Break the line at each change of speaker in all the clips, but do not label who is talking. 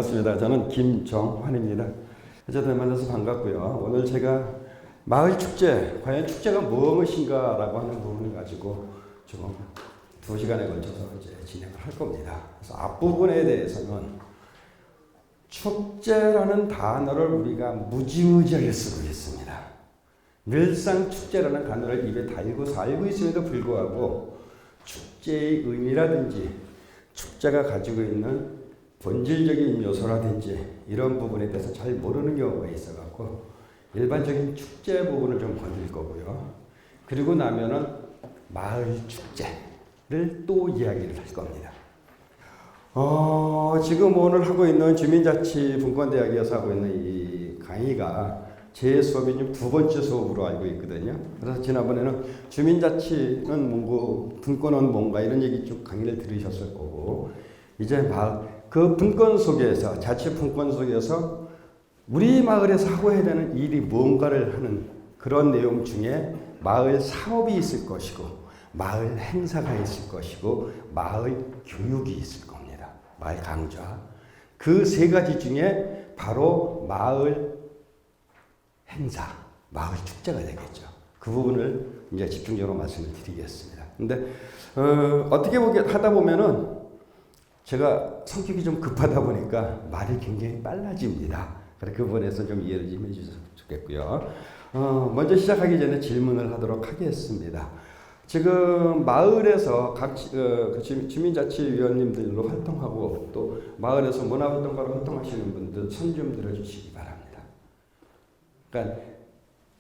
반갑습니다. 저는 김정환입니다. 어쨌든 만나서 반갑고요. 오늘 제가 마을 축제, 과연 축제가 무엇인가라고 하는 부분을 가지고 좀 2시간에 걸쳐서 이제 진행을 할 겁니다. 그래서 앞부분에 대해서는 축제라는 단어를 우리가 무지무지하게 쓰고 있습니다. 늘상 축제라는 단어를 입에 달고 살고 있음에도 불구하고 축제의 의미라든지 축제가 가지고 있는 본질적인 요소라든지 이런 부분에 대해서 잘 모르는 경우가 있어갖고 일반적인 축제 부분을 좀 건드릴 거고요. 그리고 나면은 마을 축제를 또 이야기를 할 겁니다. 지금 오늘 하고 있는 주민자치분권대학에서 하고 있는 이 강의가 제 수업이 지금 2번째 수업으로 알고 있거든요. 그래서 지난번에는 주민자치는 뭔고, 분권은 뭔가 이런 얘기 쭉 강의를 들으셨을 거고, 이제 그 분권 속에서, 자치 분권 속에서 우리 마을에서 하고 해야 되는 일이 뭔가를 하는 그런 내용 중에 마을 사업이 있을 것이고, 마을 행사가 있을 것이고, 마을 교육이 있을 겁니다. 마을 강좌. 그 3가지 중에 바로 마을 행사, 마을 축제가 되겠죠. 그 부분을 이제 집중적으로 말씀을 드리겠습니다. 근데, 어떻게 하다 보면은 제가 성격이 좀 급하다 보니까 말이 굉장히 빨라집니다. 그래서 그 부분에서 좀 이해를 좀 해주셨으면 좋겠고요. 먼저 시작하기 전에 질문을 하도록 하겠습니다. 지금 마을에서 각 주민자치위원님들로 활동하고 또 마을에서 문화활동가로 활동하시는 분들 손 좀 들어주시기 바랍니다. 그러니까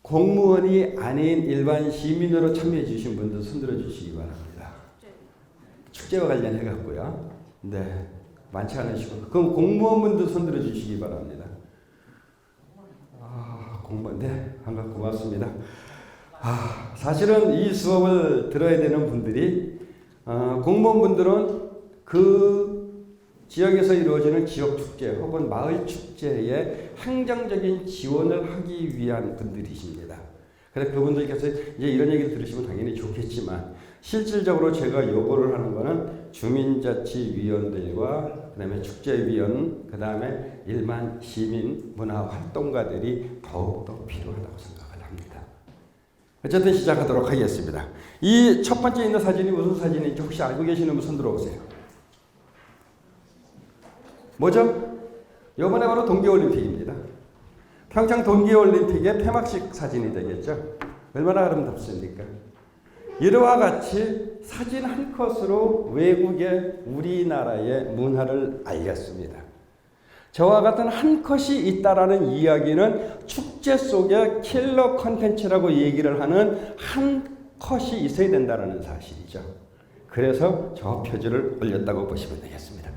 공무원이 아닌 일반 시민으로 참여해 주신 분들 손 들어주시기 바랍니다. 축제와 관련해 갖고요. 네, 많지 않으시고 그럼 공무원분들 손 들어주시기 바랍니다. 공무원, 네, 고맙습니다. 사실은 이 수업을 들어야 되는 분들이 공무원분들은 그 지역에서 이루어지는 지역 축제 혹은 마을 축제에 행정적인 지원을 하기 위한 분들이십니다. 그래서 그분들께서 이제 이런 얘기를 들으시면 당연히 좋겠지만 실질적으로 제가 요구를 하는 거는 주민자치위원들과 그다음에 축제위원, 그다음에 일반 시민 문화활동가들이 더욱더 필요하다고 생각을 합니다. 어쨌든 시작하도록 하겠습니다. 이 첫 번째 있는 사진이 무슨 사진인지 혹시 알고 계시는 분 손 들어오세요. 뭐죠? 이번에 바로 동계올림픽입니다. 평창 동계올림픽의 폐막식 사진이 되겠죠. 얼마나 아름답습니까? 이와 같이 사진 한 컷으로 외국의 우리나라의 문화를 알렸습니다. 저와 같은 한 컷이 있다라는 이야기는 축제 속에 킬러 컨텐츠라고 얘기를 하는 한 컷이 있어야 된다는 사실이죠. 그래서 저 표지를 올렸다고 보시면 되겠습니다.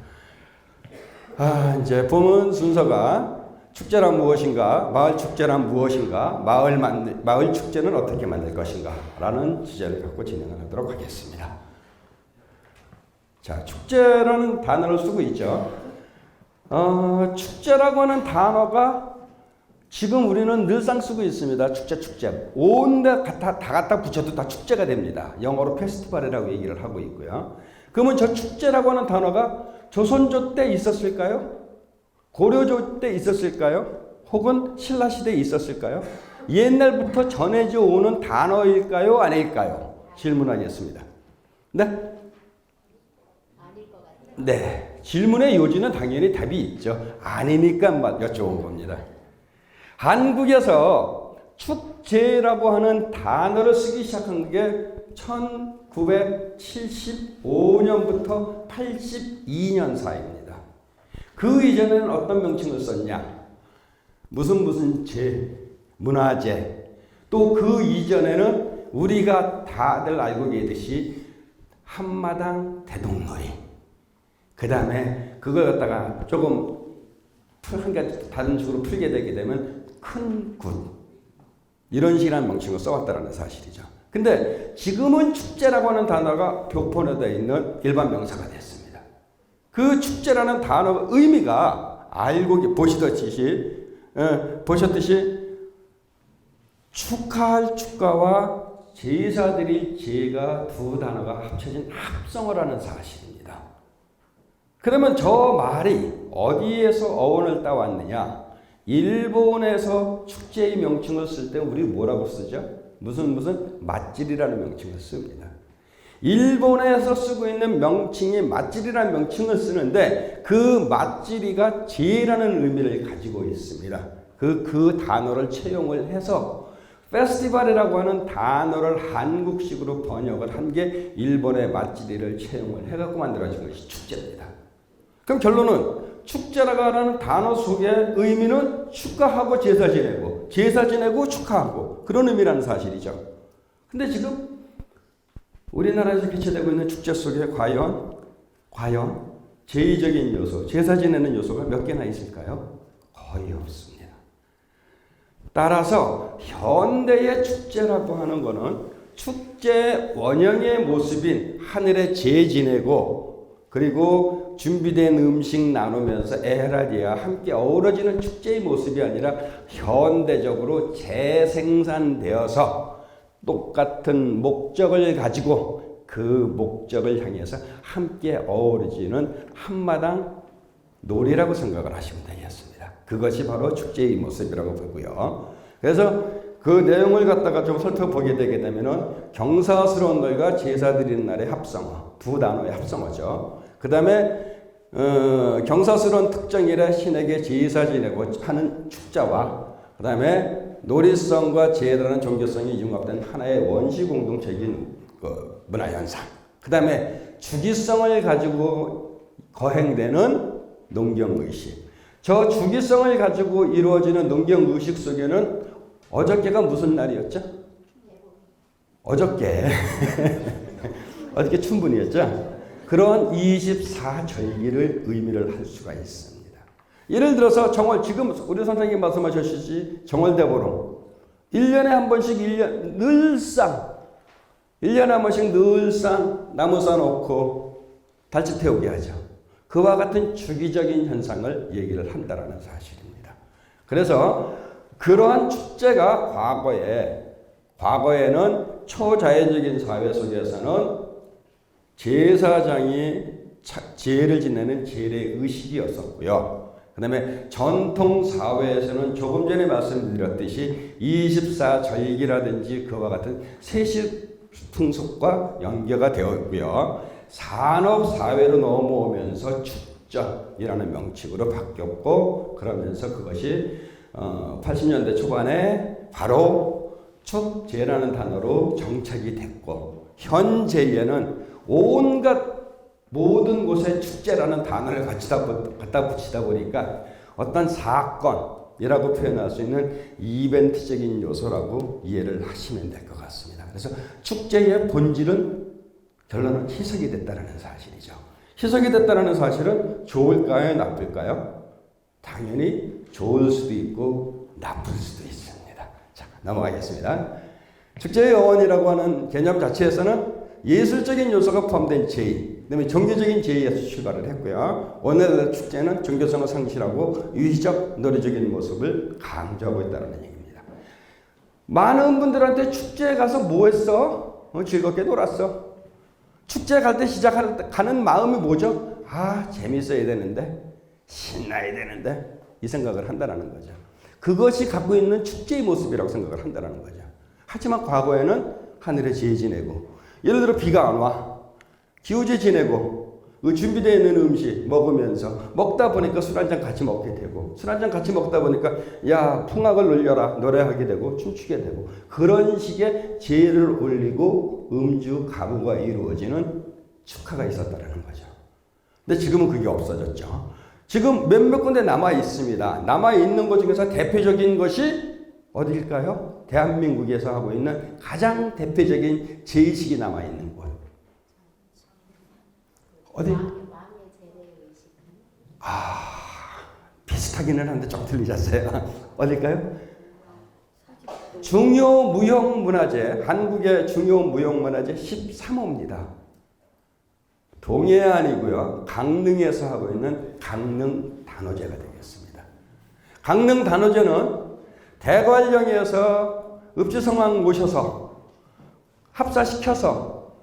이제 본문 순서가 축제란 무엇인가, 마을 축제란 무엇인가, 마을 축제는 어떻게 만들 것인가 라는 주제를 갖고 진행을 하도록 하겠습니다. 자, 축제라는 단어를 쓰고 있죠. 축제라고 하는 단어가 지금 우리는 늘상 쓰고 있습니다. 축제. 온데 다 갖다 붙여도 다 축제가 됩니다. 영어로 페스티벌이라고 얘기를 하고 있고요. 그러면 저 축제라고 하는 단어가 조선조 때 있었을까요? 고려조 때 있었을까요? 혹은 신라시대에 있었을까요? 옛날부터 전해져 오는 단어일까요? 아닐까요? 질문하겠습니다. 네? 네. 질문의 요지는 당연히 답이 있죠. 아니니까 여쭤본 겁니다. 한국에서 축제라고 하는 단어를 쓰기 시작한 게 1975년부터 82년 사이입니다. 그 이전에는 어떤 명칭을 썼냐? 무슨 문화재. 또 그 이전에는 우리가 다들 알고 계듯이 한마당 대동놀이. 그 다음에 그걸 갖다가 조금 한 가지 다른 식으로 풀게 되게 되면 큰 굿. 이런 식이라는 명칭을 써왔다는 사실이죠. 근데 지금은 축제라고 하는 단어가 교본에 있는 일반 명사가 됐습니다. 그 축제라는 단어 의미가 보셨듯이 축하할 축가와 제사 드릴 제가 두 단어가 합쳐진 합성어라는 사실입니다. 그러면 저 말이 어디에서 어원을 따왔느냐? 일본에서 축제의 명칭을 쓸 때 우리 뭐라고 쓰죠? 무슨 맛질이라는 명칭을 씁니다. 일본에서 쓰고 있는 명칭이 맛질이라는 명칭을 쓰는데 그 맛질이가 제라는 의미를 가지고 있습니다. 그 단어를 채용을 해서 페스티벌이라고 하는 단어를 한국식으로 번역을 한 게 일본의 맛질이를 채용을 해갖고 만들어진 것이 축제입니다. 그럼 결론은 축제라고 하는 단어 속의 의미는 축하하고 제사 지내고 축하하고 그런 의미라는 사실이죠. 근데 지금 우리나라에서 개최되고 있는 축제 속에 과연 제의적인 요소, 제사 지내는 요소가 몇 개나 있을까요? 거의 없습니다. 따라서 현대의 축제라고 하는 것은 축제 원형의 모습인 하늘에 제 지내고 그리고 준비된 음식 나누면서 에헤라디와 함께 어우러지는 축제의 모습이 아니라 현대적으로 재생산되어서 똑같은 목적을 가지고 그 목적을 향해서 함께 어우러지는 한마당 놀이라고 생각을 하시면 되겠습니다. 그것이 바로 축제의 모습이라고 보고요. 그래서 그 내용을 갖다가 좀 살펴보게 되게 되면은 경사스러운 날과 제사 드리는 날의 합성어, 두 단어의 합성어죠. 그 다음에 경사스러운 특정일에 신에게 제사 지내고 하는 축자와 그 다음에 놀이성과 제라는 종교성이 융합된 하나의 원시 공동체적인 문화현상. 그 다음에 주기성을 가지고 거행되는 농경의식. 저 주기성을 가지고 이루어지는 농경의식 속에는 어저께가 무슨 날이었죠? 어저께 춘분이었죠? 그런 24절기를 의미를 할 수가 있습니다. 예를 들어서 정월, 지금 우리 선생님 말씀하셨듯이 정월대보름 1년에 한 번씩 늘상 1년에 한 번씩 늘상 나무 쌓아놓고 달치 태우게 하죠. 그와 같은 주기적인 현상을 얘기를 한다는 사실입니다. 그래서 그러한 축제가 과거에는 초자연적인 사회 속에서는 제사장이 제를 지내는 제례 의식이었었고요. 그 다음에 전통 사회에서는 조금 전에 말씀드렸듯이 24절기라든지 그와 같은 세식 풍속과 연계가 되었고요. 산업 사회로 넘어오면서 축전이라는 명칭으로 바뀌었고 그러면서 그것이 80년대 초반에 바로 축제라는 단어로 정착이 됐고 현재에는 온갖 모든 곳에 축제라는 단어를 갖다 붙이다 보니까 어떤 사건이라고 표현할 수 있는 이벤트적인 요소라고 이해를 하시면 될 것 같습니다. 그래서 축제의 본질은 결론은 희석이 됐다는 사실이죠. 희석이 됐다는 사실은 좋을까요? 나쁠까요? 당연히 좋을 수도 있고 나쁠 수도 있습니다. 자, 넘어가겠습니다. 축제의 어원이라고 하는 개념 자체에서는 예술적인 요소가 포함된 제의, 그다음에 종교적인 제의에서 출발을 했고요. 오늘의 축제는 종교성을 상실하고 유희적 놀이적인 모습을 강조하고 있다는 얘기입니다. 많은 분들한테 축제에 가서 뭐 했어? 즐겁게 놀았어. 축제 갈 때 시작하는 마음이 뭐죠? 재밌어야 되는데, 신나야 되는데 이 생각을 한다는 거죠. 그것이 갖고 있는 축제의 모습이라고 생각을 한다는 거죠. 하지만 과거에는 하늘에 제 지내고 예를 들어 비가 안 와. 기우제 지내고 그 준비되어 있는 음식 먹으면서 먹다 보니까 술 한잔 같이 먹게 되고 술 한잔 같이 먹다 보니까 야 풍악을 울려라 노래하게 되고 춤추게 되고 그런 식의 제를 올리고 음주 가무가 이루어지는 축하가 있었다는 거죠. 근데 지금은 그게 없어졌죠. 지금 몇몇 군데 남아 있습니다. 남아 있는 것 중에서 대표적인 것이 어디일까요? 대한민국에서 하고 있는 가장 대표적인 제의식이 남아있는 곳. 어디? 비슷하기는 한데 좀 틀리셨어요. 어딜까요? 중요무형문화재, 한국의 중요무형문화재 13호입니다. 동해안이고요. 강릉에서 하고 있는 강릉단오제가 되겠습니다. 강릉단오제는 대관령에서 읍지성왕 모셔서 합사시켜서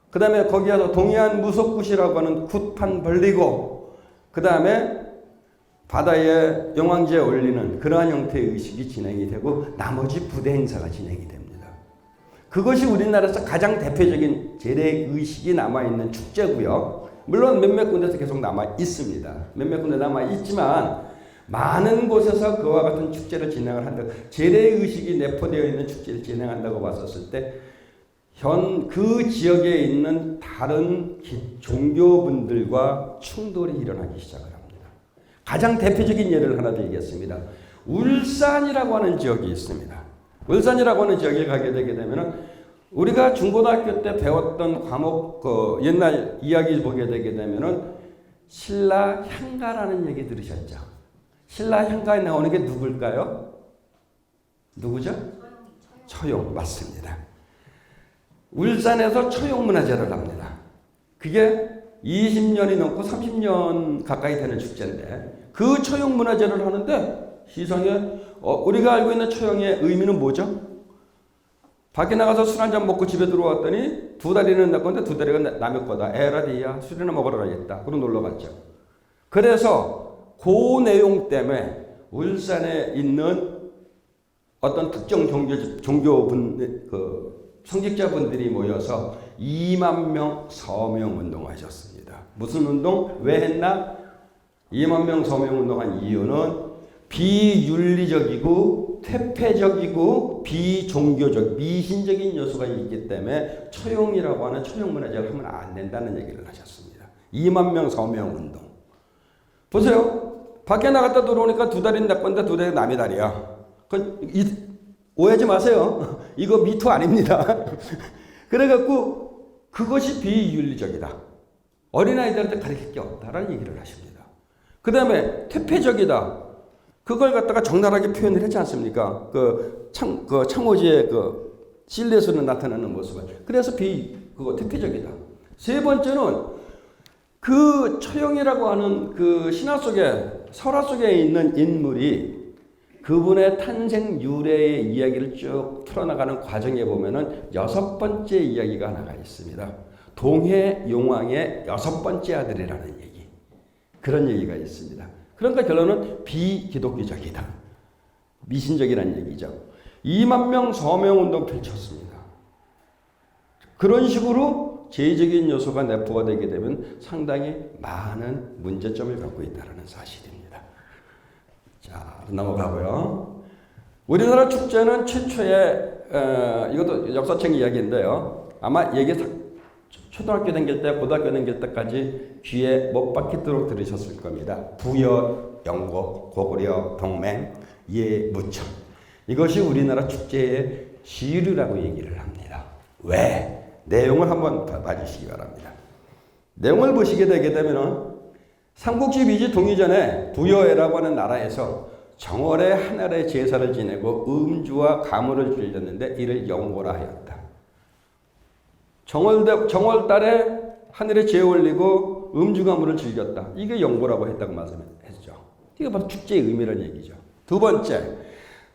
그 다음에 거기에서 동해안 무속굿이라고 하는 굿판 벌리고 그 다음에 바다에 영왕제에 올리는 그러한 형태의 의식이 진행이 되고 나머지 부대 행사가 진행이 됩니다. 그것이 우리나라에서 가장 대표적인 재래 의식이 남아있는 축제고요. 물론 몇몇 군데서 계속 남아 있습니다. 몇몇 군데 남아 있지만 많은 곳에서 그와 같은 축제를 진행을 한다. 재래 의식이 내포되어 있는 축제를 진행한다고 봤었을 때 그 지역에 있는 다른 종교분들과 충돌이 일어나기 시작을 합니다. 가장 대표적인 예를 하나 드리겠습니다. 울산이라고 하는 지역이 있습니다. 울산이라고 하는 지역에 가게 되게 되면은 우리가 중고등학교 때 배웠던 과목 옛날 이야기 보게 되게 되면은 신라향가라는 얘기 들으셨죠? 신라향가에 나오는 게 누굴까요? 누구죠? 처용 맞습니다. 울산에서 처용문화제를 합니다. 그게 20년이 넘고 30년 가까이 되는 축제인데 그 처용문화제를 하는데 시상에 우리가 알고 있는 처용의 의미는 뭐죠? 밖에 나가서 술 한잔 먹고 집에 들어왔더니 두 다리는 내 건데 두 다리가 남의 거다. 에라디야 술이나 먹으러 가야겠다. 그러고 놀러 갔죠. 그래서 그 내용 때문에 울산에 있는 어떤 특정 종교분 성직자분들이 모여서 2만 명 서명 운동하셨습니다. 무슨 운동? 왜 했나? 2만 명 서명 운동한 이유는 비윤리적이고 퇴폐적이고 비종교적 미신적인 요소가 있기 때문에 처용이라고 하는 처용문화제를 하면 안 된다는 얘기를 하셨습니다. 2만 명 서명 운동. 보세요. 밖에 나갔다 들어오니까 두 다리는 내 건데 두 다리가 남의 다리야. 오해하지 마세요. 이거 미투 아닙니다. 그래갖고 그것이 비윤리적이다. 어린아이들한테 가르칠 게 없다라는 얘기를 하십니다. 그 다음에 퇴폐적이다. 그걸 갖다가 적나라하게 표현을 했지 않습니까? 창호지의 실내에서는 나타나는 모습을. 그래서 퇴폐적이다. 세 번째는 그 처용이라고 하는 그 신화 속에, 설화 속에 있는 인물이 그분의 탄생 유래의 이야기를 쭉 풀어나가는 과정에 보면은 6번째 이야기가 하나가 있습니다. 동해용왕의 6번째 아들이라는 얘기. 그런 얘기가 있습니다. 그러니까 결론은 비기독교적이다. 미신적이라는 얘기죠. 2만 명 서명운동 펼쳤습니다. 그런 식으로 제의적인 요소가 내포가 되게 되면 상당히 많은 문제점을 갖고 있다는 사실입니다. 자, 넘어가고요. 우리나라 축제는 최초의 이것도 역사책 이야기인데요. 아마 얘기 초등학교 다닐 때, 고등학교 다닐 때까지 귀에 못 박히도록 들으셨을 겁니다. 부여, 영고, 고구려, 동맹, 예, 무청. 이것이 우리나라 축제의 시류라고 얘기를 합니다. 왜? 내용을 한번 봐주시기 바랍니다. 내용을 보시게 되게 되면은 삼국지 비지 동의전에 부여해라고 하는 나라에서 정월에 하늘의 제사를 지내고 음주와 가물을 즐겼는데 이를 영고라 하였다. 정월달에 하늘에 재 올리고 음주가물을 즐겼다. 이게 영고라고 했다고 말씀했죠. 이게 바로 축제의 의미라는 얘기죠. 두 번째,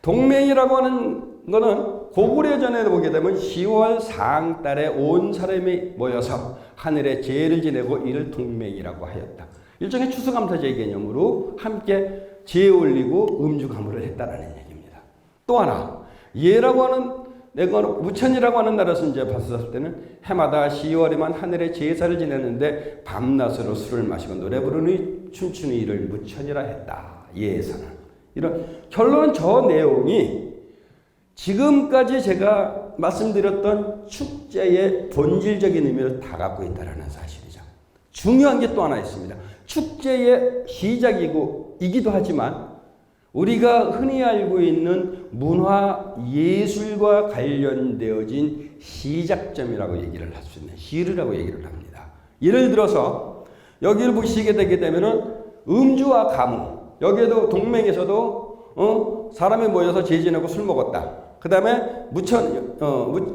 동맹이라고 하는 거는 고구려전에 보게 되면 10월 상달에 온 사람이 모여서 하늘에 제를 지내고 이를 동맹이라고 하였다. 일종의 추수감사제의 개념으로 함께 재 올리고 음주가물을 했다라는 얘기입니다. 또 하나, 예라고 하는 무천이라고 하는 나라에서 이제 봤을 때는 해마다 10월에만 하늘에 제사를 지내는데 밤낮으로 술을 마시고 노래 부르니 춤추는 이를 무천이라 했다. 예에서는. 이런 결론은 저 내용이 지금까지 제가 말씀드렸던 축제의 본질적인 의미를 다 갖고 있다는 사실이죠. 중요한 게 또 하나 있습니다. 축제의 시작이기도 하지만 우리가 흔히 알고 있는 문화 예술과 관련되어진 시작점이라고 얘기를 할 수 있는 시르라고 얘기를 합니다. 예를 들어서 여기를 보시게 되게 되면은 음주와 가무, 여기에도 동맹에서도 사람이 모여서 제지내고 술 먹었다. 그 다음에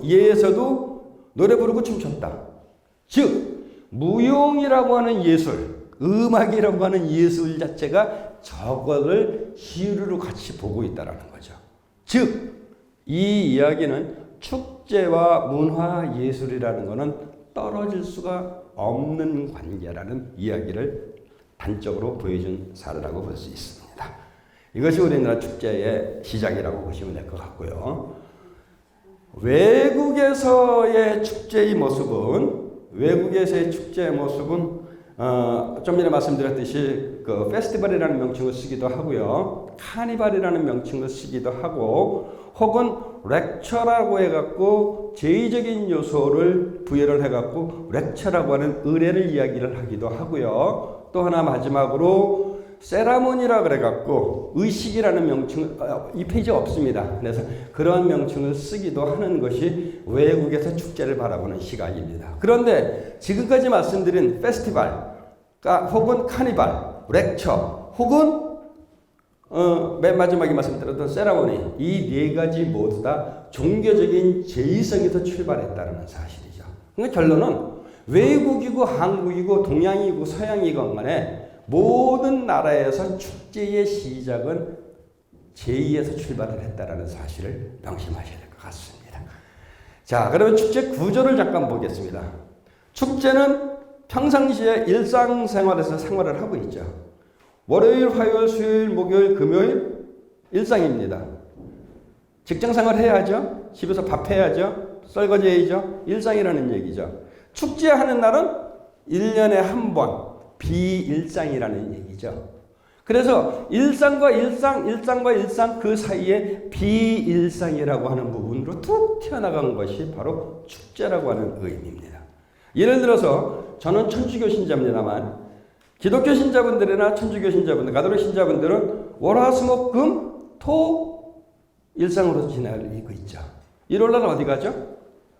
예에서도 노래 부르고 춤췄다. 즉 무용이라고 하는 예술, 음악이라고 하는 예술 자체가 저거를 시류로 같이 보고 있다는 거죠. 즉, 이 이야기는 축제와 문화 예술이라는 것은 떨어질 수가 없는 관계라는 이야기를 단적으로 보여준 사례라고 볼 수 있습니다. 이것이 우리나라 축제의 시작이라고 보시면 될 것 같고요. 외국에서의 축제의 모습은 좀 전에 말씀드렸듯이 그 페스티벌이라는 명칭을 쓰기도 하고요. 카니발이라는 명칭을 쓰기도 하고 혹은 렉처라고 해갖고 제의적인 요소를 부여를 해갖고 렉처라고 하는 의례를 이야기를 하기도 하고요. 또 하나 마지막으로 세라모니라 그래갖고 의식이라는 명칭, 이 페이지에 없습니다. 그래서 그런 명칭을 쓰기도 하는 것이 외국에서 축제를 바라보는 시각입니다. 그런데 지금까지 말씀드린 페스티벌 혹은 카니발, 렉처 혹은 맨 마지막에 말씀드렸던 세라모니, 이 네 가지 모두 다 종교적인 제의성에서 출발했다는 사실이죠. 그러니까 결론은 외국이고 한국이고 동양이고 서양이건 간에 모든 나라에서 축제의 시작은 제의에서 출발을 했다는 사실을 명심하셔야 될 것 같습니다. 자, 그러면 축제 구조를 잠깐 보겠습니다. 축제는 평상시에 일상생활에서 생활을 하고 있죠. 월요일, 화요일, 수요일, 목요일, 금요일 일상입니다. 직장생활 해야죠. 집에서 밥 해야죠. 설거지 해야죠. 일상이라는 얘기죠. 축제하는 날은 1년에 한 번 비일상이라는 얘기죠. 그래서 일상과 일상 그 사이에 비일상이라고 하는 부분으로 툭 튀어나간 것이 바로 축제라고 하는 의미입니다. 예를 들어서 저는 천주교 신자입니다만 기독교 신자분들이나 천주교 신자분들, 가톨릭 신자분들은 월화수목금 토 일상으로 지내고 있죠. 일요일날 어디 가죠?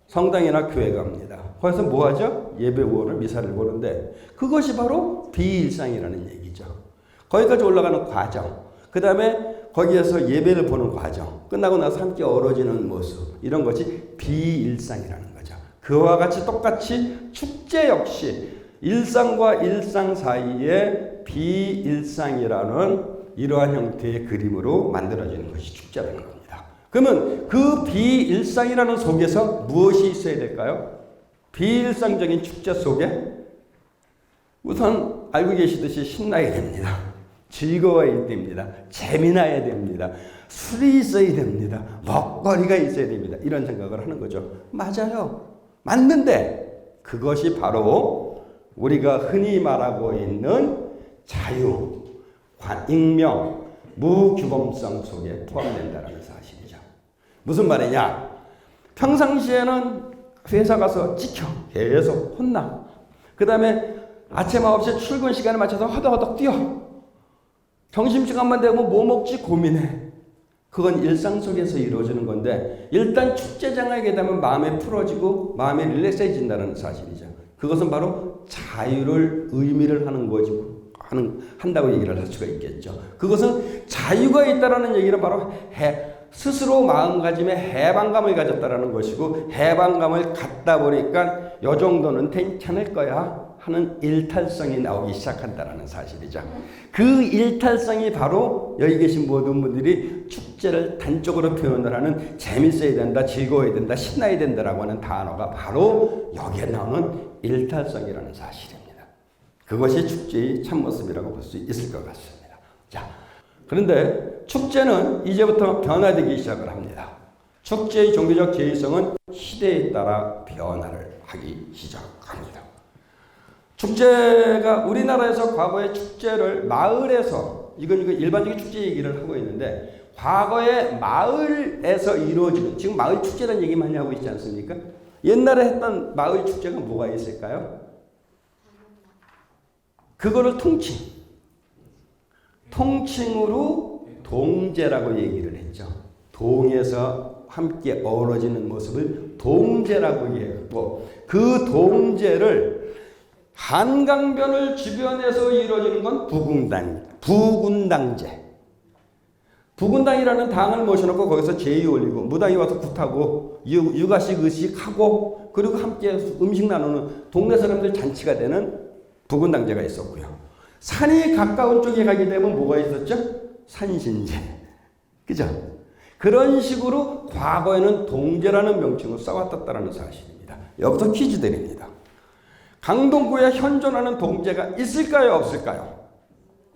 성당이나 교회 갑니다. 거기서 뭐 하죠? 예배 후원을 미사를 보는데 그것이 바로 비일상이라는 얘기죠. 거기까지 올라가는 과정, 그 다음에 거기에서 예배를 보는 과정, 끝나고 나서 함께 어우러지는 모습, 이런 것이 비일상이라는 거죠. 그와 같이 똑같이 축제 역시 일상과 일상 사이에 비일상이라는 이러한 형태의 그림으로 만들어지는 것이 축제라는 겁니다. 그러면 그 비일상이라는 속에서 무엇이 있어야 될까요? 비일상적인 축제 속에 우선 알고 계시듯이 신나야 됩니다. 즐거워야 됩니다. 재미나야 됩니다. 술이 있어야 됩니다. 먹거리가 있어야 됩니다. 이런 생각을 하는 거죠. 맞아요. 맞는데 그것이 바로 우리가 흔히 말하고 있는 자유, 익명, 무규범성 속에 포함된다는 사실이죠. 무슨 말이냐? 평상시에는 회사 가서 찍혀 계속 혼나. 그 다음에 아침 9시 출근 시간에 맞춰서 허덕허덕 뛰어. 점심시간만 되면 뭐 먹지 고민해. 그건 일상 속에서 이루어지는 건데 일단 축제장에 가게 되면 마음이 풀어지고 마음이 릴렉스해진다는 사실이죠. 그것은 바로 자유를 의미를 하는 거지 한다고 얘기를 할 수가 있겠죠. 그것은 자유가 있다라는 얘기는 바로 스스로 마음가짐에 해방감을 가졌다라는 것이고 해방감을 갖다 보니까 요 정도는 괜찮을 거야 하는 일탈성이 나오기 시작한다는 사실이죠. 그 일탈성이 바로 여기 계신 모든 분들이 축제를 단적으로 표현을 하는 재밌어야 된다, 즐거워야 된다, 신나야 된다라고 하는 단어가 바로 여기에 나오는 일탈성이라는 사실입니다. 그것이 축제의 참모습이라고 볼 수 있을 것 같습니다. 자, 그런데 축제는 이제부터 변화되기 시작을 합니다. 축제의 종교적 제의성은 시대에 따라 변화를 하기 시작합니다. 축제가 우리나라에서 과거의 축제를 마을에서 이건 일반적인 축제 얘기를 하고 있는데 과거에 마을에서 이루어지는 지금 마을 축제라는 얘기 많이 하고 있지 않습니까? 옛날에 했던 마을 축제가 뭐가 있을까요? 그거를 통칭으로 동제라고 얘기를 했죠. 동에서 함께 어우러지는 모습을 동제라고 얘기했고 그 동제를 한강변을 주변에서 이루어지는 건 부군당제. 부군당이라는 당을 모셔놓고 거기서 제의 올리고 무당이 와서 굿하고 육아식 의식하고 그리고 함께 음식 나누는 동네 사람들 잔치가 되는 부군당제가 있었고요. 산이 가까운 쪽에 가게 되면 뭐가 있었죠? 산신제. 그죠? 그런 식으로 과거에는 동제라는 명칭을 써왔다는 사실입니다. 여기서 퀴즈 드립니다. 강동구에 현존하는 동제가 있을까요? 없을까요?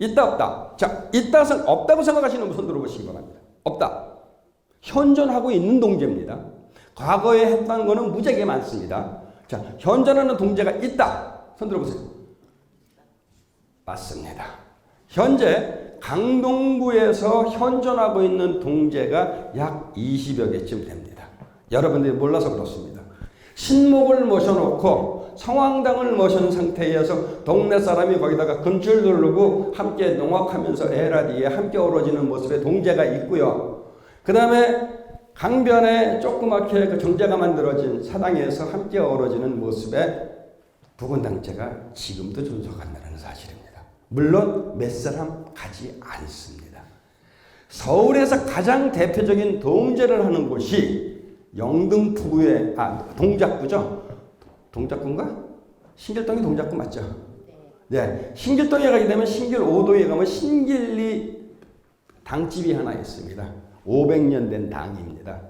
있다 없다. 자, 없다고 생각하시는 분 손 들어보시기 바랍니다. 없다. 현존하고 있는 동제입니다. 과거에 했다는 것은 무지하게 많습니다. 자, 현존하는 동제가 있다. 손 들어보세요. 맞습니다. 현재 강동구에서 현존하고 있는 동제가 약 20여 개쯤 됩니다. 여러분들이 몰라서 그렇습니다. 신목을 모셔놓고 성황당을 모신 상태에서 동네 사람이 거기다가 금줄 두르고 함께 농악하면서 에라디에 함께 어우러지는 모습의 동제가 있고요. 그 다음에 강변에 조그맣게 그 정자가 만들어진 사당에서 함께 어우러지는 모습의 부군당제가 지금도 존속한다는 사실입니다. 물론 몇 사람 가지 않습니다. 서울에서 가장 대표적인 동제를 하는 곳이 영등포구의 동작구죠. 동작구인가? 신길동이 동작구 맞죠? 네. 신길동에 가게 되면 신길 5동에 가면 신길리 당집이 하나 있습니다. 500년 된 당입니다.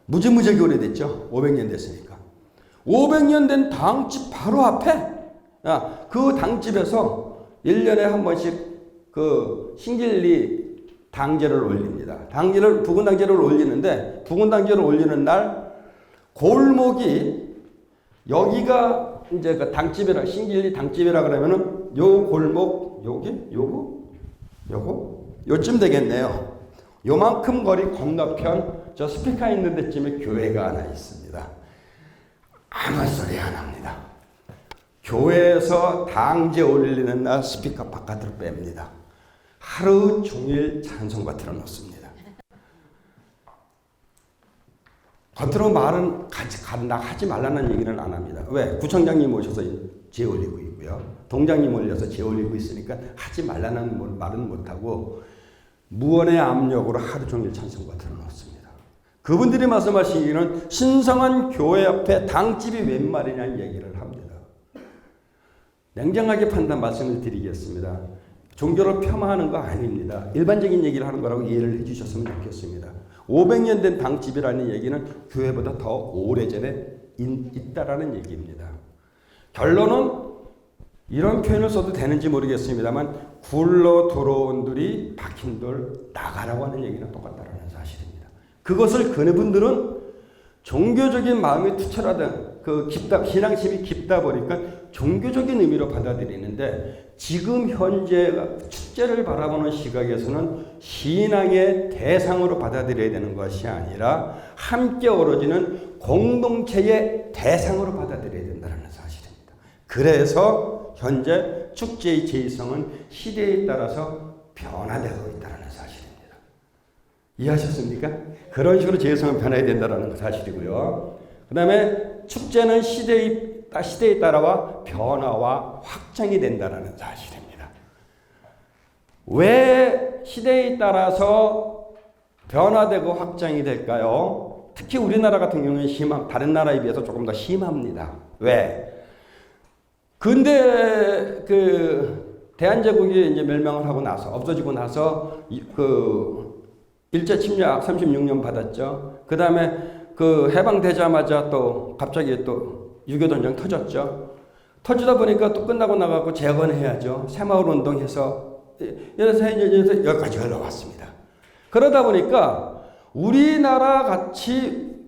무지무지하게 오래됐죠. 500년 됐으니까. 500년 된 당집 바로 앞에 그 당집에서 1년에 한 번씩 그 신길리 당제를 올립니다. 부군당제를 올리는데 부군당제를 올리는 날 골목이 여기가 이제 그 당집이라 신길리 당집이라 그러면은 요 골목 요쯤 되겠네요. 요만큼 거리 건너편 저 스피커 있는 데쯤에 교회가 하나 있습니다. 아무 소리 안 합니다. 교회에서 당제 올리는 날 스피커 바깥으로 뺍니다. 하루 종일 찬송가 틀어놓습니다. 겉으로 말은 하지 말라는 얘기는 안 합니다. 왜? 구청장님 오셔서 제 올리고 있고요. 동장님 올려서 제 올리고 있으니까 하지 말라는 말은 못하고 무언의 압력으로 하루 종일 찬송가 틀어놓습니다. 그분들이 말씀하시기는 신성한 교회 앞에 당집이 웬 말이냐는 얘기를 합니다. 냉정하게 말씀을 드리겠습니다. 종교를 폄하하는 거 아닙니다. 일반적인 얘기를 하는 거라고 이해를 해주셨으면 좋겠습니다. 500년 된 당집이라는 얘기는 교회보다 더 오래전에 있다라는 얘기입니다. 결론은 이런 표현을 써도 되는지 모르겠습니다만 굴러 들어온 돌이 박힌 돌 나가라고 하는 얘기는 똑같다라는 사실입니다. 그것을 그분들은 종교적인 마음이 투철하던 신앙심이 깊다 보니까 종교적인 의미로 받아들이는데 지금 현재 축제를 바라보는 시각에서는 신앙의 대상으로 받아들여야 되는 것이 아니라 함께 어우러지는 공동체의 대상으로 받아들여야 된다는 사실입니다. 그래서 현재 축제의 제의성은 시대에 따라서 변화되고 있다는 사실입니다. 이해하셨습니까? 그런 식으로 제의성은 변해야 된다는 사실이고요. 그 다음에 축제는 시대에 따라와 변화와 확장이 된다는 사실입니다. 왜 시대에 따라서 변화되고 확장이 될까요? 특히 우리나라 같은 경우는 다른 나라에 비해서 조금 더 심합니다. 왜? 근데 대한제국이 이제 멸망을 하고 나서 없어지고 나서 일제 침략 36년 받았죠. 그 다음에 해방되자마자 또 갑자기 또 6.25 전쟁 터졌죠. 터지다 보니까 또 끝나고 나가고 재건해야죠. 새마을 운동해서 여기까지 흘러왔습니다. 그러다 보니까 우리나라 같이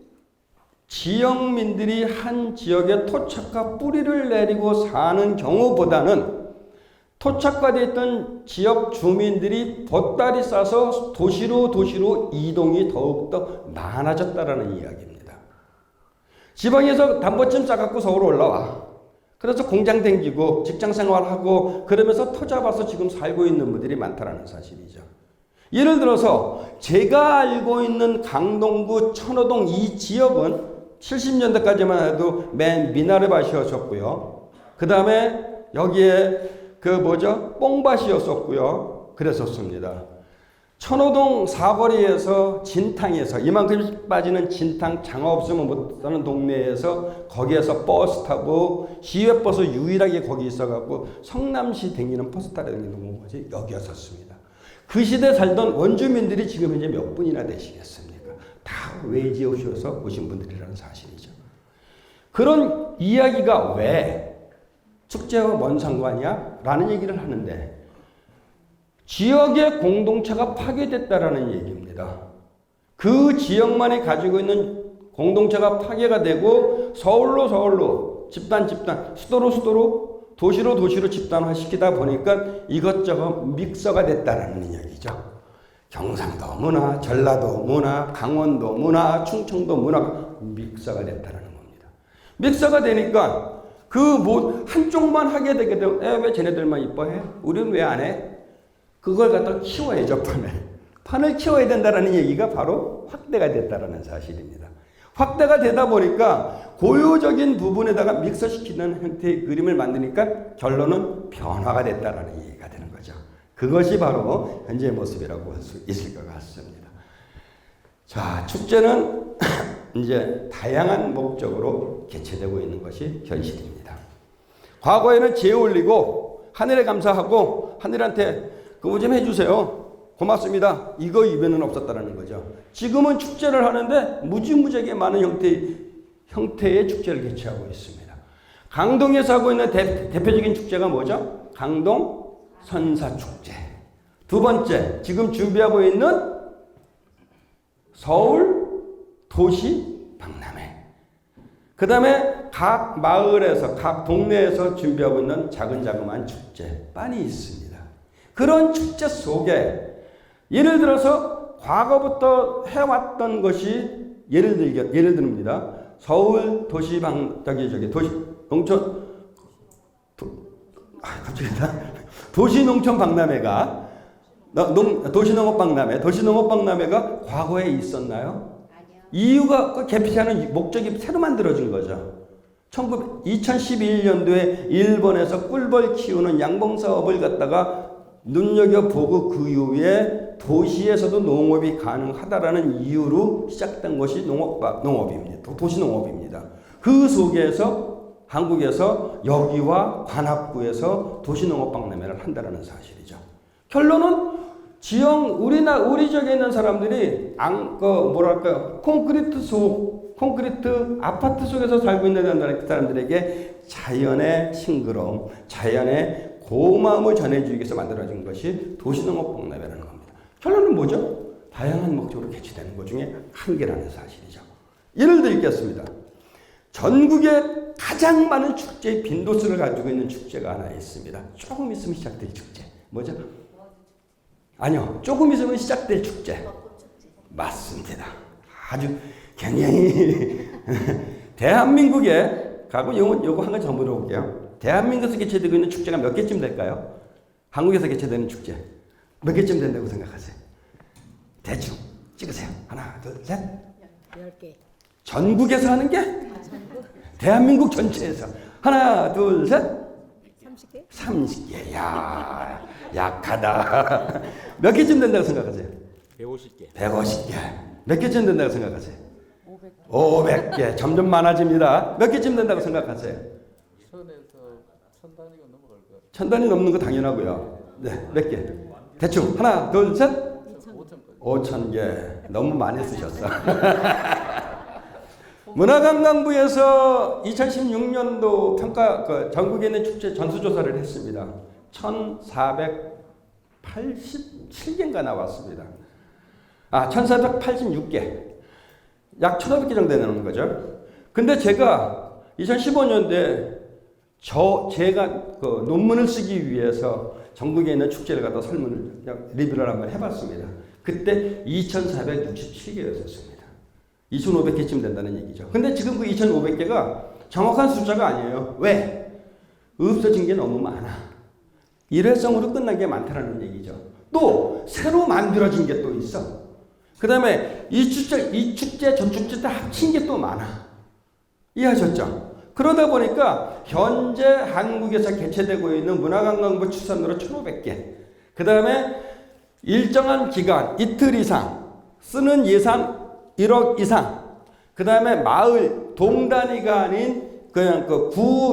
지역민들이 한 지역에 토착과 뿌리를 내리고 사는 경우보다는 토착화되어 있던 지역 주민들이 보따리 싸서 도시로 이동이 더욱더 많아졌다라는 이야기입니다. 지방에서 담보쯤 싸갖고 서울 올라와. 그래서 공장 댕기고 직장 생활하고 그러면서 터 잡아서 지금 살고 있는 분들이 많다라는 사실이죠. 예를 들어서 제가 알고 있는 강동구 천호동 이 지역은 70년대까지만 해도 맨 미나르밭이었었고요. 그 다음에 여기에 뽕밭이었었고요. 그랬었습니다. 천호동 사거리에서 진탕에서 이만큼 빠지는 진탕 장어 없으면 못 사는 동네에서 거기에서 버스 타고 시외버스 유일하게 거기 있어갖고 성남시 댕기는 버스 타러 다니는 곳이 여기였었습니다. 그 시대에 살던 원주민들이 지금 현재 몇 분이나 되시겠습니까? 다 외지에 오셔서 오신 분들이라는 사실이죠. 그런 이야기가 왜 축제와 뭔 상관이야? 라는 얘기를 하는데 지역의 공동체가 파괴됐다라는 얘기입니다. 그 지역만이 가지고 있는 공동체가 파괴가 되고 서울로 집단 수도로 도시로 집단화시키다 보니까 이것저것 믹서가 됐다라는 이야기죠. 경상도 문화, 전라도 문화, 강원도 문화, 충청도 문화가 믹서가 됐다라는 겁니다. 믹서가 되니까 한쪽만 하게 되게 되면 왜 쟤네들만 이뻐해? 우리는 왜 안 해? 그걸 갖다 키워야죠, 판을 키워야 된다는 얘기가 바로 확대가 됐다는 사실입니다. 확대가 되다 보니까 고유적인 부분에다가 믹서시키는 형태의 그림을 만드니까 결론은 변화가 됐다는 얘기가 되는 거죠. 그것이 바로 현재의 모습이라고 할 수 있을 것 같습니다. 자, 축제는 이제 다양한 목적으로 개최되고 있는 것이 현실입니다. 과거에는 제에 올리고 하늘에 감사하고 하늘한테 그거 좀 해주세요. 고맙습니다. 이거 이외에는 없었다는 거죠. 지금은 축제를 하는데 무지무지하게 많은 형태의 축제를 개최하고 있습니다. 강동에서 하고 있는 대표적인 축제가 뭐죠? 강동 선사축제. 두 번째, 지금 준비하고 있는 서울 도시 박람회. 그 다음에 각 마을에서, 각 동네에서 준비하고 있는 자그마한 축제, 빤이 있습니다. 그런 축제 속에 예를 들어서 과거부터 해왔던 것이 예를 듭니다. 서울 도시 농촌 박람회가 도시농업 박람회가 과거에 있었나요? 아니요. 이유가 그 개최하는 목적이 새로 만들어진 거죠. 2011년도에 일본에서 꿀벌 키우는 양봉 사업을 갖다가 눈여겨보고 그 이후에 도시에서도 농업이 가능하다라는 이유로 시작된 것이 농업입니다. 도시농업입니다. 그 속에서 한국에서 여기와 관악구에서 도시농업 박람회를 한다는 사실이죠. 결론은 우리 지역에 있는 사람들이 콘크리트 아파트 속에서 살고 있는 사람들에게 자연의 싱그러움, 자연의 고마움을 전해주기 위해서 만들어진 것이 도시농업 박람회라는 겁니다. 결론은 뭐죠? 다양한 목적으로 개최되는 것 중에 한 개라는 사실이죠. 예를 들겠습니다. 전국에 가장 많은 축제의 빈도수를 가지고 있는 축제가 하나 있습니다. 조금 있으면 시작될 축제. 뭐죠? 아니요. 조금 있으면 시작될 축제. 맞습니다. 아주 굉장히 대한민국에 가고 요거 한 가지 더 물어볼게요. 대한민국에서 개최되고 있는 축제가 몇 개쯤 될까요? 한국에서 개최되는 축제 몇 개쯤 된다고 생각하세요? 대충 찍으세요. 하나, 둘, 셋.
10개.
전국에서 하는 게? 대한민국 전체에서. 하나, 둘, 셋.
30개?
30개. 야, 약하다. 몇 개쯤 된다고 생각하세요?
150개.
150개. 몇 개쯤 된다고 생각하세요? 500개. 점점 많아집니다. 몇 개쯤 된다고 생각하세요?
1000단위가 넘어갈 거예요.
1000단위 넘는 거 당연하고요. 네, 몇 개? 대충 하나, 둘, 셋. 5,000개. 너무 많이 쓰셨어. 문화관광부에서 2016년도 전국에 있는 축제 전수조사를 했습니다. 1,487개인가 나왔습니다. 1,486개. 약 1,500개 정도 되는 거죠. 근데 제가 2015년도에 제가 논문을 쓰기 위해서 전국에 있는 축제를 갖다 리뷰를 한번 해봤습니다. 그때 2,467개였었습니다. 2,500개쯤 된다는 얘기죠. 근데 지금 그 2,500개가 정확한 숫자가 아니에요. 왜? 없어진 게 너무 많아. 일회성으로 끝난 게 많다는 얘기죠. 또 새로 만들어진 게 또 있어. 그 다음에 이 축제, 저 축제 다 합친 게 또 많아. 이해하셨죠? 그러다 보니까 현재 한국에서 개최되고 있는 문화관광부 추산으로 1,500개. 그 다음에 일정한 기간, 이틀 이상, 쓰는 예산 1억 이상. 그 다음에 마을, 동 단위가 아닌 그냥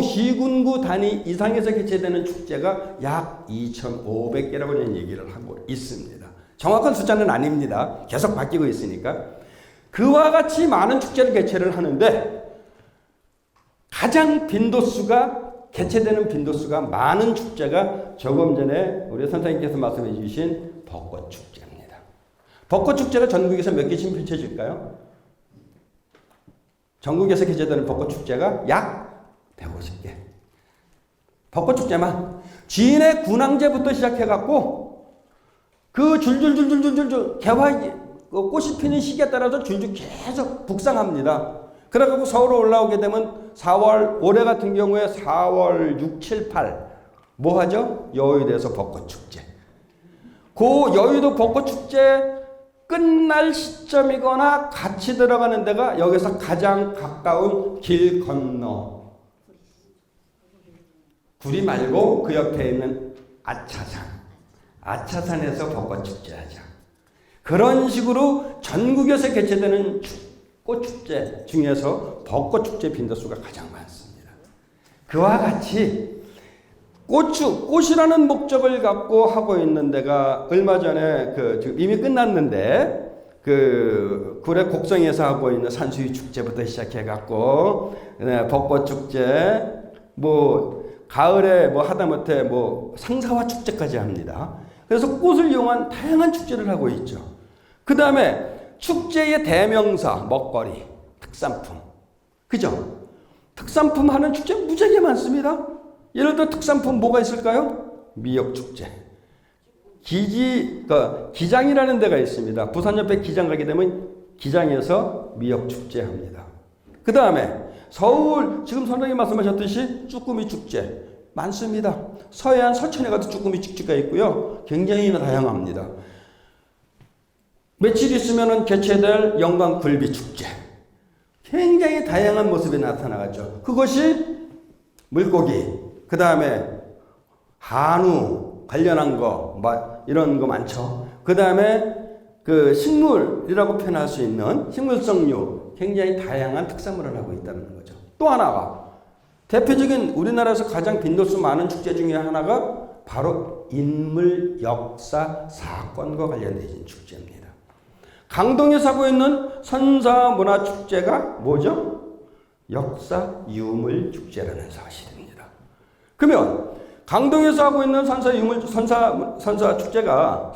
시군구 단위 이상에서 개최되는 축제가 약 2,500개라고 얘기를 하고 있습니다. 정확한 숫자는 아닙니다. 계속 바뀌고 있으니까. 그와 같이 많은 축제를 개최를 하는데 가장 빈도수가 개최되는 빈도수가 많은 축제가 조금 전에 우리 선생님께서 말씀해 주신 벚꽃축제입니다. 벚꽃축제가 전국에서 몇 개씩 펼쳐질까요? 전국에서 개최되는 벚꽃축제가 약 150개. 벚꽃축제만 진해 군항제부터 시작해갖고 그 줄줄줄줄줄줄 개화 꽃이 피는 시기에 따라서 줄줄 계속 북상합니다. 그래갖고 서울로 올라오게 되면 4월, 올해 같은 경우에 4월 6, 7, 8 뭐 하죠? 여의도에서 벚꽃축제. 그 여의도 벚꽃축제 끝날 시점이거나 같이 들어가는 데가 여기서 가장 가까운 길 건너 구리 말고 그 옆에 있는 아차산에서 벚꽃축제 하자. 그런 식으로 전국에서 개최되는 꽃축제 중에서 벚꽃축제 빈도수가 가장 많습니다. 그와 같이 꽃이라는 목적을 갖고 하고 있는 데가 얼마 전에 지금 이미 끝났는데 구례 곡성에서 하고 있는 산수유 축제부터 시작해 갖고 벚꽃 축제 가을에 하다못해 상사화 축제까지 합니다. 그래서 꽃을 이용한 다양한 축제를 하고 있죠. 그 다음에 축제의 대명사 먹거리, 특산품, 그죠? 특산품 하는 축제 무지하게 많습니다. 예를 들어 특산품 뭐가 있을까요? 미역축제. 기장이라는 데가 있습니다. 부산 옆에 기장 가게 되면 기장에서 미역축제 합니다. 그 다음에 서울, 지금 선생님이 말씀하셨듯이 쭈꾸미 축제 많습니다. 서해안 서천에 가도 쭈꾸미 축제가 있고요. 굉장히 다양합니다. 며칠 있으면 개최될 영광 굴비 축제. 굉장히 다양한 모습이 나타나죠. 그것이 물고기, 그 다음에 한우 관련한 거, 이런 거 많죠. 그 다음에 식물이라고 표현할 수 있는 식물성류, 굉장히 다양한 특산물을 하고 있다는 거죠. 또 하나가 대표적인 우리나라에서 가장 빈도수 많은 축제 중에 하나가 바로 인물, 역사, 사건과 관련된 축제입니다. 강동에서 하고 있는 선사문화축제가 뭐죠? 역사 유물 축제라는 사실입니다. 그러면 강동에서 하고 있는 선사문화축제가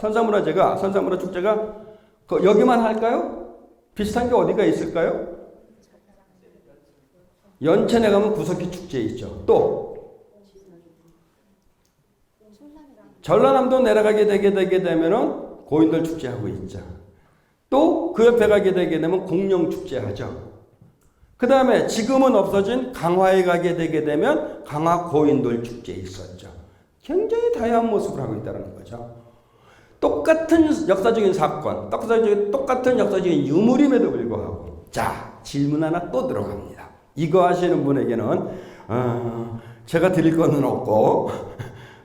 여기만 할까요? 비슷한 게 어디가 있을까요? 연천에 가면 구석기 축제 있죠. 또 전라남도 내려가게 되게 되면은 고인돌 축제하고 있죠. 또 그 옆에 가게 되게 되면 공룡 축제 하죠. 그 다음에 지금은 없어진 강화에 가게 되게 되면 강화 고인돌 축제 있었죠. 굉장히 다양한 모습을 하고 있다는 거죠. 똑같은 역사적인 사건, 똑같은 역사적인 유물임에도 불구하고, 자, 질문 하나 또 들어갑니다. 이거 하시는 분에게는 제가 드릴 거는 없고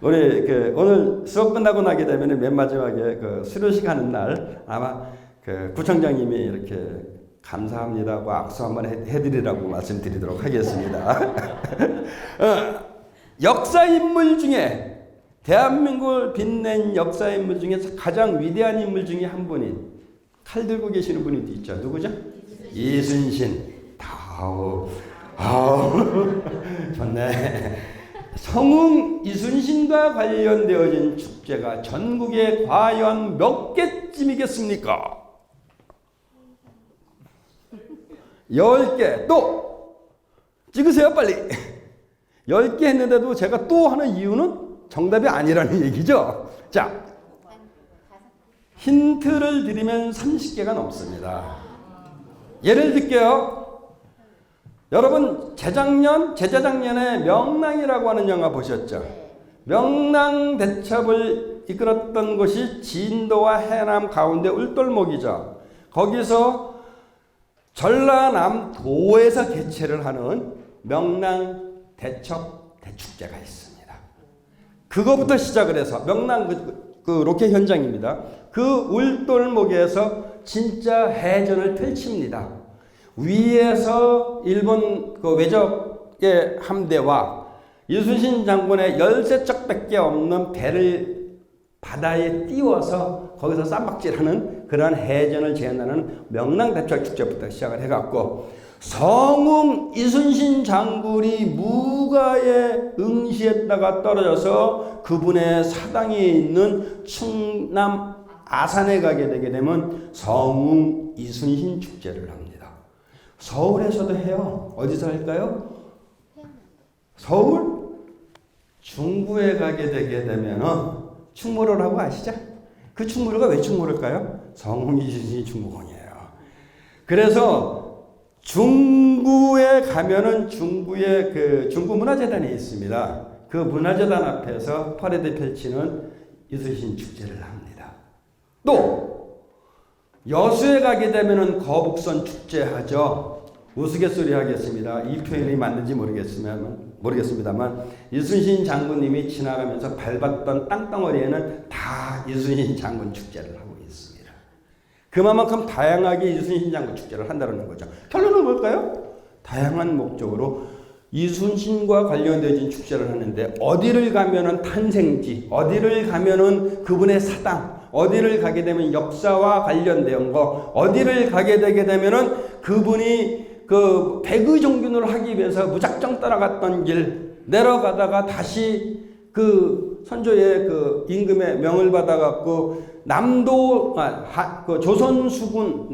우리 오늘 수업 끝나고 나게 되면 맨 마지막에 수료식 하는 날 아마 구청장님이 이렇게 감사합니다고 악수 한번 해드리라고 말씀드리도록 하겠습니다. 역사 인물 중에 대한민국을 빛낸 역사 인물 중에서 가장 위대한 인물 중에 한 분인 칼 들고 계시는 분이 있죠. 누구죠? 이순신. 좋네. 성웅 이순신과 관련되어진 축제가 전국에 과연 몇 개쯤이겠습니까? 10개. 또 찍으세요 빨리. 10개 했는데도 제가 또 하는 이유는 정답이 아니라는 얘기죠. 자, 힌트를 드리면 30개가 넘습니다. 예를 들게요. 여러분 재작년에 명랑이라고 하는 영화 보셨죠? 명랑 대첩을 이끌었던 곳이 진도와 해남 가운데 울돌목이죠. 거기서 전라남도에서 개최를 하는 명랑 대첩 대축제가 있습니다. 그거부터 시작을 해서 명랑 로켓 현장입니다. 그 울돌목에서 진짜 해전을 펼칩니다. 위에서 일본 외적의 함대와 이순신 장군의 13척밖에 없는 배를 바다에 띄워서 거기서 쌈박질하는 그런 해전을 재현하는 명랑대첩 축제부터 시작을 해갖고 성웅 이순신 장군이 무가에 응시했다가 떨어져서 그분의 사당이 있는 충남 아산에 가게 되게 되면 성웅 이순신 축제를 합니다. 서울에서도 해요. 어디서 할까요? 서울? 중구에 가게 되게 되면 충무로라고 아시죠? 그 충무로가 왜 충무로일까요? 성웅 이순신 충무공이에요. 그래서 중구에 가면은 중구에 그 중구문화재단이 있습니다. 그 문화재단 앞에서 퍼레이드 펼치는 이순신 축제를 합니다. 또 여수에 가게 되면은 거북선 축제 하죠. 우스갯소리 하겠습니다. 이 표현이 맞는지 모르겠습니다만 이순신 장군님이 지나가면서 밟았던 땅덩어리에는 다 이순신 장군 축제를 하고 있습니다. 그만큼 다양하게 이순신 장군 축제를 한다는 거죠. 결론은 뭘까요? 다양한 목적으로 이순신과 관련된 축제를 하는데 어디를 가면은 탄생지, 어디를 가면은 그분의 사당, 어디를 가게 되면 역사와 관련된 거, 어디를 가게 되게 되면은 그분이 그 백의종군을 하기 위해서 무작정 따라갔던 길 내려가다가 다시 그 선조의 그 임금의 명을 받아갖고 남도 그 조선 수군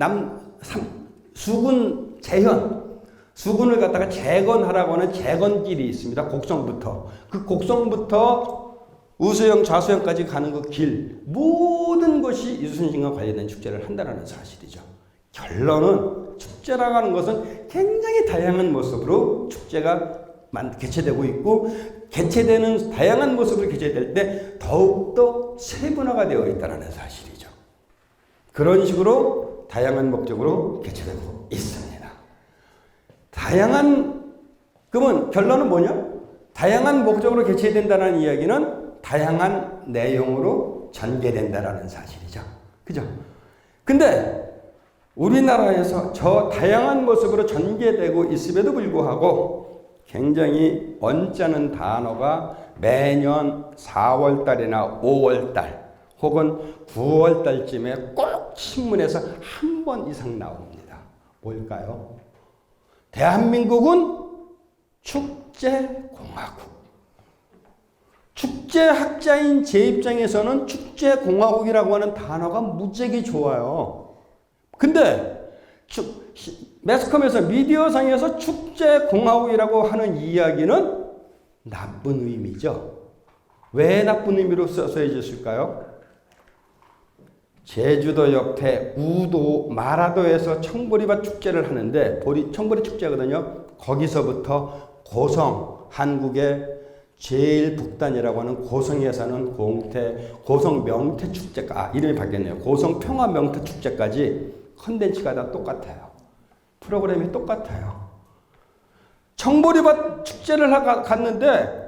수군 재현 수군을 갖다가 재건하라고 하는 재건길이 있습니다. 곡성부터 그 곡성부터 우수영 좌수영까지 가는 그 길 모든 것이 이순신과 관련된 축제를 한다는 사실이죠. 결론은 축제라고 하는 것은 굉장히 다양한 모습으로 축제가 개최되고 있고 개최되는 다양한 모습으로 개최될 때 더욱더 세분화가 되어 있다는 사실이죠. 그런 식으로 다양한 목적으로 개최되고 있습니다. 그러면 결론은 뭐냐? 다양한 목적으로 개최된다는 이야기는 다양한 내용으로 전개된다는 사실이죠. 그죠? 근데 우리나라에서 저 다양한 모습으로 전개되고 있음에도 불구하고 굉장히 언짢은 단어가 매년 4월달이나 5월달 혹은 9월달쯤에 꼭 신문에서 한 번 이상 나옵니다. 뭘까요? 대한민국은 축제공화국. 축제학자인 제 입장에서는 축제공화국이라고 하는 단어가 무지하게 좋아요. 근데 매스컴에서 미디어상에서 축제공화국이라고 하는 이야기는 나쁜 의미죠. 왜 나쁜 의미로 써져있을까요? 제주도 옆에 우도 마라도에서 청보리밭 축제를 하는데 청보리 축제거든요. 거기서부터 고성, 한국의 제일 북단이라고 하는 고성에 사는 고성 명태 축제가 이름이 바뀌었네요. 고성 평화 명태 축제까지 컨텐츠가 다 똑같아요. 프로그램이 똑같아요. 청보리밭 축제를 갔는데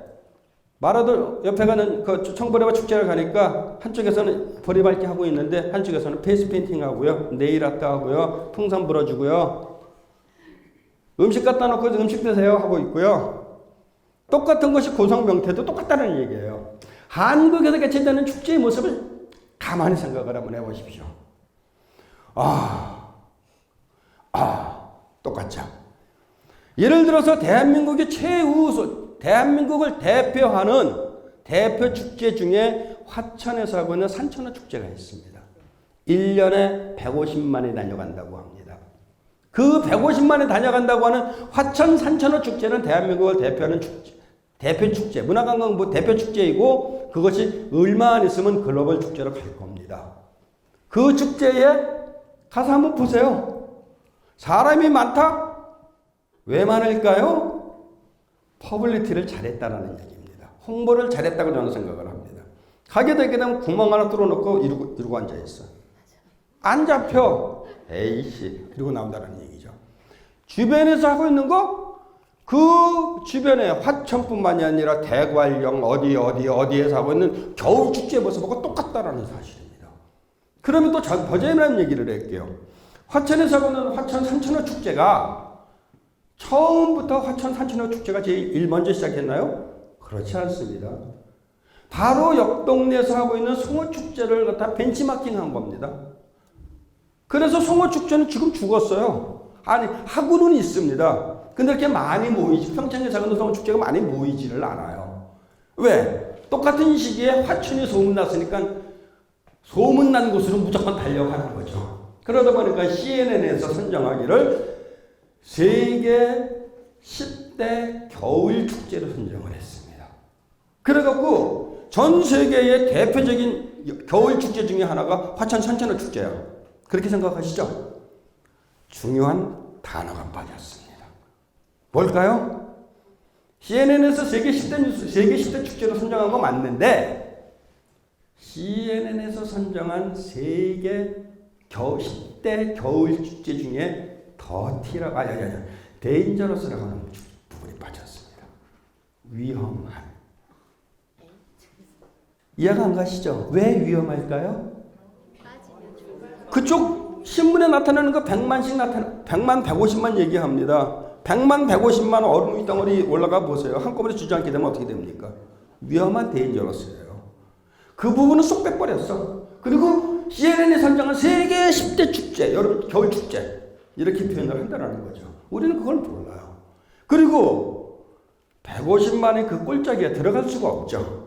마라도 옆에 가는 그 청보리밭 축제를 가니까 한쪽에서는 보리밟기 하고 있는데 한쪽에서는 페이스 페인팅 하고요. 네일 아트 하고요. 풍선 불어주고요. 음식 갖다 놓고 음식 드세요 하고 있고요. 똑같은 것이 고성 명태도 똑같다는 얘기예요. 한국에서 개최되는 축제의 모습을 가만히 생각을 한번 해보십시오. 똑같죠. 예를 들어서 대한민국의 대한민국을 대표하는 대표 축제 중에 화천에서 하고 있는 산천어 축제가 있습니다. 1년에 150만이 다녀간다고 합니다. 그 150만이 다녀간다고 하는 화천 산천어 축제는 대한민국을 대표하는 대표 축제, 문화관광부 대표 축제이고 그것이 얼마 안 있으면 글로벌 축제로 갈 겁니다. 그 축제에 가서 한번 보세요. 사람이 많다? 왜 많을까요? 퍼블리티를 잘했다라는 얘기입니다. 홍보를 잘했다고 저는 생각을 합니다. 가게 되게 되면 구멍 하나 뚫어놓고 이러고 앉아있어. 안 잡혀. 에이씨. 그리고 나온다는 얘기죠. 주변에서 하고 있는 거? 그 주변에 화천뿐만이 아니라 대관령 어디에서 하고 있는 겨울축제 모습하고 똑같다라는 사실입니다. 그러면 또 더 재미난 얘기를 할게요. 화천에서 하고 있는 화천 산천어 축제가 처음부터 화천 산천어 축제가 제일 먼저 시작했나요? 그렇지 않습니다. 바로 옆 동네에서 하고 있는 송어축제를 갖다 벤치마킹한 겁니다. 그래서 송어축제는 지금 죽었어요. 아니 하고는 있습니다. 근데 이렇게 많이 모이지 평창의 작은 축제가 많이 모이지를 않아요. 왜? 똑같은 시기에 화춘이 소문났으니까 소문난 곳으로 무조건 달려가는 거죠. 그러다 보니까 CNN에서 선정하기를 세계 10대 겨울 축제로 선정을 했습니다. 그래갖고 전 세계의 대표적인 겨울 축제 중에 하나가 화천 산천어 축제예요. 그렇게 생각하시죠? 중요한 단어가 빠졌습니다. 뭘까요? CNN에서 세계 10대 축제로 선정한 거 맞는데 CNN에서 선정한 세계 10대 겨울 축제 중에 더티라고 데인저러스라고 하는 부분이 빠졌습니다. 위험한. 이해가 안 가시죠? 왜 위험할까요? 그쪽 신문에 나타나는 거 100만씩 100만 150만 얘기합니다. 100만 150만 얼음 덩어리 올라가 보세요. 한꺼번에 주저앉게 되면 어떻게 됩니까? 위험한 데인저러스예요. 그 부분은 쏙 빼버렸어. 그리고 CNN이 선정한 세계 10대 축제, 여름 겨울 축제 이렇게 표현을 한다는 거죠. 우리는 그걸 몰라요. 그리고 150만의 그 꼴짜기에 들어갈 수가 없죠.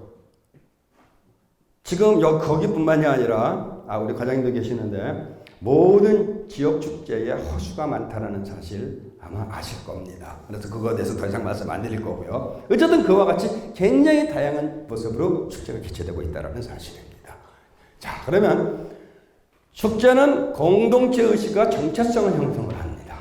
지금 거기뿐만이 아니라 우리 과장님도 계시는데 모든 지역 축제에 허수가 많다는 사실 아마 아실 겁니다. 그래서 그거에 대해서 더 이상 말씀 안 드릴 거고요. 어쨌든 그와 같이 굉장히 다양한 모습으로 축제가 개최되고 있다는 사실입니다. 자, 그러면 축제는 공동체 의식과 정체성을 형성을 합니다.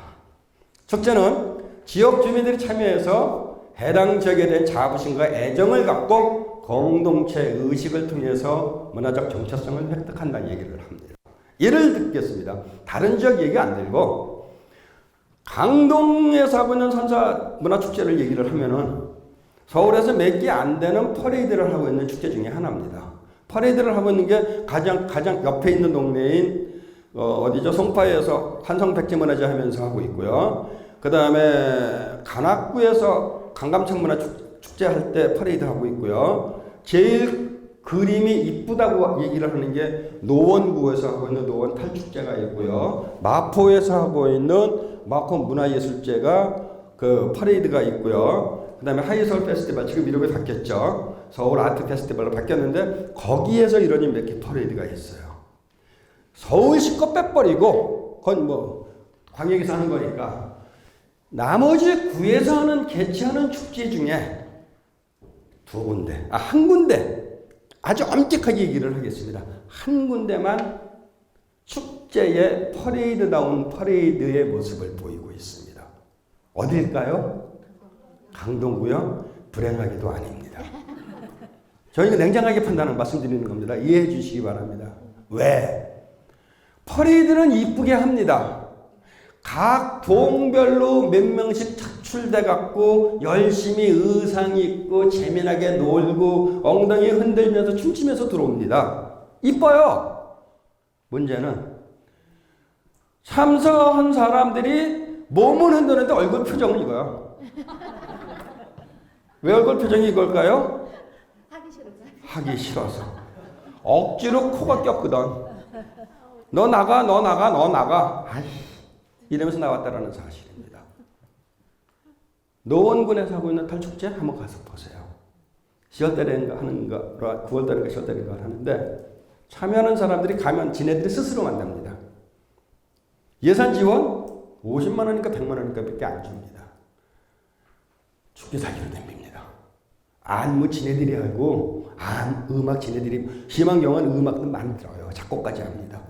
축제는 지역 주민들이 참여해서 해당 지역에 대한 자부심과 애정을 갖고 공동체 의식을 통해서 문화적 정체성을 획득한다는 얘기를 합니다. 예를 듣겠습니다. 다른 지역 얘기 안 들고 강동에서 하고 있는 선사 문화축제를 얘기를 하면은 서울에서 몇 개 안 되는 퍼레이드를 하고 있는 축제 중에 하나입니다. 퍼레이드를 하고 있는 게 가장 옆에 있는 동네인 어디죠? 송파에서 한성백제문화제 하면서 하고 있고요. 그 다음에 관악구에서 강감청 문화축제 할 때 퍼레이드 하고 있고요. 제일 그림이 이쁘다고 얘기를 하는 게 노원구에서 하고 있는 노원 탈축제가 있고요. 마포에서 하고 있는 마포 문화예술제가 그 퍼레이드가 있고요. 그 다음에 하이서울 페스티벌, 지금 이름이 바뀌었죠. 서울 아트 페스티벌로 바뀌었는데 거기에서 이루어진 몇 개 퍼레이드가 있어요. 서울시 거 빼버리고 그건 뭐 광역에서 하는 거니까 나머지 구에서 하는 개최하는 축제 중에 한 군데 아주 엄격하게 얘기를 하겠습니다. 한 군데만 축제의 퍼레이드다운 퍼레이드의 모습을 보이고 있습니다. 어딜까요? 강동구요? 불행하게도 아닙니다. 저희가 냉정하게 판단을 말씀드리는 겁니다. 이해해 주시기 바랍니다. 왜? 퍼레이드는 이쁘게 합니다. 각 동별로 몇 명씩 착출돼 갖고 열심히 의상 입고 재미나게 놀고 엉덩이 흔들면서 춤추면서 들어옵니다. 이뻐요. 문제는 참석한 사람들이 몸은 흔드는데 얼굴 표정은 이거야. 왜 얼굴 표정이 이걸까요? 하기 싫어서. 억지로 코가 꼈거든. 너 나가. 아이, 이러면서 나왔다라는 사실입니다. 노원군에서 하고 있는 탈축제 한번 가서 보세요. 10월달인가 하는가, 9월달인가 10월달인가 하는데 참여하는 사람들이 가면 지네들이 스스로 만납니다. 예산 지원 50만 원이니까 100만 원이니까 밖에 안 줍니다. 축제 사기로 냅니다. 안무 지네들이 하고 음악 지네들이 심한 경우는 음악도 만들어요. 작곡까지 합니다.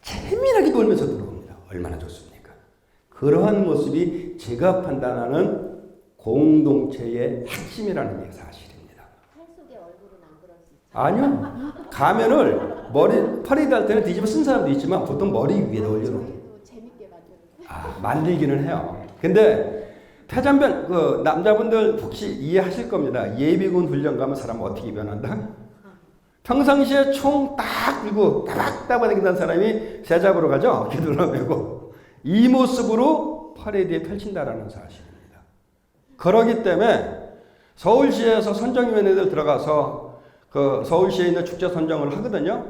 재미나게 놀면서 들어옵니다. 얼마나 좋습니까? 그러한 모습이 제가 판단하는 공동체의 핵심이라는 게 사실입니다.
팔 속에 얼굴은 안 그럴 수 있죠.
아니요. 가면을 퍼레이드 할 때는 뒤집어 쓴 사람도 있지만 보통 머리 위에다 올려놓고.
재밌게 만드는.
만들기는 해요. 근데 태잔변 그 남자분들 혹시 이해하실 겁니다. 예비군 훈련 가면 사람 어떻게 변한다? 평상시에 총 딱 들고 따박따박 다니는 사람이 새 잡으러 가죠. 기도를 메고 이 모습으로 퍼레이드에 펼친다라는 사실입니다. 그러기 때문에 서울시에서 선정위원회들 들어가서 그 서울시에 있는 축제 선정을 하거든요.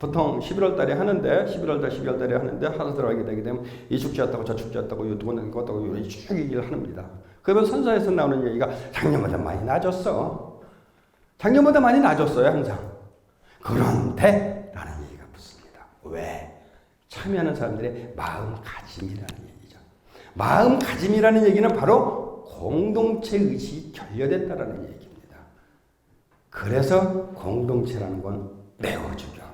보통 11월 달에 하는데 11월 달, 12월 달에 하는데 하루 들어가게 되게 되면 이 축제였다고 저 축제였다고 이 누구는 이거다고 이런 쭉 얘기를 합니다. 그러면 선사에서 나오는 얘기가 작년보다 많이 낮았어. 작년보다 많이 낮았어요 항상. 그런데 라는 얘기가 붙습니다. 왜? 참여하는 사람들의 마음가짐이라는 얘기죠. 마음가짐이라는 얘기는 바로 공동체 의식이 결여됐다라는 얘기입니다. 그래서 공동체라는 건 매우 중요합니다.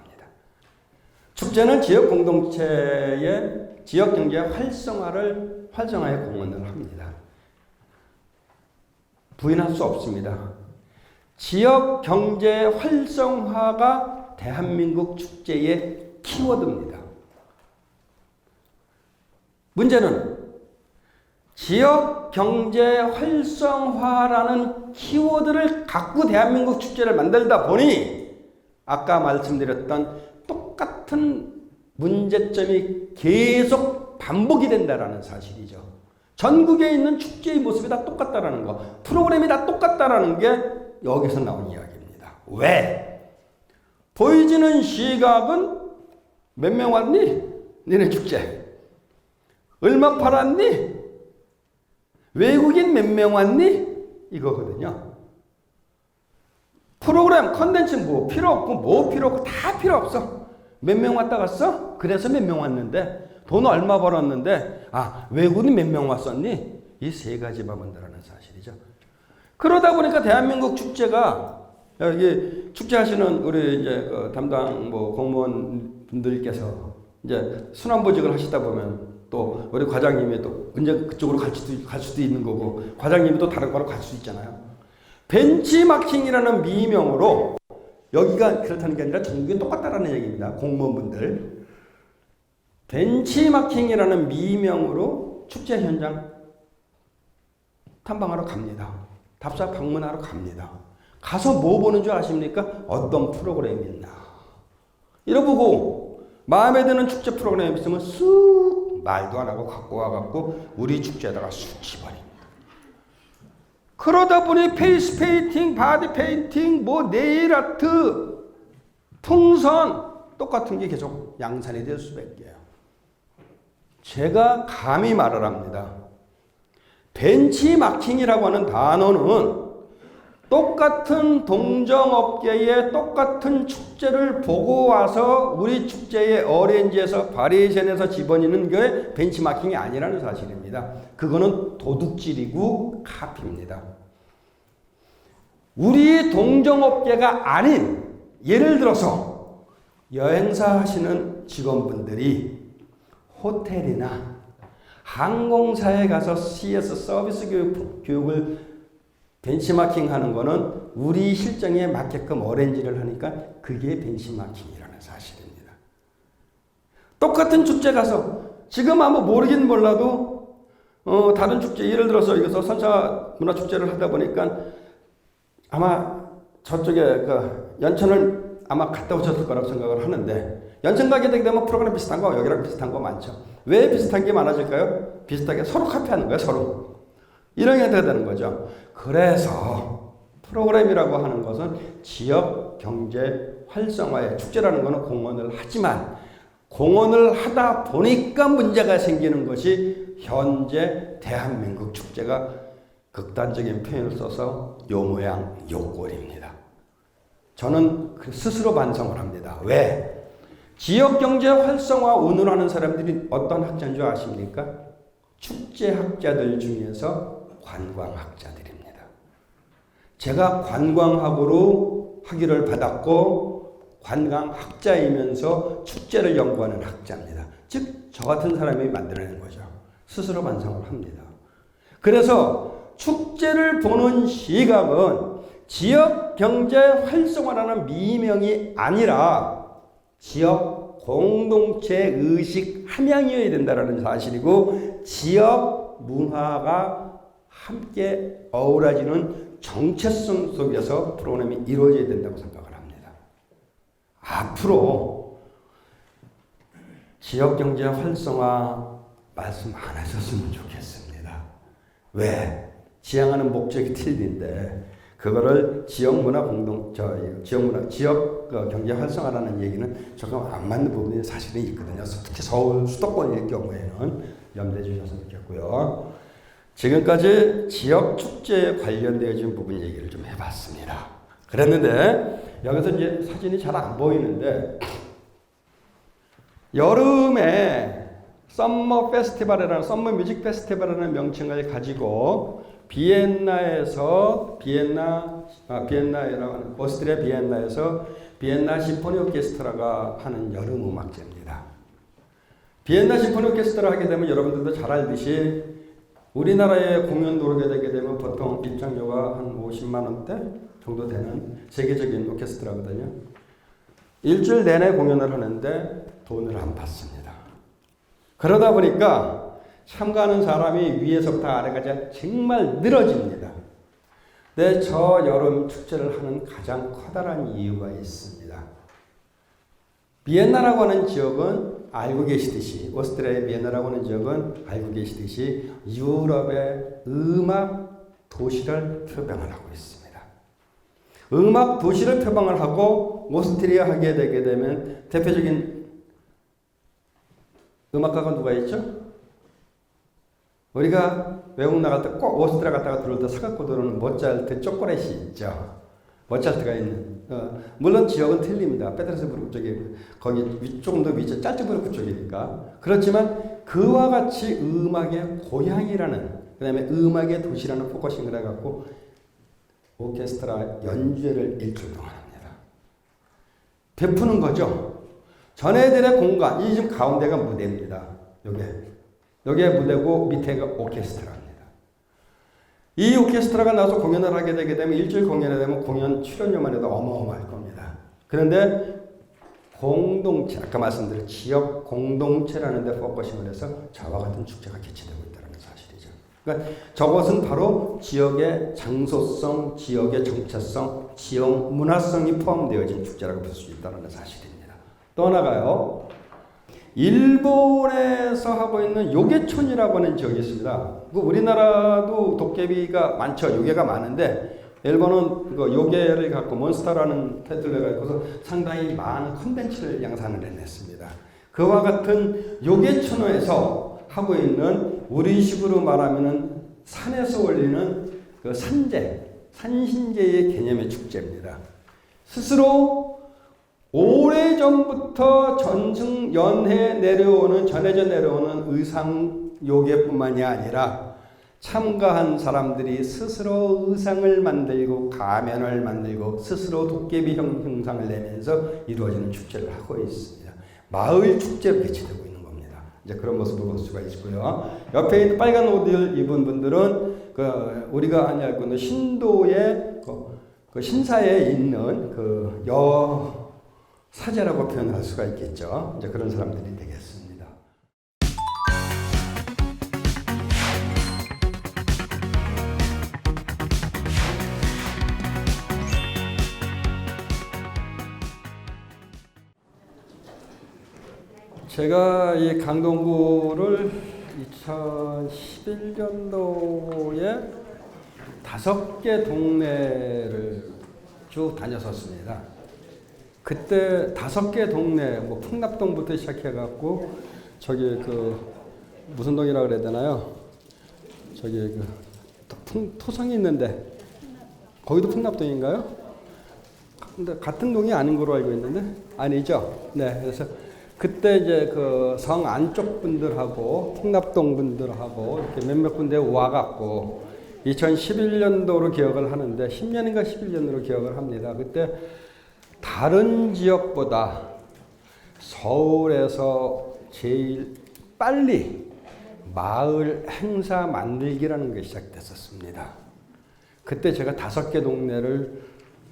축제는 지역 공동체의 지역 경제 활성화에 공헌을 합니다. 부인할 수 없습니다. 지역 경제 활성화가 대한민국 축제의 키워드입니다. 문제는 지역 경제 활성화라는 키워드를 갖고 대한민국 축제를 만들다 보니 아까 말씀드렸던 똑같은 문제점이 계속 반복이 된다라는 사실이죠. 전국에 있는 축제의 모습이 다 똑같다라는 거, 프로그램이 다 똑같다라는 게 여기서 나온 이야기입니다. 왜? 보여지는 시각은 몇 명 왔니? 니네 축제. 얼마 팔았니? 외국인 몇 명 왔니? 이거거든요. 프로그램, 컨텐츠 뭐 필요 없고 뭐 필요 없고 다 필요 없어. 몇 명 왔다 갔어? 그래서 몇 명 왔는데 돈 얼마 벌었는데 외국인 몇 명 왔었니? 이 세 가지만 본다라는 사실이죠. 그러다 보니까 대한민국 축제가 여기 축제하시는 우리 이제 담당 뭐 공무원 분들께서 이제 순환보직을 하시다 보면 또 우리 과장님이 또 언제 그쪽으로 갈 수도 있는 거고 과장님이 또 다른 거로 갈 수 있잖아요. 벤치마킹이라는 미명으로 여기가 그렇다는 게 아니라 전국이 똑같다라는 얘기입니다. 공무원분들. 벤치마킹이라는 미명으로 축제 현장 탐방하러 갑니다. 답사 방문하러 갑니다. 가서 뭐 보는 줄 아십니까? 어떤 프로그램이 있나. 이러보고 마음에 드는 축제 프로그램이 있으면 쑥 말도 안 하고 갖고 와갖고 우리 축제에다가 쑥 집어버립니다. 그러다 보니 페이스 페인팅, 바디 페인팅, 뭐 네일 아트, 풍선 똑같은 게 계속 양산이 될 수밖에요. 제가 감히 말을 합니다. 벤치마킹이라고 하는 단어는 똑같은 동정업계의 똑같은 축제를 보고 와서 우리 축제의 어레인지에서 바리에이션에서 집어넣는 게 벤치마킹이 아니라는 사실입니다. 그거는 도둑질이고 카피입니다. 우리 동정업계가 아닌 예를 들어서 여행사 하시는 직원분들이 호텔이나 항공사에 가서 CS 서비스 교육을 벤치마킹 하는 거는 우리 실정에 맞게끔 어레인지를 하니까 그게 벤치마킹이라는 사실입니다. 똑같은 축제 가서 지금 아마 모르긴 몰라도 다른 축제 예를 들어서 여기서 선사 문화 축제를 하다 보니까 아마 저쪽에 그 연천을 아마 갔다 오셨을 거라고 생각을 하는데 연천 가게 되게 되면 프로그램 비슷한 거 여기랑 비슷한 거 많죠. 왜 비슷한 게 많아질까요? 비슷하게 서로 카피하는 거예요. 서로. 이런 게 되는 거죠. 그래서 프로그램이라고 하는 것은 지역 경제 활성화에 축제라는 것은 공헌을 하지만 공헌을 하다 보니까 문제가 생기는 것이 현재 대한민국 축제가 극단적인 표현을 써서 요 모양 요 꼴입니다. 저는 스스로 반성을 합니다. 왜? 지역 경제 활성화 운운하는 사람들이 어떤 학자인 줄 아십니까? 축제학자들 중에서 관광학자들입니다. 제가 관광학으로 학위를 받았고 관광학자이면서 축제를 연구하는 학자입니다. 즉 저 같은 사람이 만들어낸 거죠. 스스로 반성을 합니다. 그래서 축제를 보는 시각은 지역 경제 활성화라는 미명이 아니라 지역 공동체 의식 함양이어야 된다는 사실이고 지역 문화가 함께 어우러지는 정체성 속에서 프로그램이 이루어져야 된다고 생각을 합니다. 앞으로 지역경제 활성화 말씀 안 하셨으면 좋겠습니다. 왜? 지향하는 목적이 틀린데 그거를 지역 문화 지역 경제 활성화라는 얘기는 조금 안 맞는 부분이 사실은 있거든요. 특히 서울 수도권일 경우에는 염두해 주셨으면 좋겠고요. 지금까지 지역 축제에 관련되어진 부분 얘기를 좀 해봤습니다. 그랬는데 여기서 이제 사진이 잘 안 보이는데 여름에 썸머 페스티벌이라는 썸머 뮤직 페스티벌이라는 명칭을 가지고 오스트리아 비엔나에서 비엔나 심포니 오케스트라가 하는 여름 음악제입니다. 비엔나 심포니 오케스트라 하게 되면 여러분들도 잘 알듯이 우리나라에 공연 들어오게 되게 되면 보통 입장료가 한 50만 원대 정도 되는 세계적인 오케스트라거든요. 일주일 내내 공연을 하는데 돈을 안 받습니다. 그러다 보니까 참가하는 사람이 위에서부터 아래까지 정말 늘어집니다. 근데 저 여름 축제를 하는 가장 커다란 이유가 있습니다. 비엔나라고 하는 지역은 알고 계시듯이 오스트리아의 비엔나라고 하는 지역은 알고 계시듯이 유럽의 음악 도시를 표방을 하고 있습니다. 음악 도시를 표방을 하고 오스트리아 하게 되게 되면 대표적인 음악가가 누가 있죠? 우리가 외국 나갈 때 꼭 오스트리아 갔다가 들어올 때 사갖고 들어오는 모차르트 초콜릿이 있죠. 모차르트가 있는. 물론 지역은 틀립니다. 페테르스부르크 쪽이 거기 조금 더 위쪽 짤츠부르크 쪽이니까. 그렇지만 그와 같이 음악의 고향이라는 그다음에 음악의 도시라는 포커싱을 해갖고 오케스트라 연주회를 일주일 동안 합니다. 베푸는 거죠. 전애들의 공간, 이 지금 가운데가 무대입니다. 요게 무대고 밑에가 오케스트라입니다. 이 오케스트라가 나와서 공연을 하게 되게 되면 일주일 공연에 되면 공연 출연료만 해도 어마어마할 겁니다. 그런데 공동체, 아까 말씀드린 지역 공동체라는 데 포커싱을 해서 저와 같은 축제가 개최되고 있다는 사실이죠. 그러니까 저것은 바로 지역의 장소성, 지역의 정체성, 지역 문화성이 포함되어진 축제라고 볼 수 있다는 사실입니다. 또 하나가요. 일본에서 하고 있는 요괴촌이라고 하는 지역이 있습니다. 우리나라도 도깨비가 많죠. 요괴가 많은데 일본은 그 요괴를 갖고 몬스터라는 타이틀을 갖고서 상당히 많은 콘텐츠를 양산을 해냈습니다. 그와 같은 요괴촌에서 하고 있는 우리식으로 말하면은 산에서 올리는 그 산신제의 개념의 축제입니다. 스스로 오래전부터 전해져 내려오는 의상 요괴뿐만이 아니라 참가한 사람들이 스스로 의상을 만들고 가면을 만들고 스스로 도깨비형 형상을 내면서 이루어지는 축제를 하고 있습니다. 마을 축제로 개최되고 있는 겁니다. 이제 그런 모습을 볼 수가 있고요. 옆에 있는 빨간 옷을 입은 분들은 우리가 알고 있는 신도의 그 신사에 있는 사제라고 표현할 수가 있겠죠. 이제 그런 사람들이 되겠습니다. 제가 이 강동구를 2011년도에 5개 동네를 쭉 다녔었습니다. 그때 5개 동네, 풍납동부터 시작해갖고, 무슨 동이라고 그래야 되나요? 토성이 있는데, 거기도 풍납동인가요? 근데 같은 동이 아닌 걸로 알고 있는데? 아니죠? 네, 그래서 그때 이제 성 안쪽 분들하고, 풍납동 분들하고, 이렇게 몇몇 군데 와갖고, 2011년도로 기억을 하는데, 10년인가 11년으로 기억을 합니다. 그때 다른 지역보다 서울에서 제일 빨리 마을 행사 만들기라는 게 시작됐었습니다. 그때 제가 5개 동네를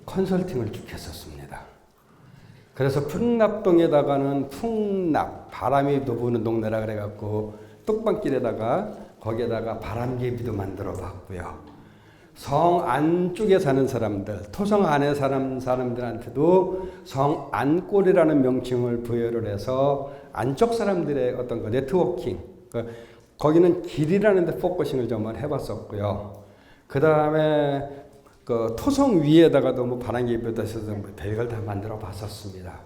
컨설팅을 쭉 했었습니다. 그래서 풍납동에다가는 풍납, 바람이 부는 동네라 그래갖고 뚝방길에다가 거기에다가 바람개비도 만들어 봤고요. 성 안쪽에 사는 사람들, 토성 안에 사는 사람들한테도 성 안골이라는 명칭을 부여를 해서 안쪽 사람들의 어떤 네트워킹, 거기는 길이라는 데 포커싱을 좀 해봤었고요. 그 다음에 그 토성 위에다가도 뭐 바람개 볕에서 뭐 별걸 다 만들어 봤었습니다.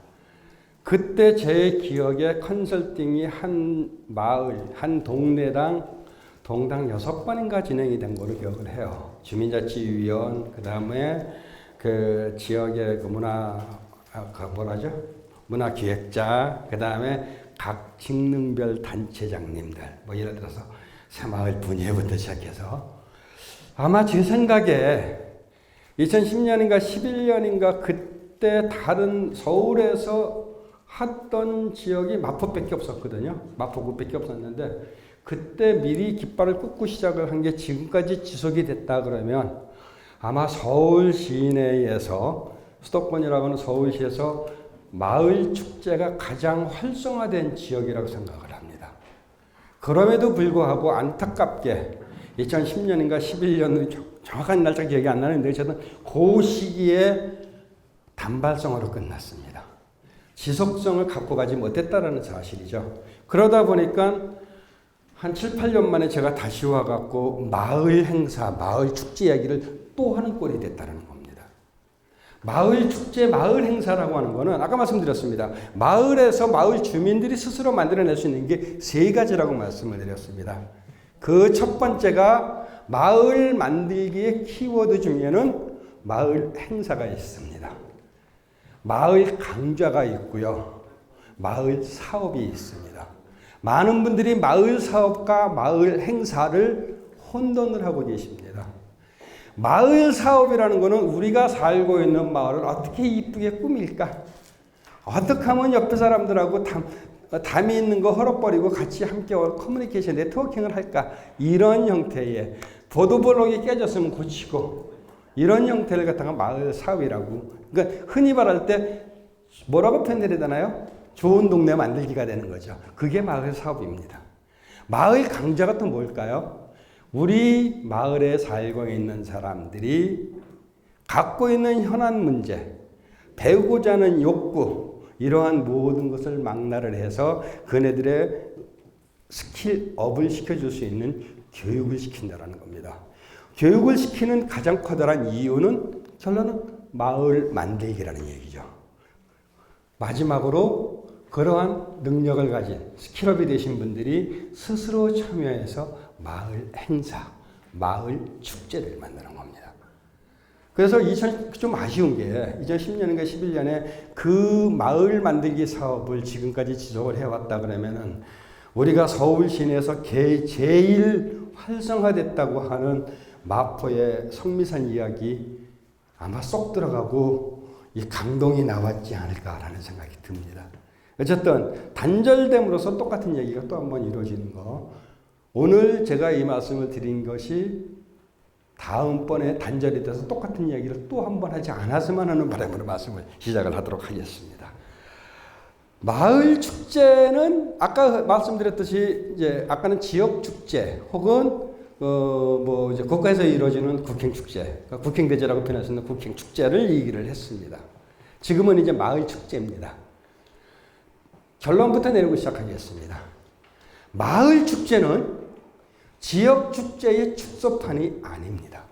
그때 제 기억에 컨설팅이 한 마을, 한 동네당 동당 6번인가 진행이 된 걸로 기억을 해요. 주민자치위원, 그 다음에 그 지역의 그 문화기획자, 그 다음에 각 직능별 단체장님들, 뭐 예를 들어서 새마을 분회부터 시작해서 아마 제 생각에 2010년인가 11년인가 그때 다른 서울에서 했던 지역이 마포밖에 없었거든요. 마포구밖에 없었는데 그때 미리 깃발을 꽂고 시작을 한 게 지금까지 지속이 됐다 그러면 아마 서울 시내에서 수도권이라고 하는 서울시에서 마을 축제가 가장 활성화된 지역이라고 생각을 합니다. 그럼에도 불구하고 안타깝게 2010년인가 11년으로 정확한 날짜 기억이 안 나는데 저는 그 시기에 단발성으로 끝났습니다. 지속성을 갖고 가지 못했다는 사실이죠. 그러다 보니까 한 7, 8년 만에 제가 다시 와갖고 마을 행사, 마을 축제 이야기를 또 하는 꼴이 됐다는 겁니다. 마을 축제, 마을 행사라고 하는 거는 아까 말씀드렸습니다. 마을에서 마을 주민들이 스스로 만들어낼 수 있는 게 3가지라고 말씀을 드렸습니다. 그 첫 번째가 마을 만들기의 키워드 중에는 마을 행사가 있습니다. 마을 강좌가 있고요. 마을 사업이 있습니다. 많은 분들이 마을 사업과 마을 행사를 혼돈을 하고 계십니다. 마을 사업이라는 것은 우리가 살고 있는 마을을 어떻게 이쁘게 꾸밀까? 어떻게 하면 옆에 사람들하고 담이 있는 거 헐어버리고 같이 함께 커뮤니케이션 네트워킹을 할까? 이런 형태의 보도블록이 깨졌으면 고치고 이런 형태를 갖다가 마을 사업이라고. 그러니까 흔히 말할 때 뭐라고 표현해야 되나요? 좋은 동네 만들기가 되는 거죠. 그게 마을 사업입니다. 마을 강좌가 또 뭘까요? 우리 마을에 살고 있는 사람들이 갖고 있는 현안 문제, 배우고자 하는 욕구, 이러한 모든 것을 망라를 해서 그네들의 스킬업을 시켜줄 수 있는 교육을 시킨다는 겁니다. 교육을 시키는 가장 커다란 이유는 결론은 마을 만들기라는 얘기죠. 마지막으로 그러한 능력을 가진 스킬업이 되신 분들이 스스로 참여해서 마을 행사, 마을 축제를 만드는 겁니다. 그래서 좀 아쉬운 게 2010년인가 11년에 그 마을 만들기 사업을 지금까지 지속을 해왔다 그러면은 우리가 서울 시내에서 제일 활성화됐다고 하는 마포의 성미산 이야기 아마 쏙 들어가고 이 감동이 나왔지 않을까라는 생각이 듭니다. 어쨌든 단절됨으로써 똑같은 얘기가 또 한 번 이루어지는 거. 오늘 제가 이 말씀을 드린 것이 다음번에 단절이 돼서 똑같은 이야기를 또 한 번 하지 않았으면 하는 바람으로 말씀을 시작을 하도록 하겠습니다. 마을 축제는 아까 말씀드렸듯이 이제 아까는 지역 축제 혹은 이제 국가에서 이루어지는 국행 축제, 그러니까 국행 대제라고 표현할 수 있는 국행 축제를 얘기를 했습니다. 지금은 이제 마을 축제입니다. 결론부터 내리고 시작하겠습니다. 마을 축제는 지역 축제의 축소판이 아닙니다.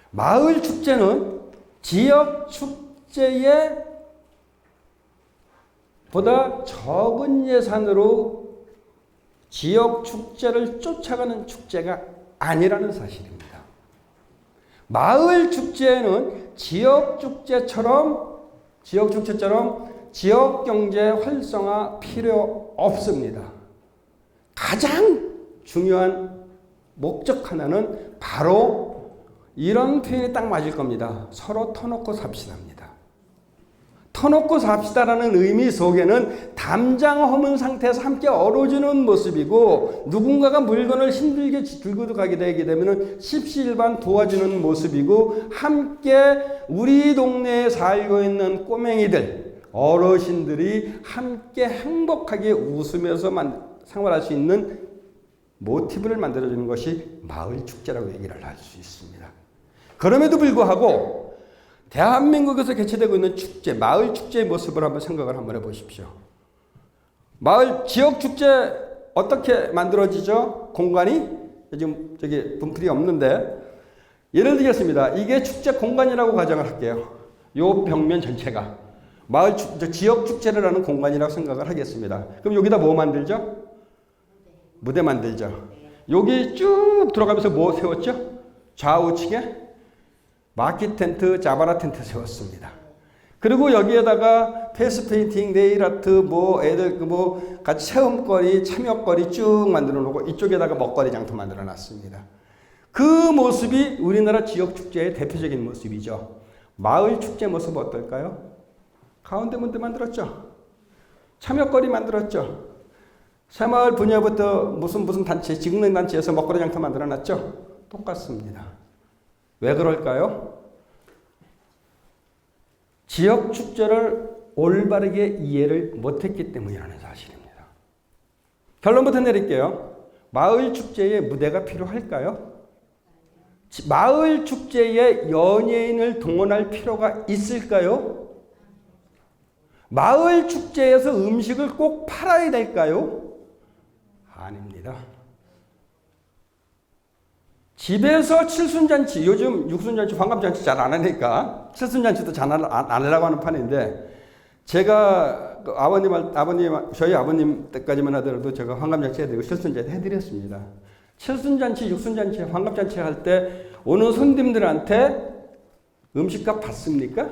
마을 축제는 지역 축제의 보다 적은 예산으로 지역 축제를 쫓아가는 축제가 아니라는 사실입니다. 마을 축제는 지역 축제처럼 지역 경제 활성화 필요 없습니다. 가장 중요한 목적 하나는 바로 이런 표현이 딱 맞을 겁니다. 서로 터놓고 삽시다입니다. 터놓고 삽시다라는 의미 속에는 담장 허문 상태에서 함께 어우러지는 모습이고 누군가가 물건을 힘들게 들고 가게 되게 되면 십시일반 도와주는 모습이고 함께 우리 동네에 살고 있는 꼬맹이들, 어르신들이 함께 행복하게 웃으면서 생활할 수 있는 모티브를 만들어주는 것이 마을 축제라고 얘기를 할 수 있습니다. 그럼에도 불구하고 대한민국에서 개최되고 있는 축제, 마을 축제의 모습을 한번 생각을 한번 해보십시오. 마을 지역 축제 어떻게 만들어지죠? 공간이 지금 저기 분필이 없는데 예를 들겠습니다. 이게 축제 공간이라고 가정을 할게요. 요 벽면 전체가 마을 지역 축제를 하는 공간이라고 생각을 하겠습니다. 그럼 여기다 뭐 만들죠? 무대 만들죠. 여기 쭉 들어가면서 뭐 세웠죠? 좌우측에 마켓 텐트, 자바라 텐트 세웠습니다. 그리고 여기에다가 페이스 페인팅, 네일 아트, 뭐 애들 뭐 같이 체험거리, 참여거리 쭉 만들어 놓고 이쪽에다가 먹거리 장터 만들어 놨습니다. 그 모습이 우리나라 지역 축제의 대표적인 모습이죠. 마을 축제 모습 어떨까요? 가운데 문대 만들었죠. 참여거리 만들었죠. 새마을 분야부터 무슨 단체, 직능 단체에서 먹거리 장터 만들어 놨죠. 똑같습니다. 왜 그럴까요? 지역 축제를 올바르게 이해를 못했기 때문이라는 사실입니다. 결론부터 내릴게요. 마을 축제에 무대가 필요할까요? 마을 축제에 연예인을 동원할 필요가 있을까요? 마을 축제에서 음식을 꼭 팔아야 될까요? 아닙니다. 집에서 칠순잔치, 요즘 육순잔치, 환갑잔치 잘 안 하니까 칠순잔치도 잘 안 하려고 하는 판인데 제가 저희 아버님 때까지만 하더라도 제가 환갑잔치 해드리고 칠순잔치 해드렸습니다. 칠순잔치, 육순잔치, 환갑잔치 할 때 오는 손님들한테 음식값 받습니까?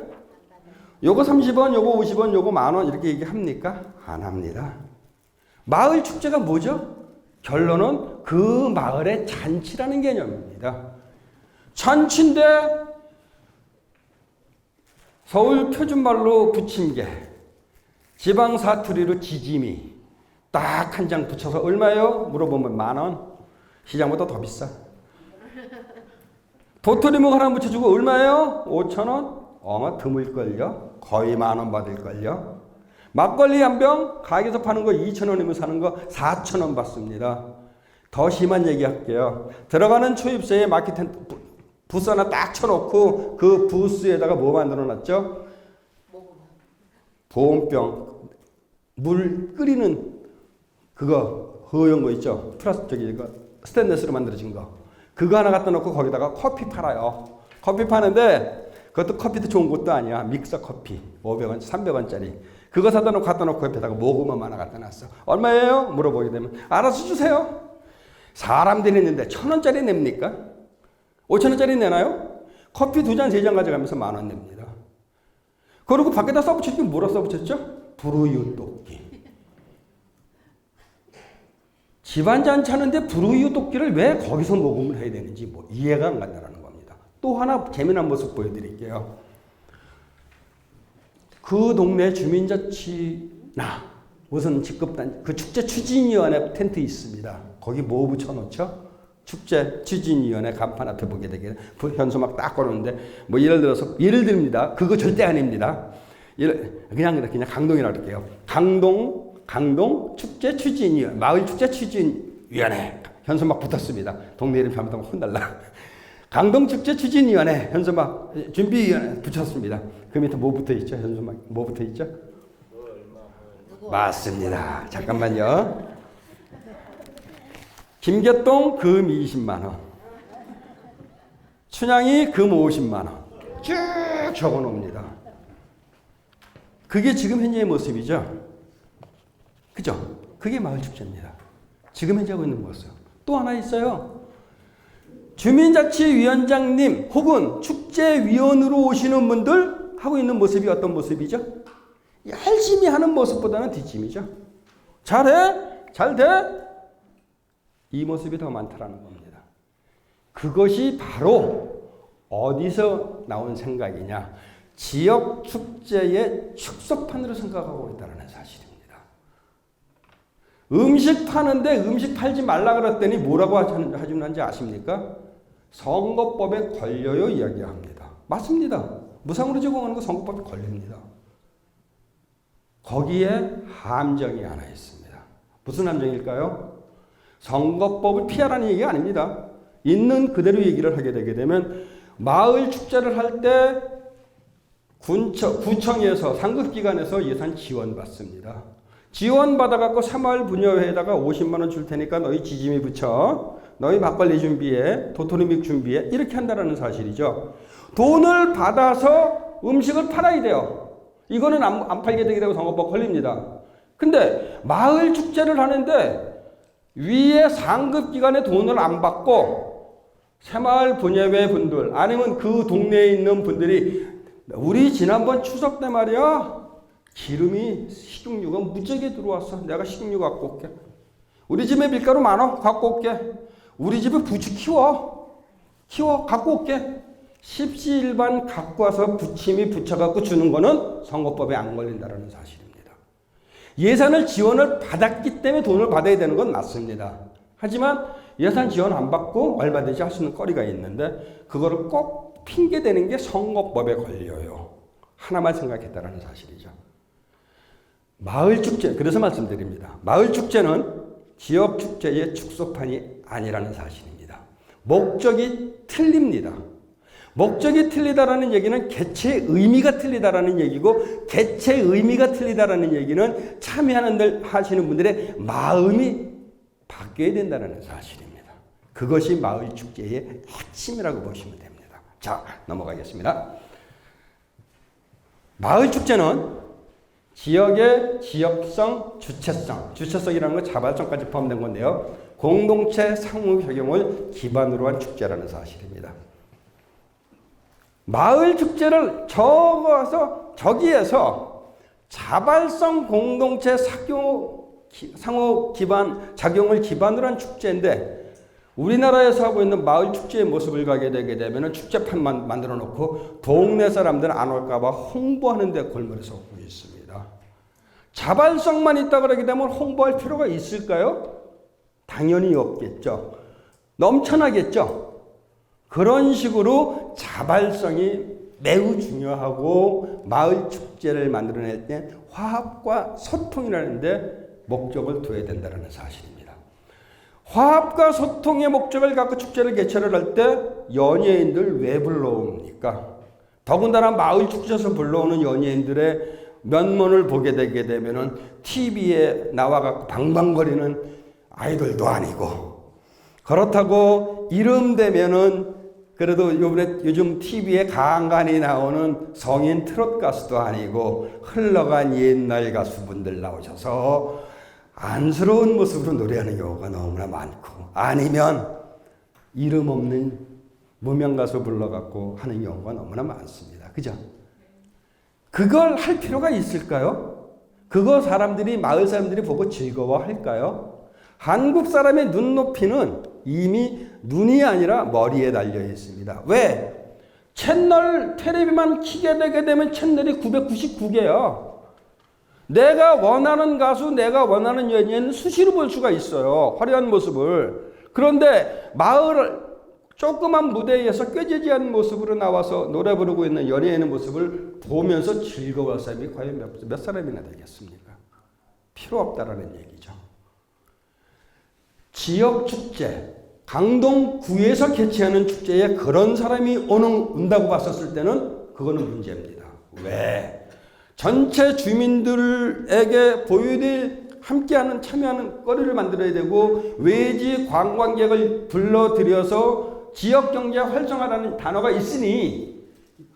요거 30원, 요거 50원, 요거 만원 이렇게 얘기합니까? 안 합니다. 마을 축제가 뭐죠? 결론은 그 마을의 잔치라는 개념입니다. 잔치인데 서울 표준말로 부침개, 지방 사투리로 지짐이 딱 한 장 붙여서 얼마예요? 물어보면 만원. 시장보다 더 비싸. 도토리묵 하나 붙여주고 얼마예요? 5,000원? 어마 드물걸요? 거의 만원 받을걸요? 막걸리 한 병 가게에서 파는 거 2,000원이면 사는 거 4,000원 받습니다. 더 심한 얘기 할게요. 들어가는 초입소에 마켓 부스 하나 딱 쳐놓고 그 부스에다가 뭐 만들어 놨죠? 보온병, 물 끓이는 그거 허연 거 있죠? 스테인레스로 만들어진 거. 그거 하나 갖다 놓고 거기다가 커피 팔아요. 커피 파는데 그것도 커피도 좋은 것도 아니야. 믹서 커피 500원, 300원짜리. 그거 사다 놓고 갖다 놓고 옆에다가 모금만 하나 갖다 놨어. 얼마예요? 물어보게 되면 알아서 주세요. 사람들이 있는데 1,000원짜리 냅니까? 5,000원짜리 내나요? 커피 2잔, 3잔 가져가면서 10,000원 냅니다. 그리고 밖에다 써붙였지 뭐라 써붙였죠? 불우이웃 돕기. 집안 잔치 하는데 불우이웃 돕기를 왜 거기서 모금을 해야 되는지 뭐 이해가 안 간다는 겁니다. 또 하나 재미난 모습 보여드릴게요. 그 동네 주민자치나 무슨 직급단 그 축제 추진위원회 텐트 있습니다. 거기 뭐 붙여놓죠? 축제 추진위원회 간판 앞에 보게 되게 현수막 딱 걸었는데 뭐 예를 듭니다. 그거 절대 아닙니다. 그냥 강동이라고 할게요. 강동 축제 추진위원회, 마을 축제 추진위원회 현수막 붙었습니다. 동네 이름 잘못하면 혼날라. 강동 축제 추진위원회 현수막 준비위원회 붙였습니다. 그 밑에 뭐 붙어 있죠? 현수막 뭐 붙어 있죠? 맞습니다. 잠깐만요. 김계동 금 20만 원, 춘향이 금 50만 원 쭉 적어놓습니다. 그게 지금 현재의 모습이죠. 그죠? 그게 마을축제입니다. 지금 현재 하고 있는 모습. 또 하나 있어요. 주민자치위원장님 혹은 축제위원으로 오시는 분들 하고 있는 모습이 어떤 모습이죠? 열심히 하는 모습보다는 뒷짐이죠. 잘해? 잘 돼? 이 모습이 더 많다라는 겁니다. 그것이 바로 어디서 나온 생각이냐? 지역 축제의 축소판으로 생각하고 있다는 사실입니다. 음식 파는데 음식 팔지 말라 그랬더니 뭐라고 하는지 아십니까? 선거법에 걸려요 이야기합니다. 맞습니다. 무상으로 제공하는 거 선거법에 걸립니다. 거기에 함정이 하나 있습니다. 무슨 함정일까요? 선거법을 피하라는 얘기가 아닙니다. 있는 그대로 얘기를 하게 되게 되면 마을 축제를 할 때 구청에서 상급기관에서 예산 지원받습니다. 지원받아갖고 새마을 분여회에다가 50만 원 줄 테니까 너희 지짐이 붙여. 너희 막걸리 준비해. 도토리묵 준비해. 이렇게 한다는 사실이죠. 돈을 받아서 음식을 팔아야 돼요. 이거는 안 팔게 되게 되고 선거법 걸립니다. 근데 마을 축제를 하는데 위에 상급 기관에 돈을 안 받고 새마을 분여회 분들 아니면 그 동네에 있는 분들이 우리 지난번 추석 때 말이야 기름이 식용유가 무지하게 들어왔어. 내가 식용유 갖고 올게. 우리 집에 밀가루 많아. 갖고 올게. 우리 집에 부추 키워. 갖고 올게. 십시일반 갖고 와서 부침이 붙여갖고 주는 거는 선거법에 안 걸린다는 사실입니다. 예산을 지원을 받았기 때문에 돈을 받아야 되는 건 맞습니다. 하지만 예산 지원 안 받고 얼마든지 할 수 있는 거리가 있는데 그거를 꼭 핑계대는 게 선거법에 걸려요. 하나만 생각했다는 사실이죠. 마을 축제, 그래서 말씀드립니다. 마을 축제는 지역 축제의 축소판이 아니라는 사실입니다. 목적이 틀립니다. 목적이 틀리다라는 얘기는 개체의 의미가 틀리다라는 얘기고 개체의 의미가 틀리다라는 얘기는 참여하는 하시는 분들의 마음이 바뀌어야 된다는 사실입니다. 그것이 마을 축제의 핵심이라고 보시면 됩니다. 자, 넘어가겠습니다. 마을 축제는 지역의 지역성, 주체성이라는 건 자발성까지 포함된 건데요. 공동체 상호작용을 기반으로 한 축제라는 사실입니다. 마을 축제를 저기에서 자발성 공동체 상호 기반 작용을 기반으로 한 축제인데 우리나라에서 하고 있는 마을 축제의 모습을 가게 되게 되면 축제판만 만들어 놓고 동네 사람들은 안 올까 봐 홍보하는 데 골머리서 오고 있습니다. 자발성만 있다 그러게 되면 홍보할 필요가 있을까요? 당연히 없겠죠. 넘쳐나겠죠. 그런 식으로 자발성이 매우 중요하고 마을 축제를 만들어낼 때 화합과 소통이라는 데 목적을 둬야 된다는 사실입니다. 화합과 소통의 목적을 갖고 축제를 개최를 할 때 연예인들 왜 불러옵니까? 더군다나 마을 축제에서 불러오는 연예인들의 면모를 보게 되게 되면은 TV에 나와갖고 방방거리는 아이돌도 아니고 그렇다고 이름 되면은 그래도 요즘 TV에 간간히 나오는 성인 트롯 가수도 아니고 흘러간 옛날 가수분들 나오셔서 안쓰러운 모습으로 노래하는 경우가 너무나 많고 아니면 이름 없는 무명 가수 불러갖고 하는 경우가 너무나 많습니다. 그죠? 그걸 할 필요가 있을까요? 그거 마을 사람들이 보고 즐거워할까요? 한국 사람의 눈높이는 이미 눈이 아니라 머리에 달려 있습니다. 왜? 채널 텔레비만 키게 되게 되면 채널이 999개야. 내가 원하는 가수, 내가 원하는 연예인 수시로 볼 수가 있어요. 화려한 모습을. 그런데 마을 조그만 무대에서 꾀지지한 모습으로 나와서 노래 부르고 있는 연예인의 모습을 보면서 즐거워할 사람이 과연 몇 사람이나 되겠습니까? 필요 없다라는 얘기죠. 지역 축제, 강동구에서 개최하는 축제에 그런 사람이 온다고 봤었을 때는 그거는 문제입니다. 왜? 전체 주민들에게 보여줄 함께하는 참여하는 거리를 만들어야 되고 외지 관광객을 불러들여서 지역 경제 활성화라는 단어가 있으니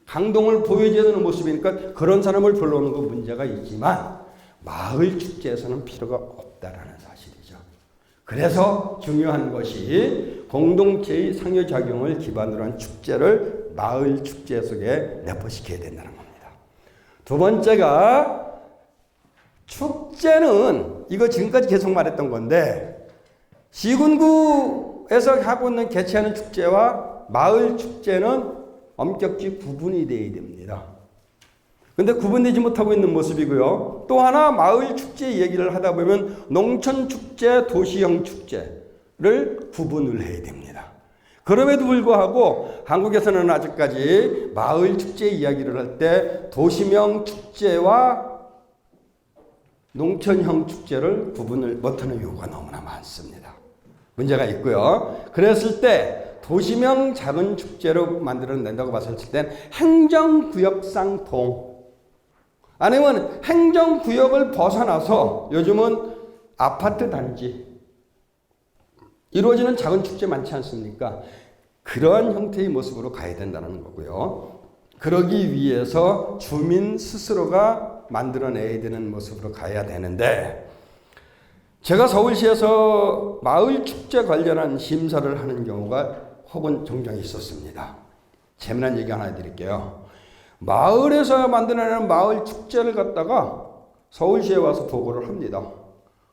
강동을 보여줘야 되는 모습이니까 그런 사람을 불러오는 건 문제가 있지만 마을 축제에서는 필요가 없다라는 사실이죠. 그래서 중요한 것이 공동체의 상호작용을 기반으로 한 축제를 마을 축제 속에 내포시켜야 된다는 겁니다. 두 번째가 축제는 이거 지금까지 계속 말했던 건데 시군구에서 하고 있는 개최하는 축제와 마을 축제는 엄격히 구분이 되어야 됩니다. 근데 구분되지 못하고 있는 모습이고요. 또 하나 마을 축제 얘기를 하다 보면 농촌 축제, 도시형 축제를 구분을 해야 됩니다. 그럼에도 불구하고 한국에서는 아직까지 마을 축제 이야기를 할 때 도시명 축제와 농촌형 축제를 구분을 못하는 경우가 너무나 많습니다. 문제가 있고요. 그랬을 때 도시명 작은 축제로 만들어낸다고 봤을 때는 행정구역상 아니면 행정구역을 벗어나서 요즘은 아파트 단지 이루어지는 작은 축제 많지 않습니까? 그러한 형태의 모습으로 가야 된다는 거고요. 그러기 위해서 주민 스스로가 만들어내야 되는 모습으로 가야 되는데, 제가 서울시에서 마을 축제 관련한 심사를 하는 경우가 혹은 종종 있었습니다. 재미난 얘기 하나 해드릴게요. 마을에서 만들어내는 마을 축제를 갖다가 서울시에 와서 보고를 합니다.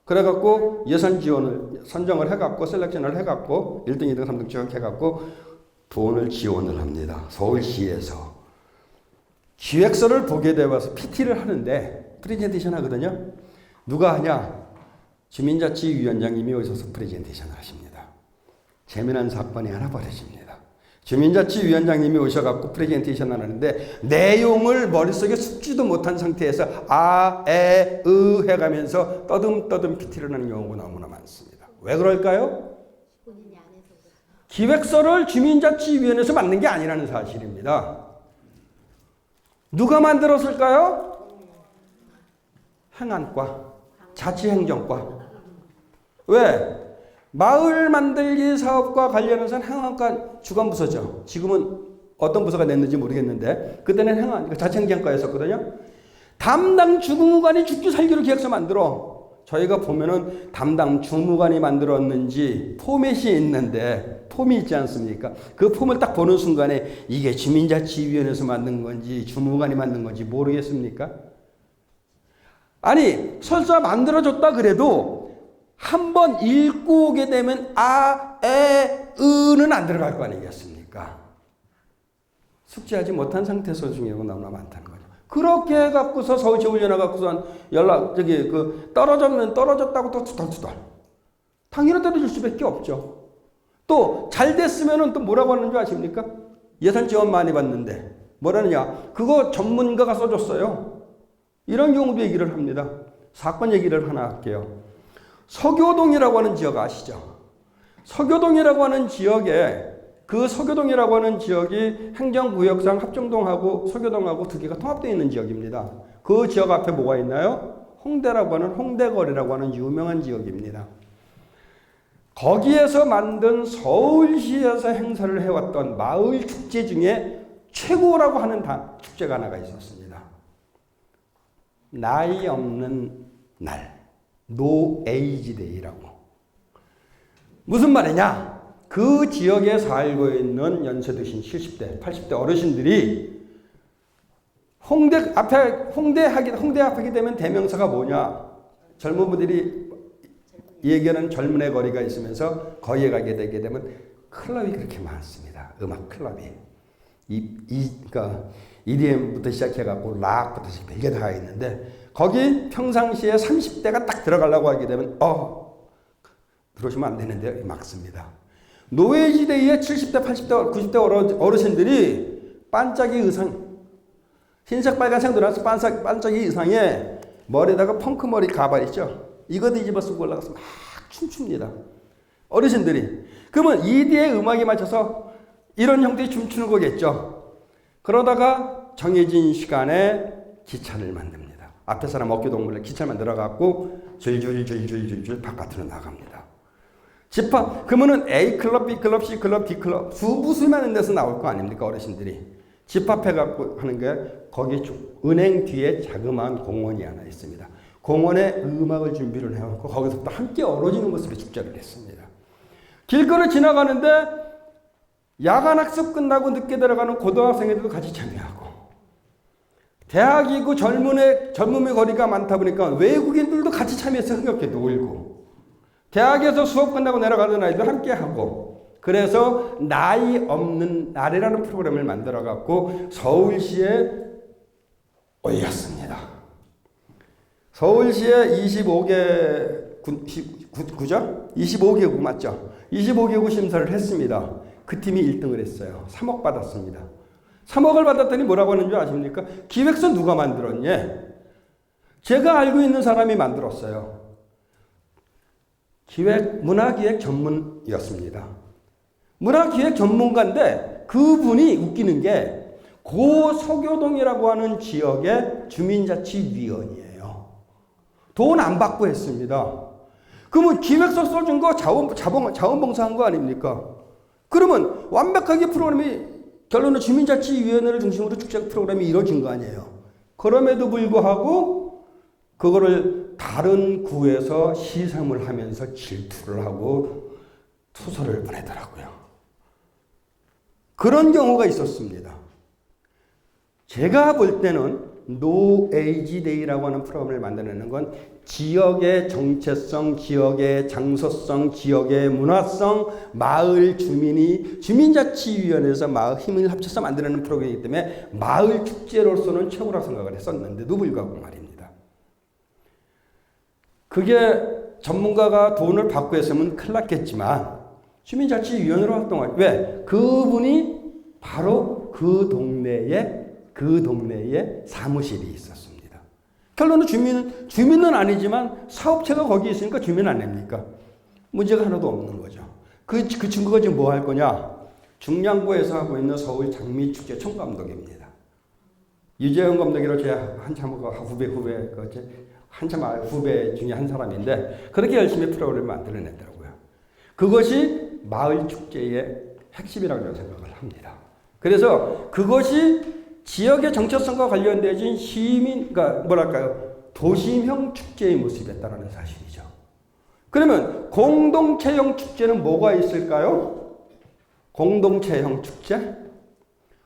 그래갖고 예산 지원을 선정을 해갖고 셀렉션을 해갖고 1등, 2등, 3등 지원해갖고 돈을 지원을 합니다. 서울시에서. 기획서를 보게 되어서 PT를 하는데 프레젠테이션 하거든요. 누가 하냐? 주민자치위원장님이 오셔서 프레젠테이션을 하십니다. 재미난 사건이 하나 벌어집니다. 주민자치위원장님이 오셔갖고 프레젠테이션을 하는데 내용을 머릿속에 숙지도 못한 상태에서 아, 에, 으 해가면서 떠듬떠듬 PT를 하는 경우가 너무나 많습니다. 왜 그럴까요?
본인이 안 해서 그래요.
기획서를 주민자치위원회에서 만든 게 아니라는 사실입니다. 누가 만들었을까요? 행안과, 자치행정과. 왜? 마을 만들기 사업과 관련해서는 행안과 주관부서죠. 지금은 어떤 부서가 냈는지 모르겠는데 그때는 행안, 자치행정과였었거든요. 담당 주무관이 죽기 살기로 기획서 만들어. 저희가 보면은 담당 주무관이 만들었는지 포맷이 있는데 폼이 있지 않습니까? 그 폼을 딱 보는 순간에 이게 주민자치위원회에서 만든 건지 주무관이 만든 건지 모르겠습니까? 아니 설사 만들어졌다 그래도 한번 읽고 오게 되면 아, 에, 으는 안 들어갈 거 아니겠습니까? 숙지하지 못한 상태에서 중요한 너무나 많다는 거죠. 그렇게 해갖고서 서울시 올려놔갖고서 떨어졌다고 또 투덜투덜. 당연히 떨어질 수밖에 없죠. 또 잘 됐으면은 또 뭐라고 하는 줄 아십니까? 예산 지원 많이 받는데 뭐라느냐? 그거 전문가가 써줬어요. 이런 경우도 얘기를 합니다. 사건 얘기를 하나 할게요. 서교동이라고 하는 지역 아시죠? 서교동이라고 하는 지역에 그 서교동이라고 하는 지역이 행정구역상 합정동하고 서교동하고 두 개가 통합되어 있는 지역입니다. 그 지역 앞에 뭐가 있나요? 홍대라고 하는 홍대거리라고 하는 유명한 지역입니다. 거기에서 만든 서울시에서 행사를 해왔던 마을 축제 중에 최고라고 하는 축제가 하나가 있었습니다. 나이 없는 날, 노 에이지 데이라고. 무슨 말이냐? 그 지역에 살고 있는 연세 드신 70대, 80대 어르신들이 홍대 앞에 하게 되면 대명사가 뭐냐? 젊은 분들이 얘기하는 젊은의 거리가 있으면서 거기에 가게 되게 되면 클럽이 그렇게 많습니다. 음악 클럽이. 그러니까 EDM부터 시작해갖고 락부터 시작해 이게 다 있는데 거기 평상시에 30대가 딱 들어가려고 하게 되면 들어오시면 안 되는데 막습니다. 노예지대의 70대, 80대, 90대 어르신들이 반짝이 의상, 흰색, 빨간색, 노란색 반짝이 의상에 머리에다가 펑크 머리 가발 있죠? 이거 뒤집어 쓰고 올라가서 막 춤춥니다. 어르신들이. 그러면 ED의 음악에 맞춰서 이런 형태의 춤추는 거겠죠. 그러다가 정해진 시간에 기차를 만듭니다. 앞에 사람 어깨동무를 기차를 만들어갖고 줄줄줄줄줄줄 바깥으로 나갑니다. 그러면은 A 클럽, B 클럽, C 클럽, D 클럽 수많은 데서 나올 거 아닙니까 어르신들이. 집합해갖고 하는 게 거기 은행 뒤에 자그마한 공원이 하나 있습니다. 공원에 음악을 준비를 해갖고 거기서부터 함께 어우러지는 모습의 축제를 했습니다. 길거리 지나가는데 야간 학습 끝나고 늦게 들어가는 고등학생들도 같이 참여하고 대학이고 젊음의 거리가 많다 보니까 외국인들도 같이 참여해서 흥겹게 놀고 대학에서 수업 끝나고 내려가는 아이들 함께 하고 그래서 나이 없는 날이라는 프로그램을 만들어 갖고 서울시에 올렸습니다. 서울시에 25개 구죠? 25개국 맞죠? 25개국 심사를 했습니다. 그 팀이 1등을 했어요. 3억 받았습니다. 3억을 받았더니 뭐라고 하는 줄 아십니까? 기획서 누가 만들었니? 제가 알고 있는 사람이 만들었어요. 문화기획 전문이었습니다. 문화기획 전문가인데 그분이 웃기는 게 고소교동이라고 하는 지역의 주민자치위원이에요. 돈 안 받고 했습니다. 그러면 기획서 써준 거 자원봉사한 거 아닙니까? 그러면 완벽하게 프로그램이 결론은 주민자치위원회를 중심으로 축제 프로그램이 이루어진 거 아니에요. 그럼에도 불구하고 그거를 다른 구에서 시샘을 하면서 질투를 하고 투서를 보내더라고요. 그런 경우가 있었습니다. 제가 볼 때는 No Age Day라고 하는 프로그램을 만들어내는 건 지역의 정체성, 지역의 장소성, 지역의 문화성, 마을 주민이 주민자치위원회에서 마을 힘을 합쳐서 만들어내는 프로그램이기 때문에 마을 축제로서는 최고라고 생각을 했었는데도 불구하고 말입니다. 그게 전문가가 돈을 받고 했으면 큰일 났겠지만 주민자치위원회로 활동할 왜? 그분이 바로 그 동네에 사무실이 있었습니다. 결론은 주민은 아니지만 사업체가 거기 있으니까 주민 안 냅니까? 문제가 하나도 없는 거죠. 그 친구가 지금 뭐 할 거냐? 중량구에서 하고 있는 서울 장미축제 총감독입니다. 유재현 감독이로 제 한참 후배 중에 한 사람인데 그렇게 열심히 프로그램을 만들어냈더라고요. 그것이 마을 축제의 핵심이라고 생각을 합니다. 그래서 그것이 지역의 정체성과 관련되어진 도심형 축제의 모습이었다는 사실이죠. 그러면 공동체형 축제는 뭐가 있을까요? 공동체형 축제?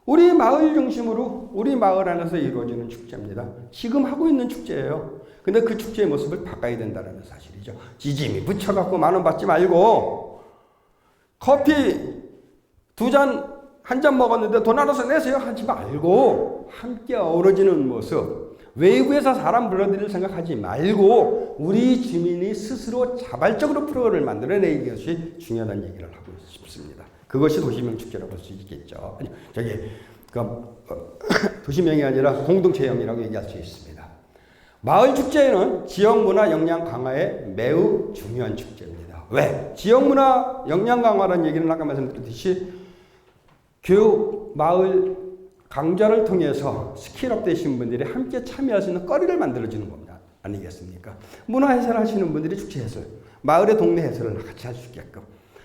우리 마을 중심으로 우리 마을 안에서 이루어지는 축제입니다. 지금 하고 있는 축제예요. 근데 그 축제의 모습을 바꿔야 된다는 사실이죠. 지짐이 붙여갖고 10,000원 받지 말고 커피 한 잔 먹었는데 돈 알아서 내세요 하지 말고 함께 어우러지는 모습, 외부에서 사람 불러들일 생각하지 말고 우리 주민이 스스로 자발적으로 프로그램을 만들어내는 것이 중요하다는 얘기를 하고 싶습니다. 그것이 도시명 축제라고 볼 수 있겠죠. 도시명이 아니라 공동체형이라고 얘기할 수 있습니다. 마을 축제는 지역 문화 역량 강화에 매우 중요한 축제입니다. 왜? 지역 문화 역량 강화라는 얘기는 아까 말씀드렸듯이 교육, 마을 강좌를 통해서 스킬업 되신 분들이 함께 참여할 수 있는 거리를 만들어주는 겁니다. 아니겠습니까? 문화 해설 하시는 분들이 축제 해설, 마을의 동네 해설을 같이 할 수 있게끔.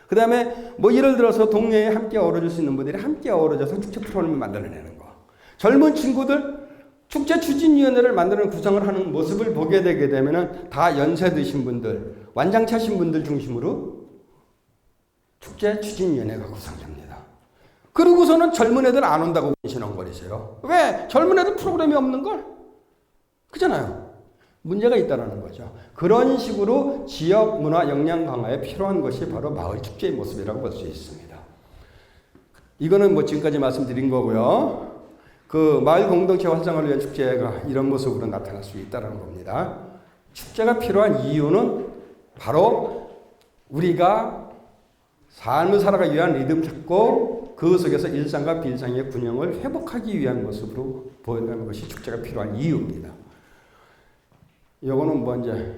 그 다음에 예를 들어서 동네에 함께 어우러질 수 있는 분들이 함께 어우러져서 축제 프로그램을 만들어내는 거. 젊은 친구들 축제 추진위원회를 만드는 구성을 하는 모습을 보게 되게 되면은 다 연세 드신 분들, 완장차 하신 분들 중심으로 축제 추진위원회가 구성됩니다. 그러고서는 젊은 애들 안 온다고 신앙거리세요. 왜? 젊은 애들 프로그램이 없는 걸? 그잖아요. 문제가 있다는 거죠. 그런 식으로 지역 문화 역량 강화에 필요한 것이 바로 마을 축제의 모습이라고 볼 수 있습니다. 이거는 지금까지 말씀드린 거고요. 그 마을 공동체 활성화를 위한 축제가 이런 모습으로 나타날 수 있다는 겁니다. 축제가 필요한 이유는 바로 우리가 삶을 살아가기 위한 리듬 찾고 그 속에서 일상과 비일상의 균형을 회복하기 위한 모습으로 보여가는 것이 축제가 필요한 이유입니다. 요거는 이제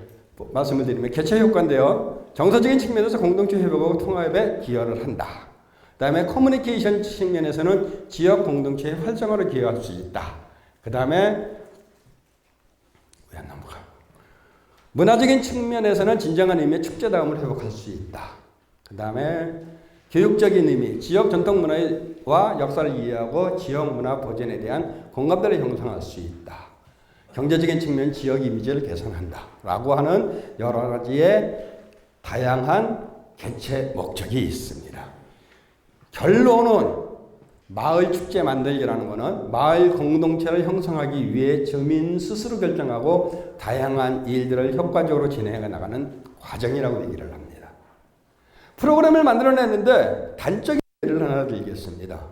말씀을 드리면 개최 효과인데요. 정서적인 측면에서 공동체 회복하고 통합에 기여를 한다. 그 다음에 커뮤니케이션 측면에서는 지역 공동체의 활성화를 기여할 수 있다. 그 다음에 문화적인 측면에서는 진정한 의미의 축제다움을 회복할 수 있다. 그 다음에 교육적인 의미, 지역 전통 문화와 역사를 이해하고 지역 문화 보존에 대한 공감대를 형성할 수 있다. 경제적인 측면 지역 이미지를 개선한다. 라고 하는 여러 가지의 다양한 개최 목적이 있습니다. 결론은 마을 축제 만들기라는 것은 마을 공동체를 형성하기 위해 주민 스스로 결정하고 다양한 일들을 효과적으로 진행해 나가는 과정이라고 얘기를 합니다. 프로그램을 만들어냈는데 단적인 예를 하나 들겠습니다.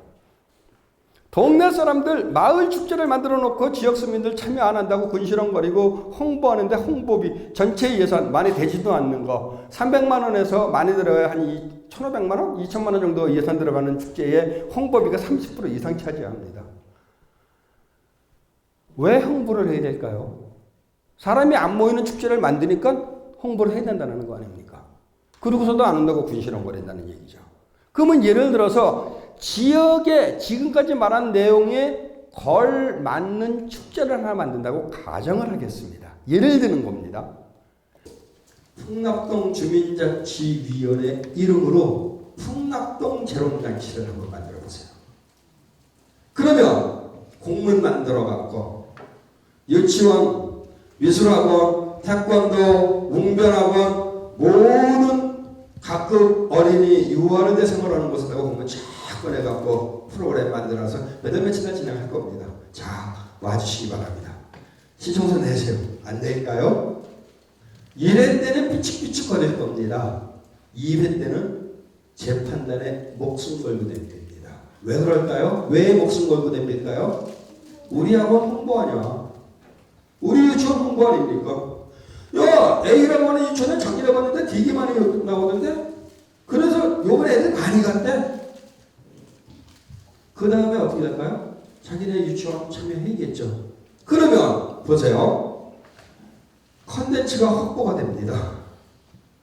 동네 사람들 마을 축제를 만들어 놓고 지역 시민들 참여 안 한다고 근시렁거리고 홍보하는데 홍보비 전체 예산 많이 되지도 않는 거 300만 원에서 많이 들어야 한 1,500만 원? 2,000만 원 정도 예산 들어가는 축제에 홍보비가 30% 이상 차지합니다. 왜 홍보를 해야 될까요? 사람이 안 모이는 축제를 만드니까 홍보를 해야 된다는 거 아닙니까? 그러고서도 안 온다고 군시렁거린다는 얘기죠. 그러면 예를 들어서 지역에 지금까지 말한 내용의 걸맞는 축제를 하나 만든다고 가정을 하겠습니다. 예를 드는 겁니다. 풍납동 주민자치위원회 이름으로 풍납동 재롱잔치를 한번 만들어 보세요. 그러면 공문 만들어 갖고 유치원, 미술학원, 태권도, 웅변학원 모든 각급 어린이 유아를 대상으로 하는 곳에다가 공문 쫙 꺼내갖고 프로그램 만들어서 몇 월 며칠 날 진행할 겁니다. 자, 와주시기 바랍니다. 신청서 내세요. 안 될까요? 1회 때는 삐축삐축 거릴 겁니다. 2회 때는 재판단에 목숨 걸고 댕깁니다. 왜 그럴까요? 왜 목숨 걸고 댕길까요? 우리 학원 홍보하냐? 우리 유치원 홍보 아닙니까? 야, A라고 하는 유치원은 작년에 봤는데 되게 많이 나오던데? 그래서 요번에 애들 많이 갔대? 그 다음에 어떻게 될까요? 자기네 유치원 참여해야겠죠. 그러면 보세요. 컨텐츠가 확보가 됩니다.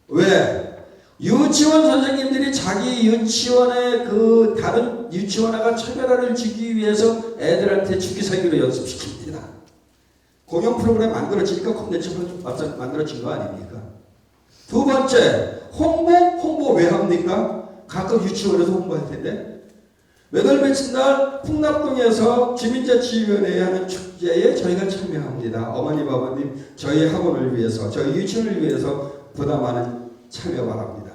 왜? 유치원 선생님들이 자기 유치원의 그 다른 유치원하고 차별화를 주기 위해서 애들한테 주기사기로 연습시킵니다. 공연 프로그램 만들어지니까 컨텐츠가 만들어진 거 아닙니까? 두 번째, 홍보 왜 합니까? 각각 유치원에서 홍보할 텐데. 몇 월 며칠 날 풍납동에서 주민자치위원회에 하는 축제에 저희가 참여합니다. 어머님, 아버님, 저희 학원을 위해서, 저희 유치원을 위해서 보다 많은 참여 바랍니다.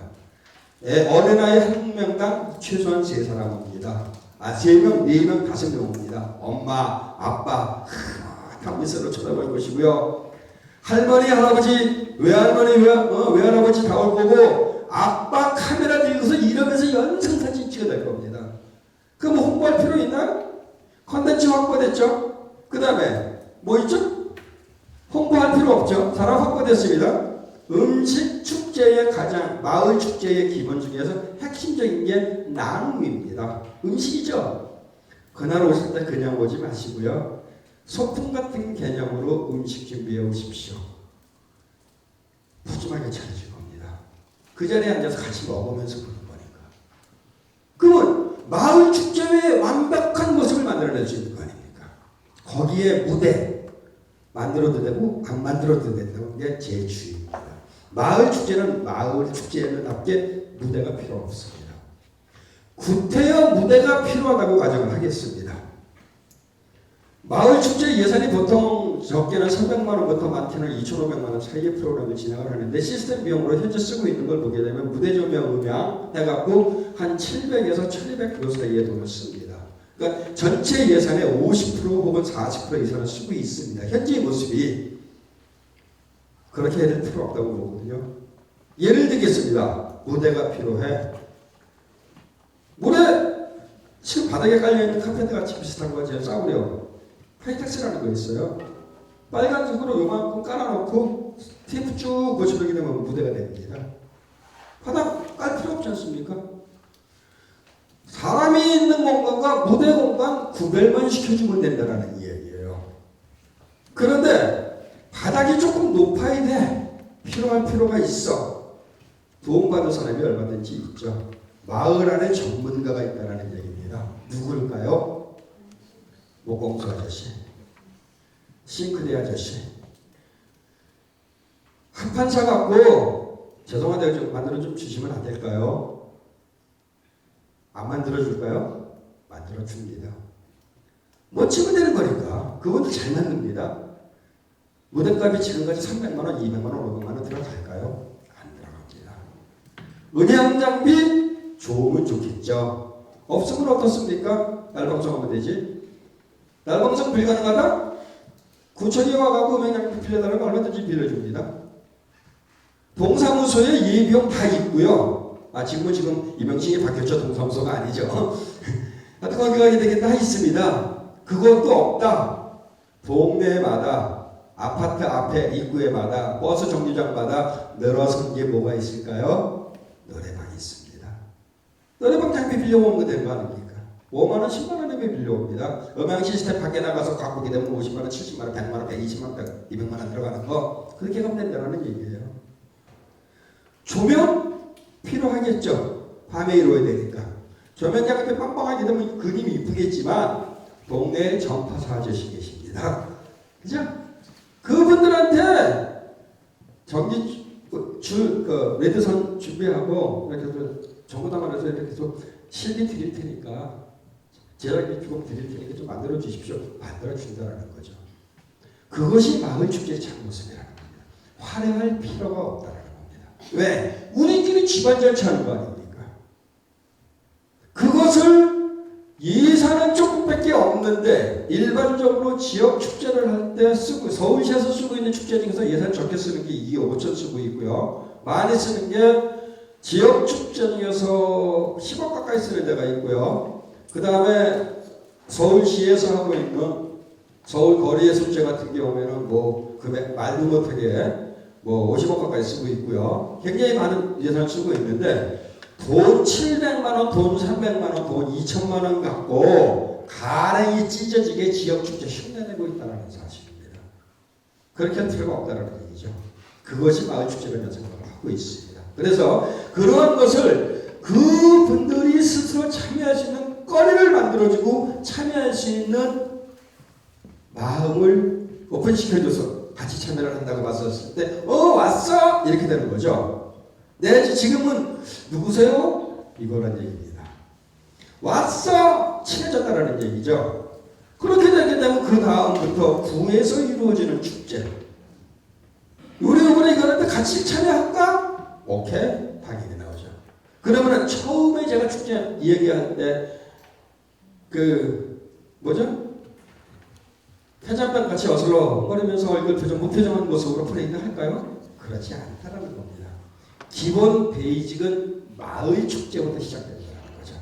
어린아이 한 명당 최소한 3사람입니다. 3명, 4명, 5명 옵니다. 엄마, 아빠, 탐미스로 쳐다볼 것이고요. 할머니, 할아버지, 외할머니, 외할아버지 다 올 거고, 아빠 카메라 들고서 이러면서 영상사진 찍어낼 겁니다. 그럼 홍보할 필요 있나요? 컨텐츠 확보됐죠? 그 다음에 뭐 있죠? 홍보할 필요 없죠? 사람 확보됐습니다. 음식 축제의 마을 축제의 기본 중에서 핵심적인 게 나눔입니다. 음식이죠? 그날 오실 때 그냥 오지 마시고요. 소풍 같은 개념으로 음식 준비해 오십시오. 푸짐하게 차려줄 겁니다. 그 자리에 앉아서 같이 먹으면서 보는 거니까. 그러면 마을 축제의 완벽한 모습을 만들어낼 수 있는 거 아닙니까? 거기에 무대 만들어도 되고 안 만들어도 된다는 게 제 주의입니다. 마을 축제는 마을 축제답게 무대가 필요 없습니다. 구태여 무대가 필요하다고 가정을 하겠습니다. 마을 축제 예산이 보통 적게는 300만 원부터 많게는 2,500만 원 사이의 프로그램을 진행을 하는데 시스템 비용으로 현재 쓰고 있는 걸 보게 되면 무대 조명, 음향 해갖고 한 700에서 1,200 그 사이의 돈을 씁니다. 그러니까 전체 예산의 50% 혹은 40% 이상을 쓰고 있습니다. 현재의 모습이 그렇게 해야 될 필요 없다고 보거든요. 예를 들겠습니다. 무대가 필요해. 무대 지금 바닥에 깔려있는 카페트 같이 비슷한 거 제가 싸우려고 하이텍스라는 거 있어요. 빨간색으로 요만큼 깔아놓고 테이프 쭉 고쳐놓게 되면 무대가 됩니다. 바닥 깔 필요 없지 않습니까? 사람이 있는 공간과 무대 공간 구별만 시켜주면 된다는 이야기예요. 그런데 바닥이 조금 높아야 돼. 필요할 필요가 있어. 도움받을 사람이 얼마든지 있죠. 마을 안에 전문가가 있다는 얘기입니다. 누굴까요? 목공수 아저씨, 싱크대 아저씨. 합판 사갖고 죄송한데 좀 만들어 좀 주시면 안 될까요? 안 만들어 줄까요? 만들어 줍니다. 뭐 치면 되는 거니까. 그분도 잘 만듭니다. 무대값이 지금까지 300만 원, 200만 원, 500만 원 들어갈까요? 안 들어갑니다. 음향 장비 좋으면 좋겠죠. 없으면 어떻습니까? 날방송하면 되지. 날방송 불가능하다? 구청에 와가지고 음향 장비 빌려달라는 거 얼마든지 빌려줍니다. 동사무소에 예비용 다 있고요. 지금 이명식이 바뀌었죠. 동사무소가 아니죠. 하여튼 거기 가게 되게 다 있습니다. 그것도 없다. 동네마다 아파트 앞에 입구에마다 버스 정류장마다 늘어선 게 뭐가 있을까요? 노래방이 있습니다. 노래방 장비 빌려오는 거 되는 거 아닙니까? 5만 원, 10만 원이면 빌려옵니다. 음향 시스템 밖에 나가서 갖고 오게 되면 50만 원, 70만 원, 100만 원, 120만 원, 200만 원 들어가는 거 그렇게 하면 된다는 얘기예요. 조명 필요하겠죠. 밤에 이루어야 되니까. 조명 장비 빵빵하게 되면 그림이 이쁘겠지만 동네 전파사 아저씨 계십니다. 그죠? 그분들한테 레드선 준비하고 이렇게 정보당원에서 이렇게 좀 실비 드릴 테니까 제작비 조금 드릴 테니까 좀 만들어 주십시오. 만들어 준다라는 거죠. 그것이 마을 축제의 참모습이라는 겁니다. 화려할 필요가 없다라는 겁니다. 왜? 우리끼리 집안 절차하는 거 아닙니까? 그것을 예산은 조금밖에 없는데 일반적으로 지역 축제를 할 때 쓰고 서울시에서 쓰고 있는 축제 중에서 예산 적게 쓰는 게 2억 5천 쓰고 있고요. 많이 쓰는 게 지역 축제 중에서 10억 가까이 쓰는 데가 있고요. 그 다음에 서울시에서 하고 있는 서울 거리예술제 같은 경우에는 뭐 금액 말도 못하게 뭐 50억 가까이 쓰고 있고요. 굉장히 많은 예산을 쓰고 있는데 돈 700만 원, 돈 300만 원, 돈 2천만 원 갖고 가랭이 찢어지게 지역 축제 흉내내고 있다는 사실입니다. 그렇게 할 필요가 없다는 얘기죠. 그것이 마을 축제라는 생각을 하고 있습니다. 그래서 그러한 것을 그분들이 스스로 참여할 수 있는 거리를 만들어주고 참여할 수 있는 마음을 오픈시켜줘서 같이 참여를 한다고 봤었을 때 왔어? 이렇게 되는 거죠. 네, 지금은 누구세요? 이거란 얘기입니다. 왔어? 친해졌다라는 얘기죠. 그렇게 되게 되면 그 다음부터 구에서 이루어지는 축제. 우리 이번에 이거는데 같이 참여할까? 오케이, 당연히 나오죠. 그러면은 처음에 제가 축제 이야기할 때 뭐죠? 태잔병 같이 어슬렁거리면서 얼굴 표정 무표정한 모습으로 플레이를 할까요? 그렇지 않다라는 겁니다. 기본 베이직은 마을 축제부터 시작된다는 거죠.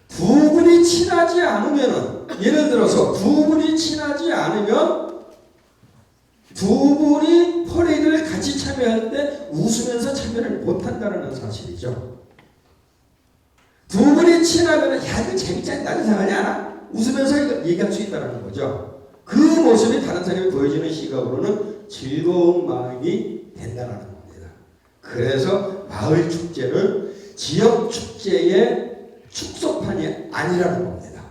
두 분이 친하지 않으면은 예를 들어서 두 분이 친하지 않으면 두 분이 퍼레이드를 같이 참여할 때 웃으면서 참여를 못한다는 사실이죠. 두 분이 친하면 야 이거 재밌지 않냐 나는 이상하지 않아? 웃으면서 얘기할 수 있다는 거죠. 그 모습이 다른 사람이 보여지는 시각으로는 즐거운 마음이 된다는 겁니다. 그래서 마을 축제는 지역 축제의 축소판이 아니라는 겁니다.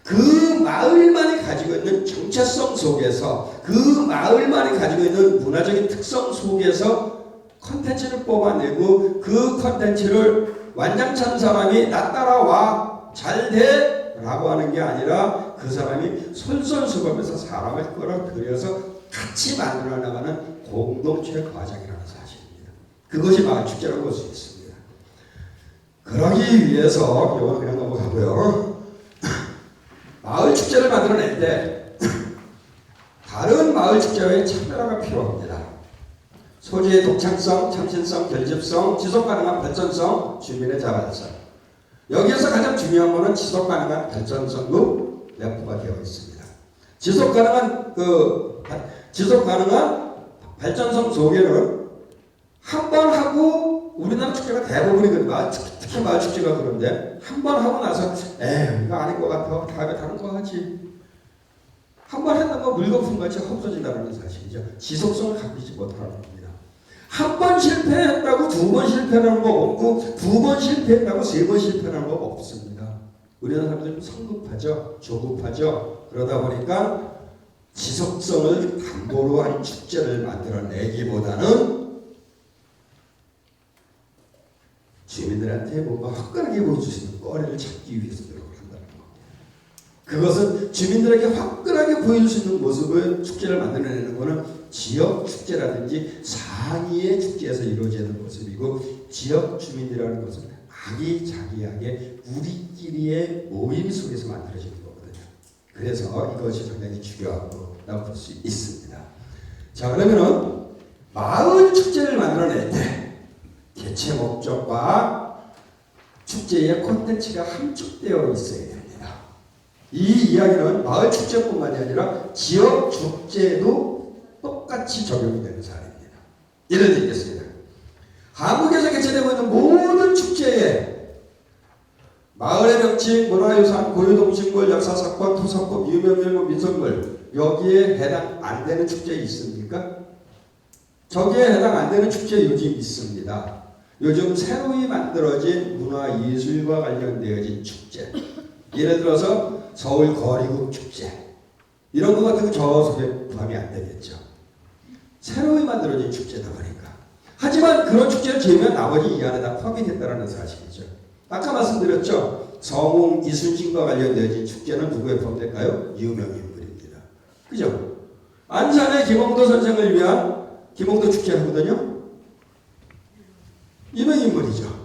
그 마을만이 가지고 있는 정체성 속에서 그 마을만이 가지고 있는 문화적인 특성 속에서 컨텐츠를 뽑아내고 그 컨텐츠를 완장찬 사람이 나 따라와 잘돼 라고 하는 게 아니라 그 사람이 솔솔수범해서 사람을 끌어들여서 같이 만들어 나가는 공동체 과정이라는 사실입니다. 그것이 마을 축제라고 볼 수 있습니다. 그러기 위해서 이건 그냥 넘어가고요. 마을 축제를 만들어낼 때 다른 마을 축제와의 차별화가 필요합니다. 소재의 독창성, 참신성, 결집성, 지속가능한 발전성, 주민의 자발성. 여기에서 가장 중요한 것은 지속가능한 발전성도 내포가 되어 있습니다. 지속가능한 발전성 속에는 한 번 하고 우리나라 축제가 대부분이거든요. 특히 마을 축제가 그런데 한 번 하고 나서 이거 아닌 것 같아. 다음에 다른 거 하지. 한 번 했던 거 물거품같이 없어진다는 사실이죠. 지속성을 갖고 있지 못하는 겁니다. 한 번 실패했다고 두 번 실패하는 거 없고 두 번 실패했다고 세 번 실패하는 거 없습니다. 우리나라 사람들은 성급하죠. 조급하죠. 그러다 보니까 지속성을 담보로 한 축제를 만들어내기보다는 주민들한테 뭔가 화끈하게 보여줄 수 있는 거리를 찾기 위해서 노력을 한다는 겁니다. 그것은 주민들에게 화끈하게 보여줄 수 있는 모습을 축제를 만들어내는 것은 지역 축제라든지 상위의 축제에서 이루어지는 모습이고 지역 주민이라는 것은 아기자기하게 우리끼리의 모임 속에서 만들어지는 거거든요. 그래서 이것이 상당히 중요하고 볼 수 있습니다. 자, 그러면은 마을 축제를 만들어낼 때 개최 목적과 축제의 콘텐츠가 함축되어 있어야 됩니다. 이 이야기는 마을 축제뿐만이 아니라 지역 축제도 똑같이 적용이 되는 사례입니다. 예를 들겠습니다. 한국에서 개최되고 있는 모든 축제에 마을의 명칭, 문화유산, 고유동식물, 역사사건, 토사법, 유명일물, 민속물 여기에 해당 안 되는 축제 있습니까? 저기에 해당 안 되는 축제 요즘 있습니다. 요즘 새로이 만들어진 문화예술과 관련되어진 축제. 예를 들어서 서울 거리국 축제 이런 것 같은 거 저 속에 포함이 안 되겠죠. 새로이 만들어진 축제다 보니까. 하지만 그런 축제를 지으면 나머지 이 안에 다 포함이 된다는 사실이죠. 아까 말씀드렸죠. 성웅 이순신과 관련되어진 축제는 누구에 포함될까요? 유명인물입니다. 그죠? 안산의 김홍도 선생을 위한 김홍도 축제 하거든요. 유명인물이죠.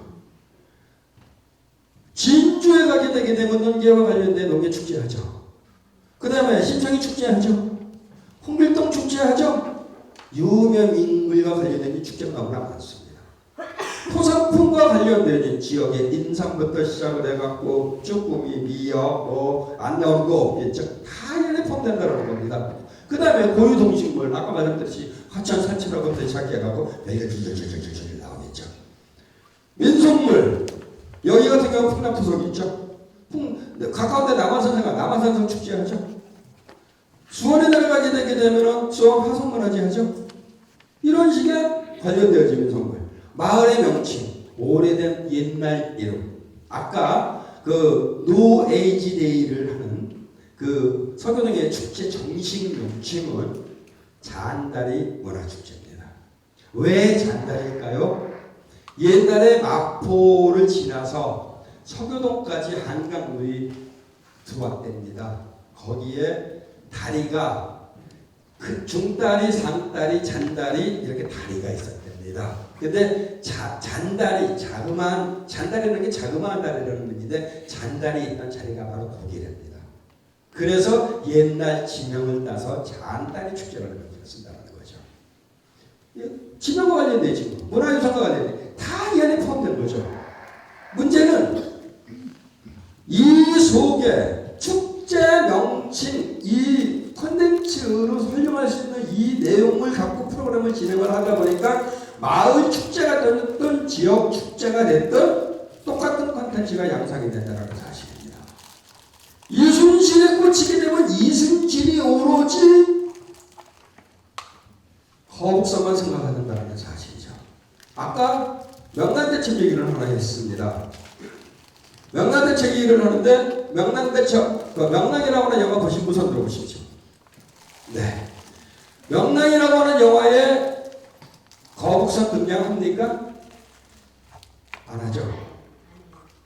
진주에 가게 되게 되면 농계와 관련된 농계 축제하죠. 그 다음에 신청이 축제하죠. 홍길동 축제하죠. 유명인물과 관련된 축제가 너무나 많습니다. 토사품과 관련된 지역의 인삼부터 시작을 해갖고 쭈꾸미, 미역, 안 나오는 거 없겠죠. 다 이렇게 포함된다는 겁니다. 그 다음에 고유동식물, 아까 말했듯이 화천 산치라고부터 시작해갖고 여기가 줄줄줄줄줄 나오겠죠. 민속물, 여기 같은 경우 풍남토속이 있죠. 가까운데 남한산세가 남한산성 축제하죠. 수원에 내려가게 되게 되면 수원 화성문화재 하죠. 이런 식의 관련되어진 민속물. 마을의 명칭, 오래된 옛날 이름. 아까 그 노에이지 데이를 하는 그 서교동의 축제 정식 명칭은 잔다리 문화축제입니다. 왜 잔다리일까요? 옛날에 마포를 지나서 서교동까지 한강물이 들어왔답니다. 거기에 다리가 그 중다리, 상다리, 잔다리 이렇게 다리가 있었답니다. 근데 잔다리, 잔다리라는 게 자그마한 다리라는 의미인데 잔다리 있던 자리가 바로 거기랍니다. 그래서 옛날 지명을 따서 잔다리 축제라는 명칭을 쓴다는 거죠. 지명과 관련된 지금 문화유산과 관련된 다 이 안에 포함된 거죠. 문제는 이 속에 축제 명칭, 이 콘텐츠로 설명할 수 있는 이 내용을 갖고 프로그램을 진행을 하다 보니까 마을 축제가 됐든 지역 축제가 됐든 똑같은 콘텐츠가 양상이 된다는 사실입니다. 이순신에 꽂히게 되면 이순신이 오로지 거북선만 생각한다는 사실이죠. 아까 명란대첩 얘기를 하나 했습니다. 명란대첩 얘기를 하는데 명란대첩, 명랑이라고 하는 영화 보신 분 손 들어보십시오. 네. 명랑이라고 하는 영화에 거북선 등장합니까? 안 하죠.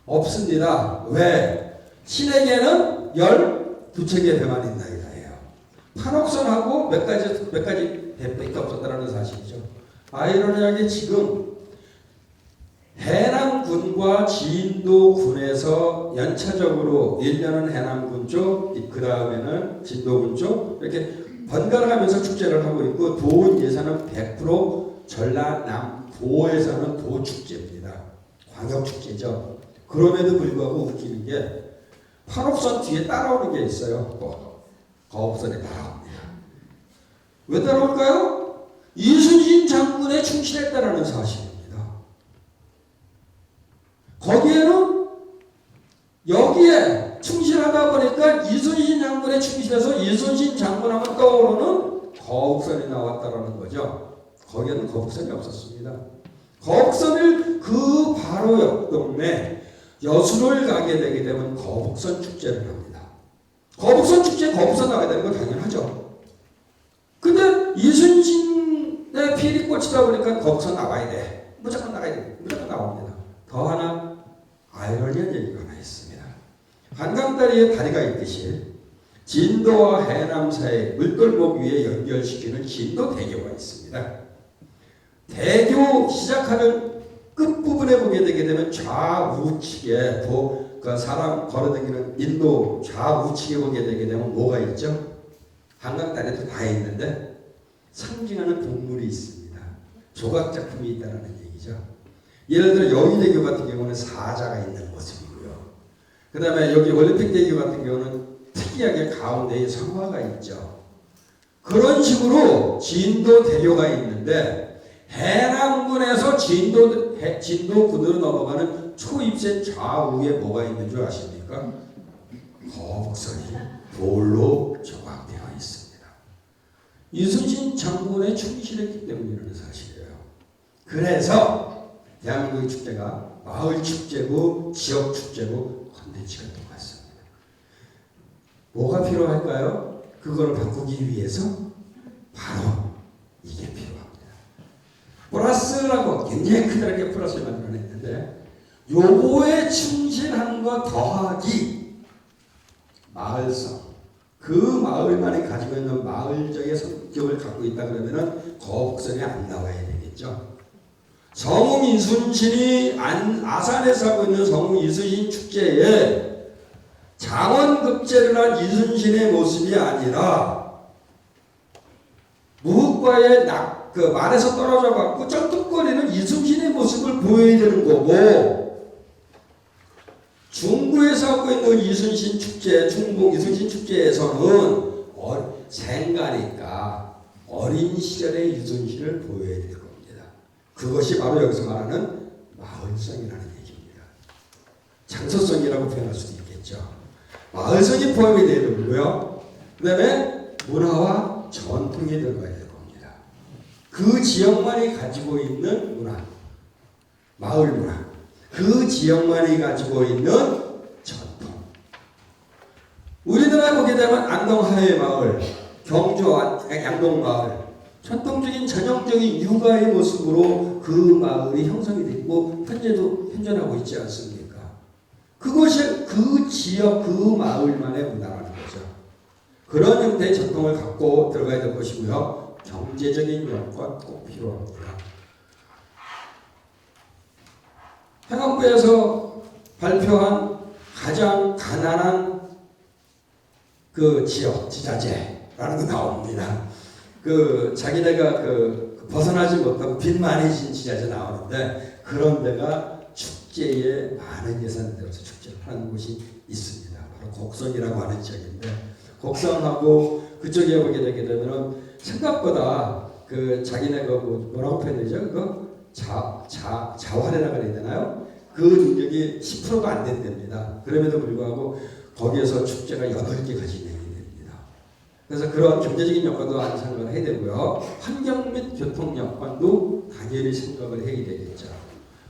없습니다. 왜? 신에게는 12척의 배만 있나이다예요. 판옥선하고 몇 가지 배밖에 없었다는 사실이죠. 아이러니하게 지금 해남군과 진도군에서 연차적으로 1년은 해남군 쪽, 그 다음에는 진도군 쪽 이렇게 번갈아가면서 축제를 하고 있고 도원 예산은 100% 전라남도에서는 도축제입니다. 광역축제죠. 그럼에도 불구하고 웃기는 게 판옥선 뒤에 따라오는 게 있어요. 거북선이 따라옵니다. 왜 따라올까요? 이순신 장군에 충실했다라는 사실입니다. 거기에는 여기에 충실하다 보니까 이순신 장군에 충실해서 이순신 장군하면 떠오르는 거북선이 나왔다라는 거죠. 거기에는 거북선이 없었습니다. 거북선을 그 바로 옆 동네 여수를 가게 되게 되면 거북선 축제를 합니다. 거북선 축제에 거북선 나가게 되는 건 당연하죠. 근데 이순신의 필이 꽂히다 보니까 거북선 나와야 돼. 무조건 나가야 돼. 무조건 나옵니다. 더 하나 아이러니한 얘기가 하나 있습니다. 한강다리에 다리가 있듯이 진도와 해남 사이 물돌목 위에 연결시키는 진도대교가 있습니다. 대교 시작하는 끝부분에 보게 되게 되면 좌우측에 그 사람 걸어다니는 인도 좌우측에 보게 되게 되면 뭐가 있죠? 한강다리에도 다 있는데 상징하는 동물이 있습니다. 조각작품이 있다는 얘기죠. 예를 들어 여의대교 같은 경우는 사자가 있는 모습이고요. 그 다음에 여기 올림픽대교 같은 경우는 특이하게 가운데에 성화가 있죠. 그런 식으로 진도대교가 있는데 해남군에서 진도군으로 넘어가는 초입선 좌우에 뭐가 있는 줄 아십니까? 거북선이 돌로 조각되어 있습니다. 이순신 장군에 충실했기 때문이라는 사실이에요. 그래서 대한민국의 축제가 마을 축제고 지역 축제고 콘텐츠가 똑같습니다.
뭐가 필요할까요? 그걸 바꾸기 위해서 바로 이게 필요합니다. 플러스라고 굉장히 크다랗게 플러스를 만들어냈는데 요거에 충실한 거 더하기 마을성, 그 마을만이 가지고 있는 마을적의 성격을 갖고 있다 그러면은 거북선이 안 나와야 되겠죠. 성웅 이순신이 아산에서 하고 있는 성웅 이순신 축제에 장원급제를 한 이순신의 모습이 아니라 무흑과의 그 말에서 떨어져 갖고 쩔뚝거리는 이순신의 모습을 보여야 되는 거고, 중구에서 하고 있는 이순신 축제, 충북 이순신 축제에서는 생가니까 어린 시절의 이순신을 보여야 될 겁니다. 그것이 바로 여기서 말하는 마을성이라는 얘기입니다. 장소성이라고 표현할 수도 있겠죠. 마을성이 포함이 되어야 되고요. 그 다음에 문화와 전통이 들어가야 될 겁니다. 그 지역만이 가지고 있는 문화, 마을 문화, 그 지역만이 가지고 있는 전통. 우리나라에 보게 되면 안동 하회마을, 경주 양동마을, 전통적인 전형적인 육아의 모습으로 그 마을이 형성이 되고 현재도 현존하고 있지 않습니까? 그것이 그 지역 그 마을만의 문화라는 거죠. 그런 형태의 전통을 갖고 들어가야 될 것이고요. 경제적인 여건 꼭 필요합니다. 행안부에서 발표한 가장 가난한 그 지역 지자체라는 거 나옵니다. 그 자기네가 벗어나지 못하고 빚 많이 진 지자체 나오는데 그런 데가 축제에 많은 예산을 들여서 축제를 하는 곳이 있습니다. 바로 곡성이라고 하는 지역인데, 곡성하고 그쪽에 보게 되게 되면은 생각보다 그 자기네 뭐라고 표현되죠? 그 자활이라고 해야 되나요? 그 능력이 10%가 안 된답니다. 그럼에도 불구하고 거기에서 축제가 8개가 진행이 됩니다. 그래서 그런 경제적인 여건도 생각을 해야 되고요. 환경 및 교통 여건도 당연히 생각을 해야 되겠죠.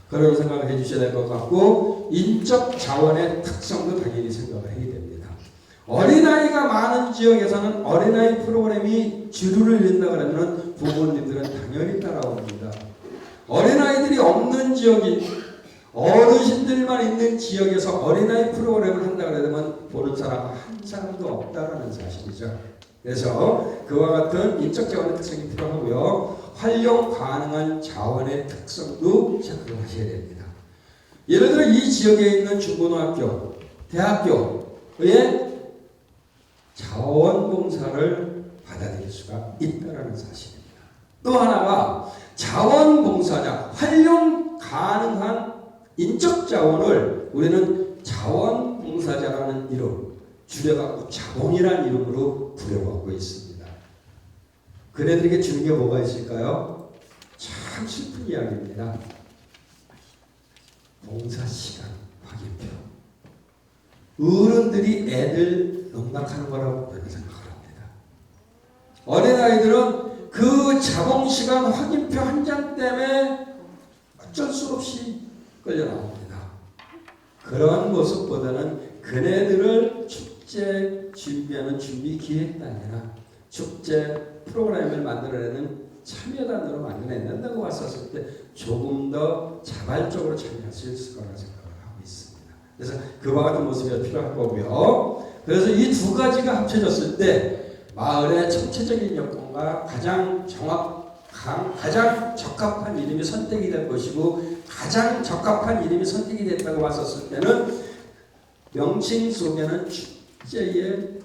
그런 생각을 해주셔야 될 것 같고, 인적 자원의 특성도 당연히 생각을 해야 됩니다. 어린아이가 많은 지역에서는 어린아이 프로그램이 주류를 이룬다 그러면 부모님들은 당연히 따라옵니다. 어린아이들이 없는 지역이 어르신들만 있는 지역에서 어린아이 프로그램을 한다 그러면 보는 사람 한 사람도 없다라는 사실이죠. 그래서 그와 같은 인적 자원의 특성이 필요하고요. 활용 가능한 자원의 특성도 체크를 하셔야 됩니다. 예를 들어 이 지역에 있는 중고등학교, 대학교의 자원봉사를 받아들일 수가 있다는 사실입니다. 또 하나가 자원봉사자, 활용 가능한 인적 자원을 우리는 자원봉사자라는 이름, 줄여갖고 자봉이라는 이름으로 부려먹고 있습니다. 그네들에게 주는 게 뭐가 있을까요? 참 슬픈 이야기입니다. 봉사시간 확인표. 어른들이 애들 농락하는 거라고 그렇게 생각을 합니다. 어린아이들은 그 자봉시간 확인표 한 장 때문에 어쩔 수 없이 끌려 나옵니다. 그런 모습보다는 그네들을 축제 준비하는 준비 기획단이나 축제 프로그램을 만들어내는 참여단으로 만들어낸다고 왔었을 때 조금 더 자발적으로 참여할 수 있을 거라고 생각을 하고 있습니다. 그래서 그와 같은 모습이 필요할 거고요. 그래서 이 두 가지가 합쳐졌을 때 마을의 전체적인 여건과 가장 적합한 이름이 선택이 될 것이고, 가장 적합한 이름이 선택이 됐다고 왔었을 때는 명칭 속에는 축제의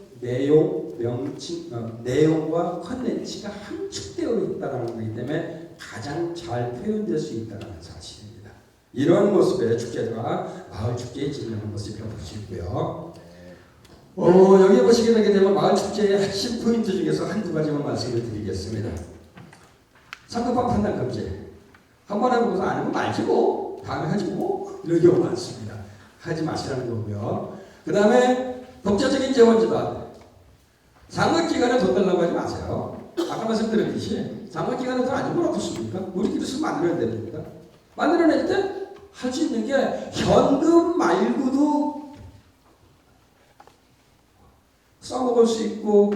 내용과 컨텐츠가 함축되어 있다는 거기 때문에 가장 잘 표현될 수 있다는 사실입니다. 이런 모습의 축제가 마을 축제에 진행하는 모습이라고 볼 수 있고요. 여기 보시게 되게 되면 마을 축제의 핵심 포인트 중에서 한두 가지만 말씀을 드리겠습니다. 상급방 판단 금지. 한번 해보고서 안 하면 말지 뭐. 다음에 하지 뭐. 이런 경우 많습니다. 하지 마시라는 거고요. 그 다음에 독자적인 재원지단. 상업기관에 돈 달라고 하지 마세요. 아까 말씀드렸듯이 상업기관에 돈 안 주면 어떻습니까? 우리끼리 쓰면 만들어야 됩니다. 만들어낼 때 할 수 있는 게 현금 말고도 써먹을 수 있고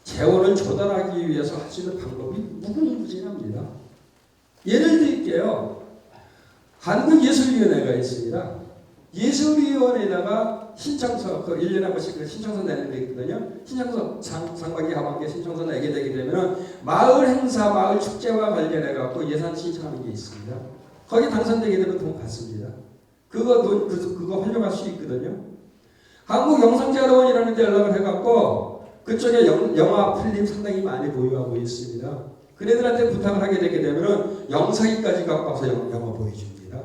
재원을 조달하기 위해서 할 수 있는 방법이 무궁무진합니다. 예를 들게요. 한국예술위원회가 있습니다. 예술위원회에다가 신청서, 그 1년에 한 번씩 그 신청서 내는 게 있거든요. 신청서, 상반기, 하반기 신청서 내게 되게 되면은 마을 행사, 마을 축제와 관련해갖고 예산 신청하는 게 있습니다. 거기 당선되게 되면 돈 받습니다. 그거 활용할 수 있거든요. 한국영상자료원이라는 데 연락을 해갖고 그쪽에 영화 필름 상당히 많이 보유하고 있습니다. 그네들한테 부탁을 하게 되게 되면은 영상기까지 갖고 와서 영화 보여줍니다.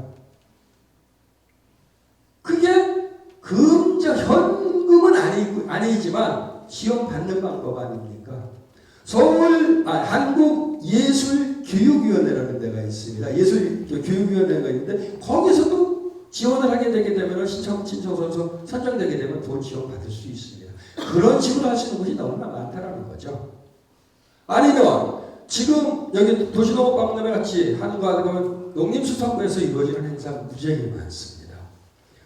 그게 현금은 아니지만 지원 받는 방법 아닙니까? 한국예술교육위원회라는 데가 있습니다. 예술교육위원회가 있는데 거기서도 지원을 하게 되게 되면 신청서에서 선정되게 되면 돈 지원 받을 수 있습니다. 그런 식으로 하시는 곳이 너무나 많다라는 거죠. 아니면 지금 여기 도시농업박람회 같이 하는 거 하면 농림수산부에서 이루어지는 행사 무지하게 많습니다.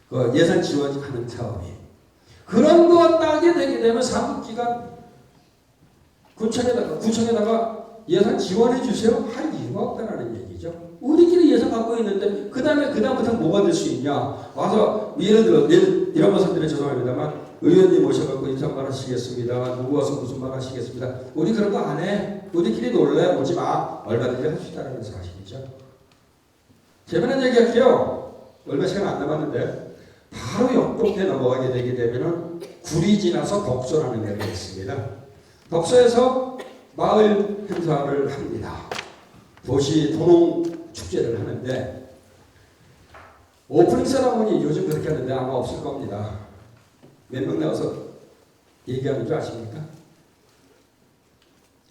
그 예산 지원하는 사업이. 그런 거 따게 되게 되면 사업기관 구청에다가 예산 지원해 주세요 할 이유가 없다라는 얘기죠. 우리끼리 예산 갖고 있는데 그다음부터 뭐가 될 수 있냐. 와서 예를 들어 이런 말씀드려 죄송합니다만 의원님 오셔갖고 인사말 하시겠습니다. 누구 와서 무슨 말 하시겠습니다. 우리 그런 거 안 해. 우리끼리 놀래. 오지 마. 얼마든지 할 수 있다는 사실이죠. 재미난 얘기할게요. 얼마 시간 안 남았는데 바로 옆동네 넘어가게 되게 되면은 구리 지나서 덕소라는 데가 있습니다. 덕소에서 마을 행사를 합니다. 도시 도농 축제를 하는데 오프닝 세라모니 요즘 그렇게 하는데 아마 없을 겁니다. 몇 명 나와서 얘기하는 줄 아십니까?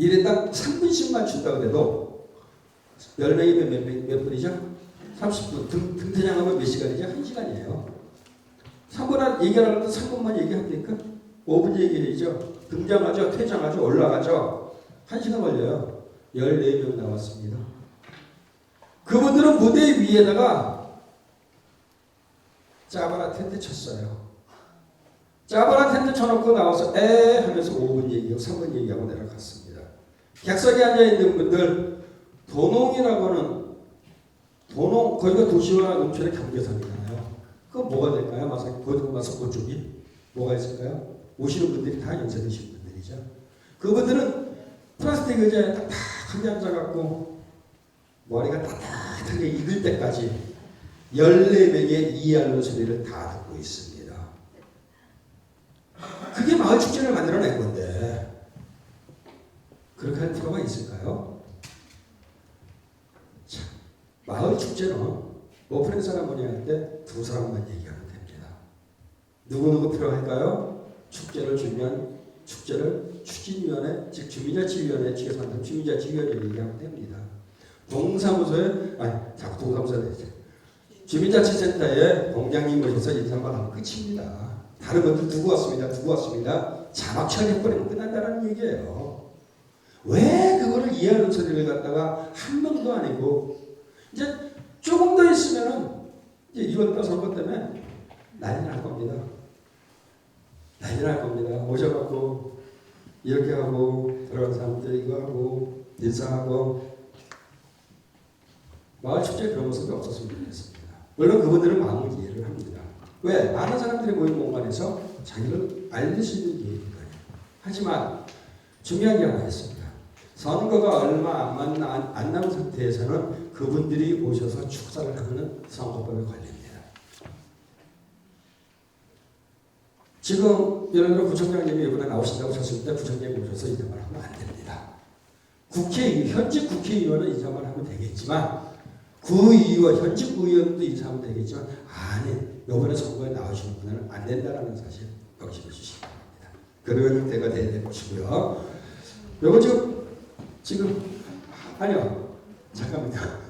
1인당 3분씩만 준다고 해도 10명이면 몇 분이죠? 30분. 등퇴장하면 몇 시간이죠? 1시간이에요. 3분 얘기하려면 3분만 얘기하면 되니까 5분 얘기해야죠. 등장하죠. 퇴장하죠. 올라가죠. 1시간 걸려요. 14명 나왔습니다. 그분들은 무대 위에다가 짜바라 텐트 쳤어요. 짜바라 텐트 쳐놓고 나와서 하면서 5분 얘기하고 3분 얘기하고 내려갔습니다. 객석에 앉아있는 분들 도농이라고는 거기가 도시와 농촌의 경계선이잖아요. 그건 뭐가 될까요? 마서 그쪽이 뭐가 있을까요? 오시는 분들이 다 연세 드신 분들이죠. 그분들은 플라스틱 의자에 딱딱하게 앉아갖고 머리가 따뜻하게 익을 때까지 14명의 이해하는 소리를 다 듣고 있습니다. 그게 마을 축제를 만들어낸 건데 그렇게 할 필요가 있을까요? 참, 마을 축제는 오프닝 세라모니 할 때 두 사람만 얘기하면 됩니다. 누구 필요할까요? 축제를 주면 축제를 추진위원회, 즉 주민자치위원회 측에서 만든 주민자치위원회 얘기하면 됩니다. 주민자치센터에 공장님 오셔서 인사만 하면 끝입니다. 다른 분들 누구 왔습니다. 자막 처리해버리면 끝난다는 얘기예요. 왜 그거를 이해하는 소리를 갖다가 한 명도 아니고 이제 조금 더 있으면은 이제 2월달 선거 때문에 난리 날 겁니다. 오셔갖고 이렇게 하고 들어간 사람들 이거 하고 인사하고 마을 축제 그런 모습이 없었으면 좋겠습니다. 물론 그분들은 마음을 이해를 합니다. 왜? 많은 사람들이 모인 공간에서 자기를 알릴 수 있는 기회니까요. 하지만 중요한 게 하나 있습니다. 선거가 얼마 안 남은 상태에서는 그분들이 오셔서 축사를 하면 선거법에 걸립니다. 지금 예를 들어 부총장님이 이번에 나오신다고 하셨을 때 부총장님 오셔서 인사말 하면 안 됩니다. 현직 국회의원은 인사말 하면 되겠지만 현직 의원도 인사하면 되겠지만 이번에 선거에 나오시는 분은 안 된다라는 사실 명심해 주시기 바랍니다. 그런 때가 돼야 보시고요. 요거 잠깐만요.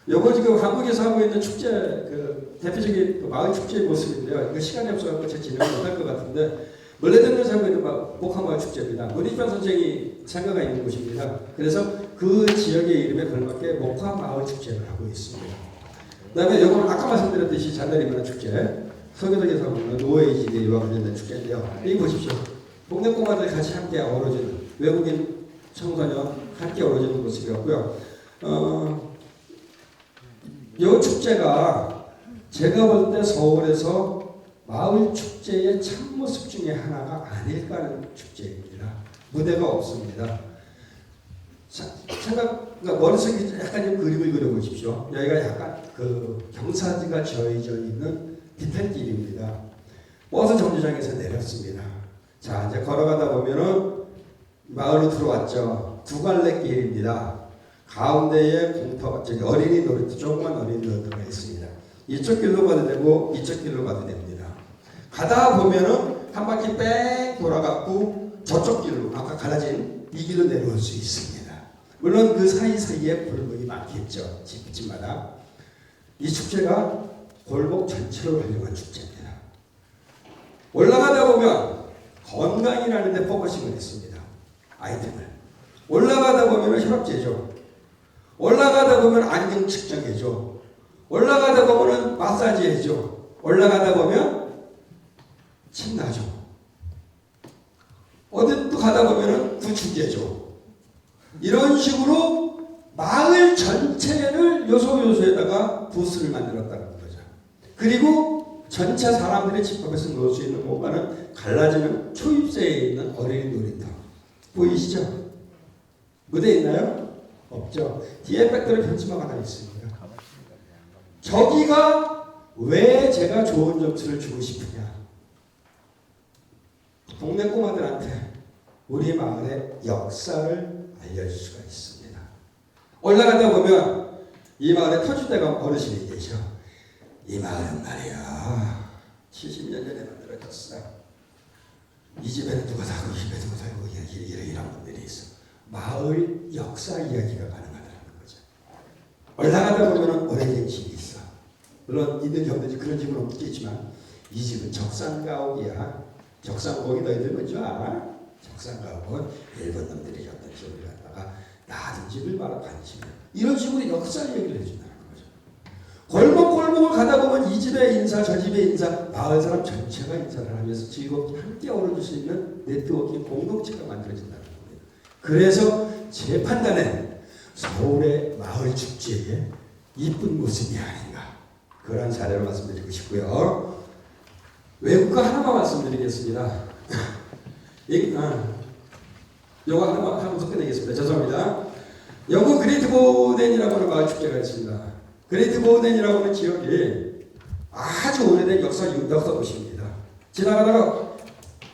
요거 지금 한국에서 하고 있는 축제 대표적인 마을 축제의 모습인데요. 이거 시간이 없어서 제가 진행을 못할 것 같은데 원래대로 하고 있는 목화마을 축제입니다. 문희편 선생이 생가가 있는 곳입니다. 그래서 그 지역의 이름에 걸맞게 목화마을 축제를 하고 있습니다. 그다음에 요거는 아까 말씀드렸듯이 잔다리문화 축제, 서교동에서 하는 노예지대와 관련된 축제인데요. 여기 보십시오. 동네 꼬마들 같이 함께 어우러지는 외국인 청소년 함께 어우러지는 모습이었고요. 이 축제가 제가 볼 때 서울에서 마을 축제의 참모습 중에 하나가 아닐까 하는 축제입니다. 무대가 없습니다. 그러니까 머릿속에 약간 좀 그림을 그려보십시오. 여기가 약간 그 경사지가 저어져 있는 뒤탈길입니다. 버스 정류장에서 내렸습니다. 자, 이제 걸어가다 보면은 마을로 들어왔죠. 두 갈래 길입니다. 가운데에 공터, 저기 어린이 놀이터, 조그만 어린이 놀이터가 있습니다. 이쪽 길로 가도 되고 이쪽 길로 가도 됩니다. 가다 보면은 한 바퀴 뺑 돌아갔고 저쪽 길로 아까 갈라진 이 길로 내려올 수 있습니다. 물론 그 사이사이에 골목이 많겠죠. 집집마다. 이 축제가 골목 전체로 활용한 축제입니다. 올라가다 보면 건강이라는 데 포커싱을 했습니다. 아이템을. 올라가다 보면 혈압제죠. 올라가다 보면 안경 측정해줘. 올라가다 보면 마사지 해줘. 올라가다 보면 침 나죠. 어디 또 가다 보면 구축제죠. 이런 식으로 마을 전체를 요소요소에다가 부스를 만들었다는 거죠. 그리고 전체 사람들이 집합에서 놓을 수 있는 공간은 갈라지는 초입세에 있는 어린이 놀이터. 보이시죠? 무대 있나요? 없죠. 뒤에 백들의 편지막 하나 있습니다. 저기가 왜 제가 좋은 점수를 주고 싶으냐. 동네 꼬마들한테 우리 마을의 역사를 알려줄 수가 있습니다. 올라가다 보면 이 마을에 터줏대감 어르신이 계셔. 이 마을은 말이야 70년 전에 만들어졌어. 이 집에는 누가 살고 이 집에 누가 살고 이런 분들이 있어. 마을 역사 이야기가 가능하다는 거죠. 올라가다 보면 오래된 집이 있어. 물론 이들 형들이 그런 집은 없겠지만 이 집은 적산가옥이야. 적산가옥이 너희들 뭔지 알아? 적산가옥은 일본 놈들이 어떤 집을 갖다가 놔둔 집을 바로 관집이야. 이런 식으로 역사 이야기를 해준다는 거죠. 골목골목을 가다 보면 이 집의 인사 저 집의 인사 마을 사람 전체가 인사를 하면서 즐겁게 함께 어우러질 수 있는 네트워킹 공동체가 만들어진다는 겁니다. 그래서 제 판단엔 서울의 마을 축제의 이쁜 모습이 아닌가 그런 사례로 말씀드리고 싶고요. 외국가 하나만 말씀드리겠습니다. 요거 하나만 하면서 끝내겠습니다. 죄송합니다. 영국 그레이트 보덴이라고 하는 마을 축제가 있습니다. 그레이트 보덴이라고 하는 지역이 아주 오래된 역사 도시입니다. 지나가다가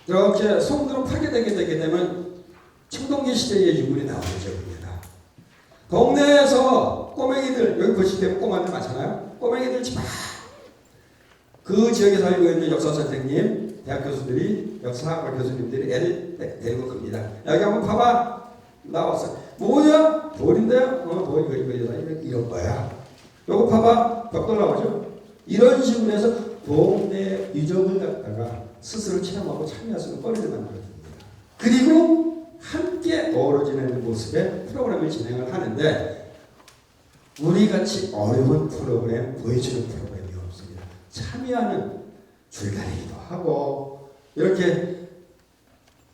이렇게 송도로 파괴되게 되게 되면 청동기 시대의 유물이 나오는 지역입니다. 동네에서 꼬맹이들 여기 보시면 꼬마들 많잖아요. 꼬맹이들 집 그 지역에 살고 있는 역사 선생님, 대학 교수들이 역사학과 교수님들이 애를 데리고 갑니다. 여기 한번 봐봐. 나왔어. 뭐냐? 돌인데요? 돌 이런 거야. 요거 봐봐. 벽돌 나오죠? 이런 식으로 해서 동네 유적을 갖다가 스스로 체험하고 참여할 수 있는 거리를 만들어줍니다. 그리고 함께 어우러지는 모습의 프로그램을 진행을 하는데 우리같이 어려운 프로그램, 보여주는 프로그램이 없습니다. 참여하는 줄다리기도 하고 이렇게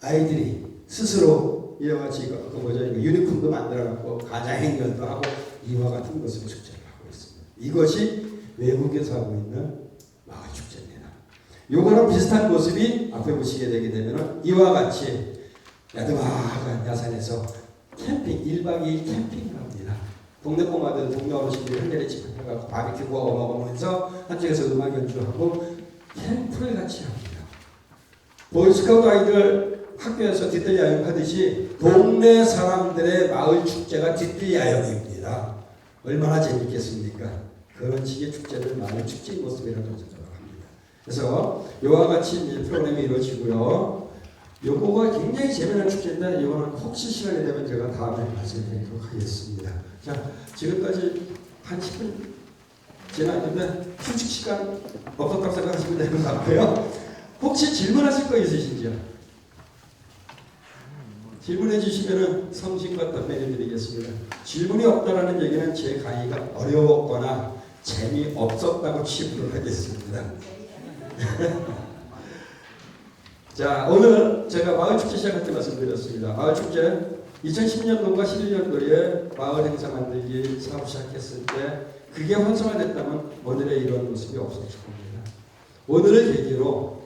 아이들이 스스로 이와 같이 유니폼도 만들어갖고 가자행렬도 하고 이와 같은 것을 축제를 하고 있습니다. 이것이 외국에서 하고 있는 마을 축제입니다. 요거랑 비슷한 모습이 앞에 보시게 되게 되면 이와 같이 야드막한 야산에서 캠핑 1박 2일 캠핑을 합니다. 동네 꼬마들, 동네 어르신들이 한 자리에 집합해서 바비큐 구워 먹으면서 한쪽에서 음악 연주하고 캠프를 같이 합니다. 보이스카우트 아이들 학교에서 뒷뜰 야영하듯이 동네 사람들의 마을 축제가 뒷뜰 야영입니다. 얼마나 재밌겠습니까? 그런 식의 축제를 마을 축제의 모습이라고 생각합니다. 그래서 이와 같이 이제 프로그램이 이루어지고요. 요거가 굉장히 재미난 축제인데 이거는 혹시 시간이 되면 제가 다음에 말씀드리도록 하겠습니다. 자, 지금까지 한 10분 지났는데 휴식 시간 없었다고 생각하시면 되는 것 같고요. 혹시 질문하실 거 있으신지요? 질문해 주시면 성심과 답변해 드리겠습니다. 질문이 없다라는 얘기는 제 강의가 어려웠거나 재미없었다고 취급을 하겠습니다. 자, 오늘 제가 마을축제 시작할 때 말씀드렸습니다. 마을축제 2010년도과 11년도에 마을 행사 만들기 사업 시작했을 때 그게 활성화됐다면 오늘의 이런 모습이 없었을 겁니다. 오늘을 계기로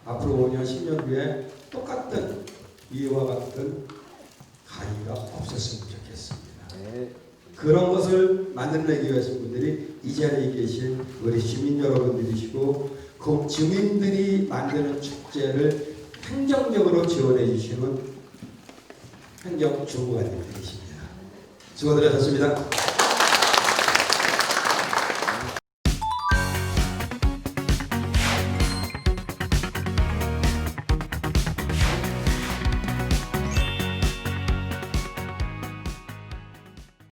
앞으로 5년, 10년 후에 똑같은 이와 같은 가위가 없었으면 좋겠습니다. 그런 것을 만들어내기 위해서 분들이 이 자리에 계신 우리 주민 여러분들이시고 그 주민들이 만드는 축제를 행정적으로 지원해 주시는 행정주무관님들이십니다. 수고들 하셨습니다.